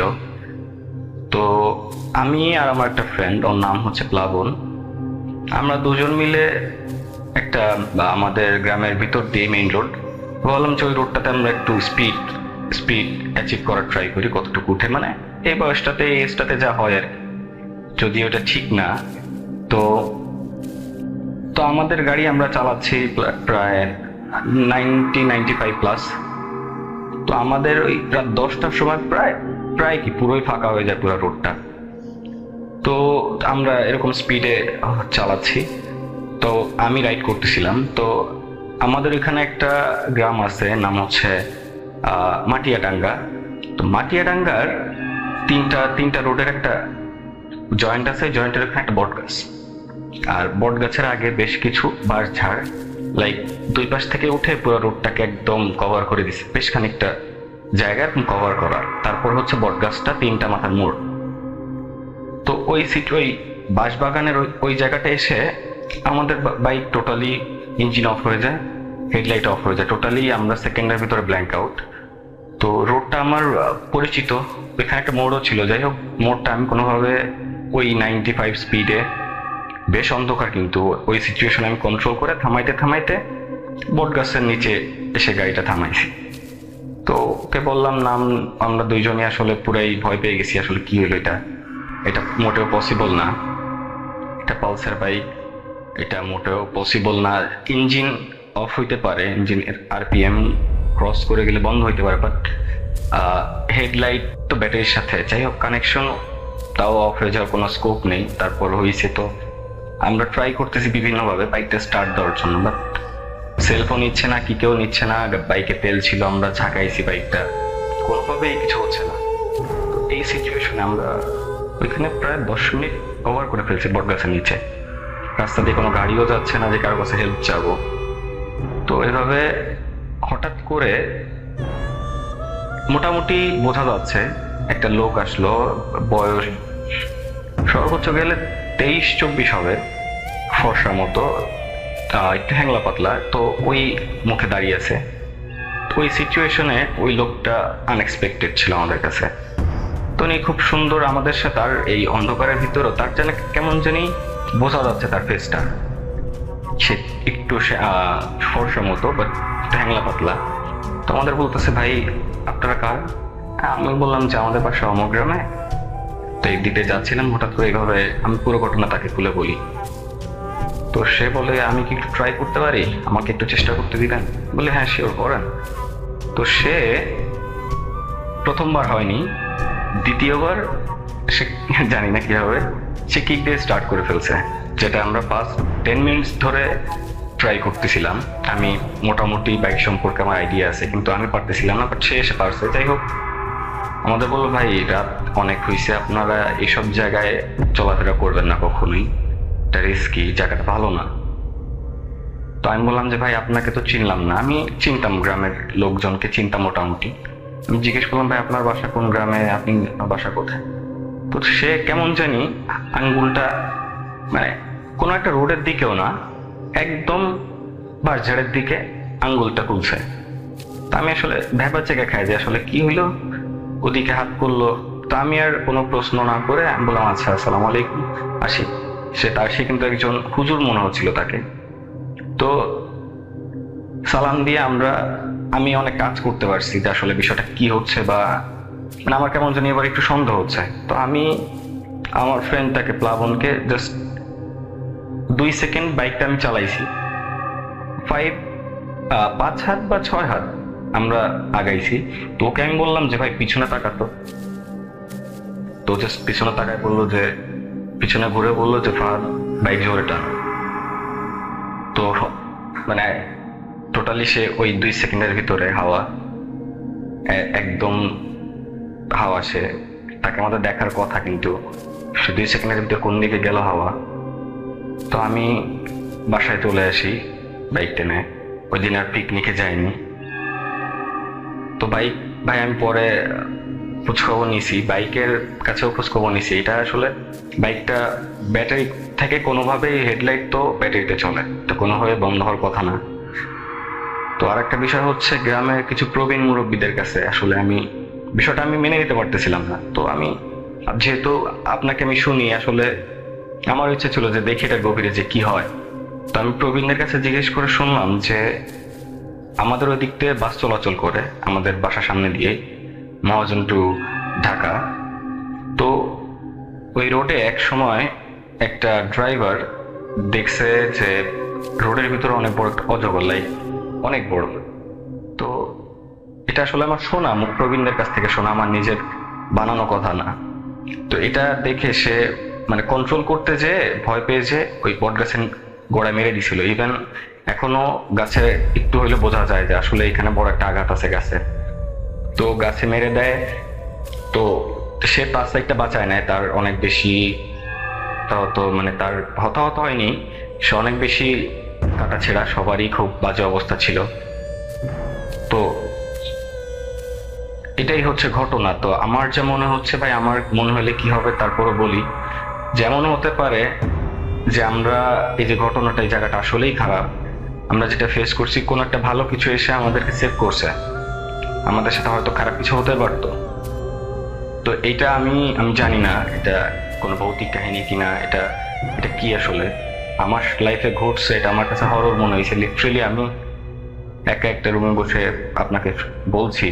তো আমি আর আমার একটা ফ্রেন্ড, ওর নাম হচ্ছে প্লাবন, আমরা দুজন মিলে একটা আমাদের গ্রামের ভিতর দিয়ে মেইন রোড, বললাম যে ওই রোডটাতে আমরা একটু স্পিড অ্যাচিভ করার ট্রাই করি, কতটুকু উঠে, মানে এই বয়সটাতে এই এজটাতে যা হয় আর কি, যদি ওটা ঠিক না। তো আমাদের গাড়ি আমরা চালাচ্ছি প্রায় 95 প্লাস। তো আমাদের ওই রাত 10টার সময় প্রায় কি পুরোই ফাঁকা হয়ে যায় পুরো রোডটা। তো আমরা এরকম স্পিডে চালাচ্ছি। তো আমি রাইড করতেছিলাম। তো আমাদের এখানে একটা গ্রাম আছে, নাম হচ্ছে মাটিয়াডাঙ্গা। তো মাটিয়াডাঙ্গার তিনটা রোডের একটা জয়েন্ট আছে, জয়েন্টের ওখানে একটা বট গাছ, আর বট গাছের আগে বেশ কিছু বাঁশঝাড়, লাইক দুই পাশ থেকে উঠে পুরো রোডটাকে একদম কভার করে দিছে, বেশ খানিকটা জায়গা এরকম কভার করা। তারপর হচ্ছে বটগাছটা 3টা মাথার মোড়। তো ওই বাঁশবাগানের ওই জায়গাটা এসে আমাদের বাইক টোটালি ইঞ্জিন অফ হয়ে যায়, হেডলাইট অফ হয়ে যায়, টোটালি আমরা সেকেন্ডের ভিতরে ব্ল্যাঙ্ক আউট। তো রোডটা আমার পরিচিত, এখানে একটা মোড়ও ছিল। যাই হোক, মোড়টা আমি কোনোভাবে ওই 95 স্পিডে, বেশ অন্ধকার, কিন্তু ওই সিচুয়েশন আমি কন্ট্রোল করে থামাইতে বটগাছের নিচে এসে গাড়িটা থামাইছি। তো ওকে বললাম নাম, আমরা দুইজনই আসলে পুরাই ভয় পেয়ে গেছি, আসলে কি হলো এটা মোটেও পসিবল না, এটা পালসার বাইক, এটা মোটেও পসিবল না। ইঞ্জিন অফ হইতে পারে, ইঞ্জিনের আরপিএম ক্রস করে গেলে বন্ধ হইতে পারে, বাট হেডলাইট তো ব্যাটারির সাথে, যাই হোক কানেকশন তাও অফ হয়ে যাওয়ার কোনো স্কোপ নেই। তারপর হয়েছে, তো আমরা ট্রাই করতেছি বিভিন্নভাবে বাইকটা স্টার্ট দেওয়ার জন্য, বাট সেলফোন নিচ্ছে না, কি কেউ নিচ্ছে না, বাইকে তেল ছিল, আমরা ঝাঁকাইছি বাইকটা, কোনোভাবেই কিছু হচ্ছে না। তো এই সিচুয়েশনে আমরা ওইখানে প্রায় 10 মিনিট ওভার করে ফেলছি বটগাছের নিচে। রাস্তা দিয়ে কোনো গাড়িও যাচ্ছে না যে কারো কাছে হেল্প চাবো। তো এভাবে হঠাৎ করে মোটামুটি বোঝা যাচ্ছে একটা লোক আসলো, বয়স সর্বোচ্চ গেলে 23-24 হবে, ফর্সার মতো, একটু হ্যাংলা পাতলা। তো ওই মুখে দাঁড়িয়ে আছে। তো ওই সিচুয়েশনে ওই লোকটা আনএক্সপেক্টেড ছিল আমাদের কাছে। তো উনি খুব সুন্দর আমাদের সাথে, তার এই অন্ধকারের ভিতরেও তার যেন কেমন জানি বোঝা যাচ্ছে তার ফেসটা, সে একটু ফর্সার মতো বাট হ্যাংলা পাতলা। তো আমাদের বলতেছে, ভাই আপনারা কার? আমি বললাম যে আমাদের পাশে অমগ্রামে। তো এই দিকে যাচ্ছিলাম, হঠাৎ করে এইভাবে আমি পুরো ঘটনা তাকে খুলে বলি। তো সে বলে, আমি কি একটু ট্রাই করতে পারি, আমাকে একটু চেষ্টা করতে দিবেন? বলে হ্যাঁ শিওর, করেন। তো সে প্রথমবার হয়নি, দ্বিতীয়বার সে জানি না কিভাবে সে কিক দিয়ে স্টার্ট করে ফেলছে, যেটা আমরা ফার্স্ট 10 মিনিটস ধরে ট্রাই করতেছিলাম। আমি মোটামুটি বাইক সম্পর্কে আমার আইডিয়া আছে, কিন্তু আমি পারতেছিলাম না, বাট সে এসে পারছে। যাই হোক, আমাদের বললো, ভাই রাত অনেক হয়েছে, আপনারা এইসব জায়গায় চলাফেরা করবেন না কখনোই, এটা রিস্কি, জায়গাটা ভালো না। তো আমি বললাম যে ভাই আপনাকে তো চিনলাম না। আমি চিনতাম, গ্রামের লোকজনকে চিনতাম মোটামুটি। আমি জিজ্ঞেস করলাম, ভাই আপনার বাসা কোন গ্রামে, আপনি বাসা কোথায়? তো সে কেমন জানি আঙ্গুলটা, মানে কোনো একটা রোডের দিকেও না, একদম বাঁশঝাড়ের দিকে আঙ্গুলটা তুলছে। তা আমি আসলে ভেবা চেকে খাই যে আসলে কি হইলো, ওদিকে হাত করলো। তো আমি আর কোনো প্রশ্ন না করে আমি বললাম, আচ্ছা আসসালামু আলাইকুম, আসি। সে কিন্তু একজন হুজুর মনে হচ্ছিল তাকে। তো সালাম দিয়ে আমি অনেক কাজ করতে পারছি যে আসলে বিষয়টা কি হচ্ছে, বা মানে আমার কেমন জানি এবার একটু সন্দেহ হচ্ছে। তো আমি আমার ফ্রেন্ডটাকে, প্লাবনকে, জাস্ট 2 সেকেন্ড বাইকটা আমি চালাইছি, 5 হাত বা 6 হাত আমরা আগাইছি। তো ওকে আমি বললাম যে ভাই পিছনে তাকাতো। তো জাস্ট পিছনে তাকায় বললো যে, পিছনে ঘুরে বললো যে ফাহাদ বাইক জোরে টানো। তো মানে টোটালি সে ওই 2 সেকেন্ডের ভিতরে একদম হাওয়া, সে তাকে আমাদের দেখার কথা, কিন্তু সে 2 সেকেন্ডের ভিতরে কোন দিকে গেল হাওয়া। তো আমি বাসায় চলে আসি বাইক টেনে, ওই দিন আর পিকনিকে যাইনি। তো ভাই আমি পরে খোঁজখবর নিয়েছি, বাইকের কাছেও খোঁজখবর নিয়েছি। এটা আসলে বাইকটা ব্যাটারি থেকে কোনোভাবেই, হেডলাইট তো ব্যাটারিতে চলে, তো কোনোভাবে বন্ধ হওয়ার কথা না। তো আর একটা বিষয় হচ্ছে, গ্রামের কিছু প্রবীণ মুরব্বীদের কাছে আসলে বিষয়টা আমি মেনে নিতে পারতেছিলাম না। তো যেহেতু আপনাকে আমি শুনি, আসলে আমার ইচ্ছে ছিল যে দেখি এটা গভীরে যে কি হয়। তো আমি প্রবীণদের কাছে জিজ্ঞেস করে শুনলাম যে আমাদের ওই দিক থেকে বাস চলাচল করে আমাদের বাসার সামনে দিয়ে, মহাজন টু ঢাকা। তো ওই রোডে এক সময় একটা ড্রাইভার দেখছে যে রোডের ভিতরে অনেক বড় একটা অজগর, অনেক বড়। তো এটা আসলে আমার শোনা, প্রবীণদের কাছ থেকে শোনা, আমার নিজের বানানো কথা না। তো এটা দেখে সে মানে কন্ট্রোল করতে যেয়ে ভয় পেয়ে যে ওই বটগাছের গোড়ায় মেরে দিছিল। ইভেন এখনো গাছে একটু হইলে বোঝা যায় যে আসলে এখানে বড় একটা আঘাত আছে গাছে। তো গাছে মেরে দেয়। তো সে 5 সাইডটা বাঁচায় নেয়, তার অনেক বেশি, তো মানে তার হতাহত হয়নি, সে অনেক বেশি কাটাছেঁড়া, সবারই খুব বাজে অবস্থা ছিল। তো এটাই হচ্ছে ঘটনা। তো আমার যা মনে হচ্ছে ভাই, আমার মনে হলে কি হবে তারপরও বলি, যেমন হতে পারে যে আমরা এই যে ঘটনাটা, এই জায়গাটা আসলেই খারাপ, আমরা যেটা ফেস করছি, কোন একটা ভালো কিছু এসে আমাদেরকে সেভ করছে, আমাদের সাথে হয়তো খারাপ কিছু হতে পারতো। তো এইটা আমি জানি না এটা কোনো ভৌতিক কাহিনী কিনা, এটা কি আসলে আমার লাইফে ঘটছে, এটা আমার কাছে হরর মনে হয়েছে। লিটারেলি আমি একা একটা রুমে বসে আপনাকে বলছি,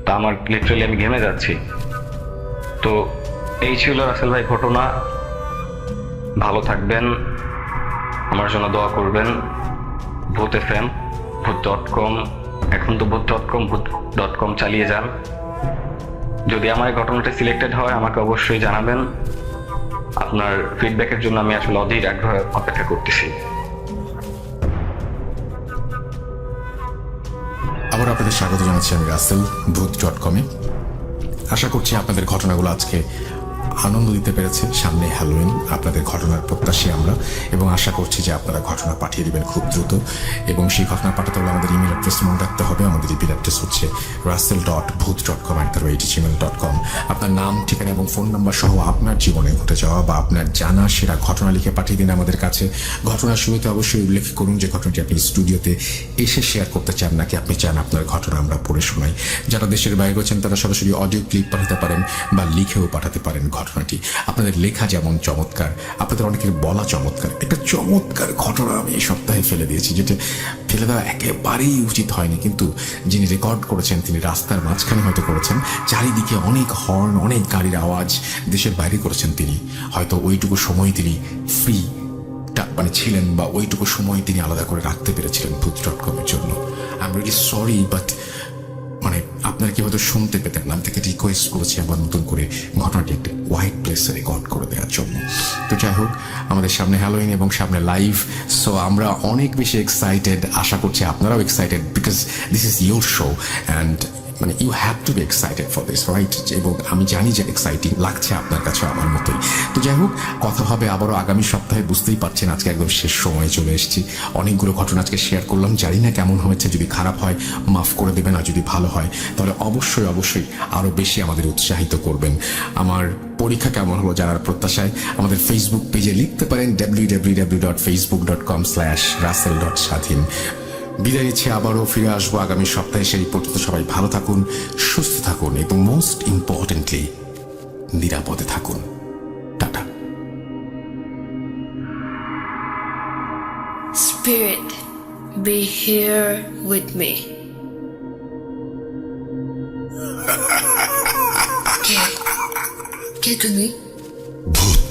তা আমার লিটারেলি আমি ঘেমে যাচ্ছি। তো এই ছিল রাসেল ভাই ঘটনা। ভালো থাকবেন, আমার জন্য দোয়া করবেন। ভূত FM, ভূত.com, এখন তো ভূত.com চালিয়ে যান। যদি আমার এই ঘটনাটা সিলেক্টেড হয় আমাকে অবশ্যই জানাবেন। আপনার ফিডব্যাকের জন্য আমি আসলে অধীর আগ্রহে অপেক্ষা করতেছি। আবার আপনাদের স্বাগত জানাচ্ছি আমি রাসেল, ভূত.com-এ। আশা করছি আপনাদের ঘটনাগুলো আজকে আনন্দ দিতে পেরেছে। সামনে হ্যালোইন, আপনাদের ঘটনার প্রত্যাশী আমরা, এবং আশা করছি যে আপনারা ঘটনা পাঠিয়ে দিবেন খুব দ্রুত। এবং সেই ঘটনা পাঠাতে হলে আমাদের ইমেল অ্যাড্রেস মনে রাখতে হবে। আমাদের ইমেল অ্যাড্রেস হচ্ছে russell.booth.com@gmail.com। আপনার নাম, ঠিকানা এবং ফোন নাম্বার সহ আপনার জীবনে ঘটে যাওয়া বা আপনার জানা সেরা ঘটনা লিখে পাঠিয়ে দিন আমাদের কাছে। ঘটনার শুরুতে অবশ্যই উল্লেখ করুন যে ঘটনাটি আপনি স্টুডিওতে এসে শেয়ার করতে চান, নাকি আপনি চান আপনার ঘটনা আমরা পড়ে শোনাই। যারা দেশের বাইরে রয়েছেন তারা সরাসরি অডিও ক্লিপ পাঠাতে পারেন বা লিখেও পাঠাতে পারেন ঘটনাটি। আপনাদের লেখা যেমন চমৎকার, আপনাদের অনেকের বলা চমৎকার। একটা চমৎকার ঘটনা আমি এই সপ্তাহে ফেলে দিয়েছি, যেটা ফেলে দেওয়া একেবারেই উচিত হয়নি, কিন্তু যিনি রেকর্ড করেছেন তিনি রাস্তার মাঝখানে হয়তো করেছেন, চারিদিকে অনেক হর্ন, অনেক গাড়ির আওয়াজ, দেশের বাইরে করেছেন তিনি। হয়তো ওইটুকু সময় তিনি ফ্রি মানে ছিলেন, বা ওইটুকু সময় তিনি আলাদা করে রাখতে পেরেছিলেন ভূত.com-এর জন্য। I am really sorry, but মানে আপনারা কি হয়তো শুনতে পেতেন। আমি থেকে রিকোয়েস্ট করেছি আবার নতুন করে ঘটনাটি একটি হোয়াইট প্লেসে রেকর্ড করে দেওয়ার জন্য। তো যাই হোক, আমাদের সামনে হ্যালোইন এবং সামনে লাইভ, সো আমরা অনেক বেশি এক্সাইটেড। আশা করছি আপনারাও excited, because this is your show and মানে you have to be excited for this, right? এবং আমি জানি যে এক্সাইটিং লাগছে আপনার কাছে আমার মতোই। তো যাই হোক, কথা হবে আবারও আগামী সপ্তাহে। বুঝতেই পারছেন আজকে একদম শেষ সময়ে চলে এসেছি। অনেকগুলো ঘটনা আজকে শেয়ার করলাম, জানি না কেমন হয়েছে। যদি খারাপ হয় মাফ করে দেবেন, আর যদি ভালো হয় তাহলে অবশ্যই অবশ্যই আরও বেশি আমাদের উৎসাহিত করবেন। আমার পরীক্ষা কেমন হলো জানার প্রত্যাশায় আমাদের ফেসবুক পেজে লিখতে পারেন www.facebook.com/russell.স্বাধীন। বিদায় নিচ্ছে, আবারও ফিরে আসবো আগামী সপ্তাহে। সেই পর্যন্ত সবাই ভালো থাকুন, সুস্থ থাকুন এবং মোস্ট ইম্পর্টেন্টলি নিরাপদে থাকুন। Tata. Spirit, be here with me. কে তুমি? ভূত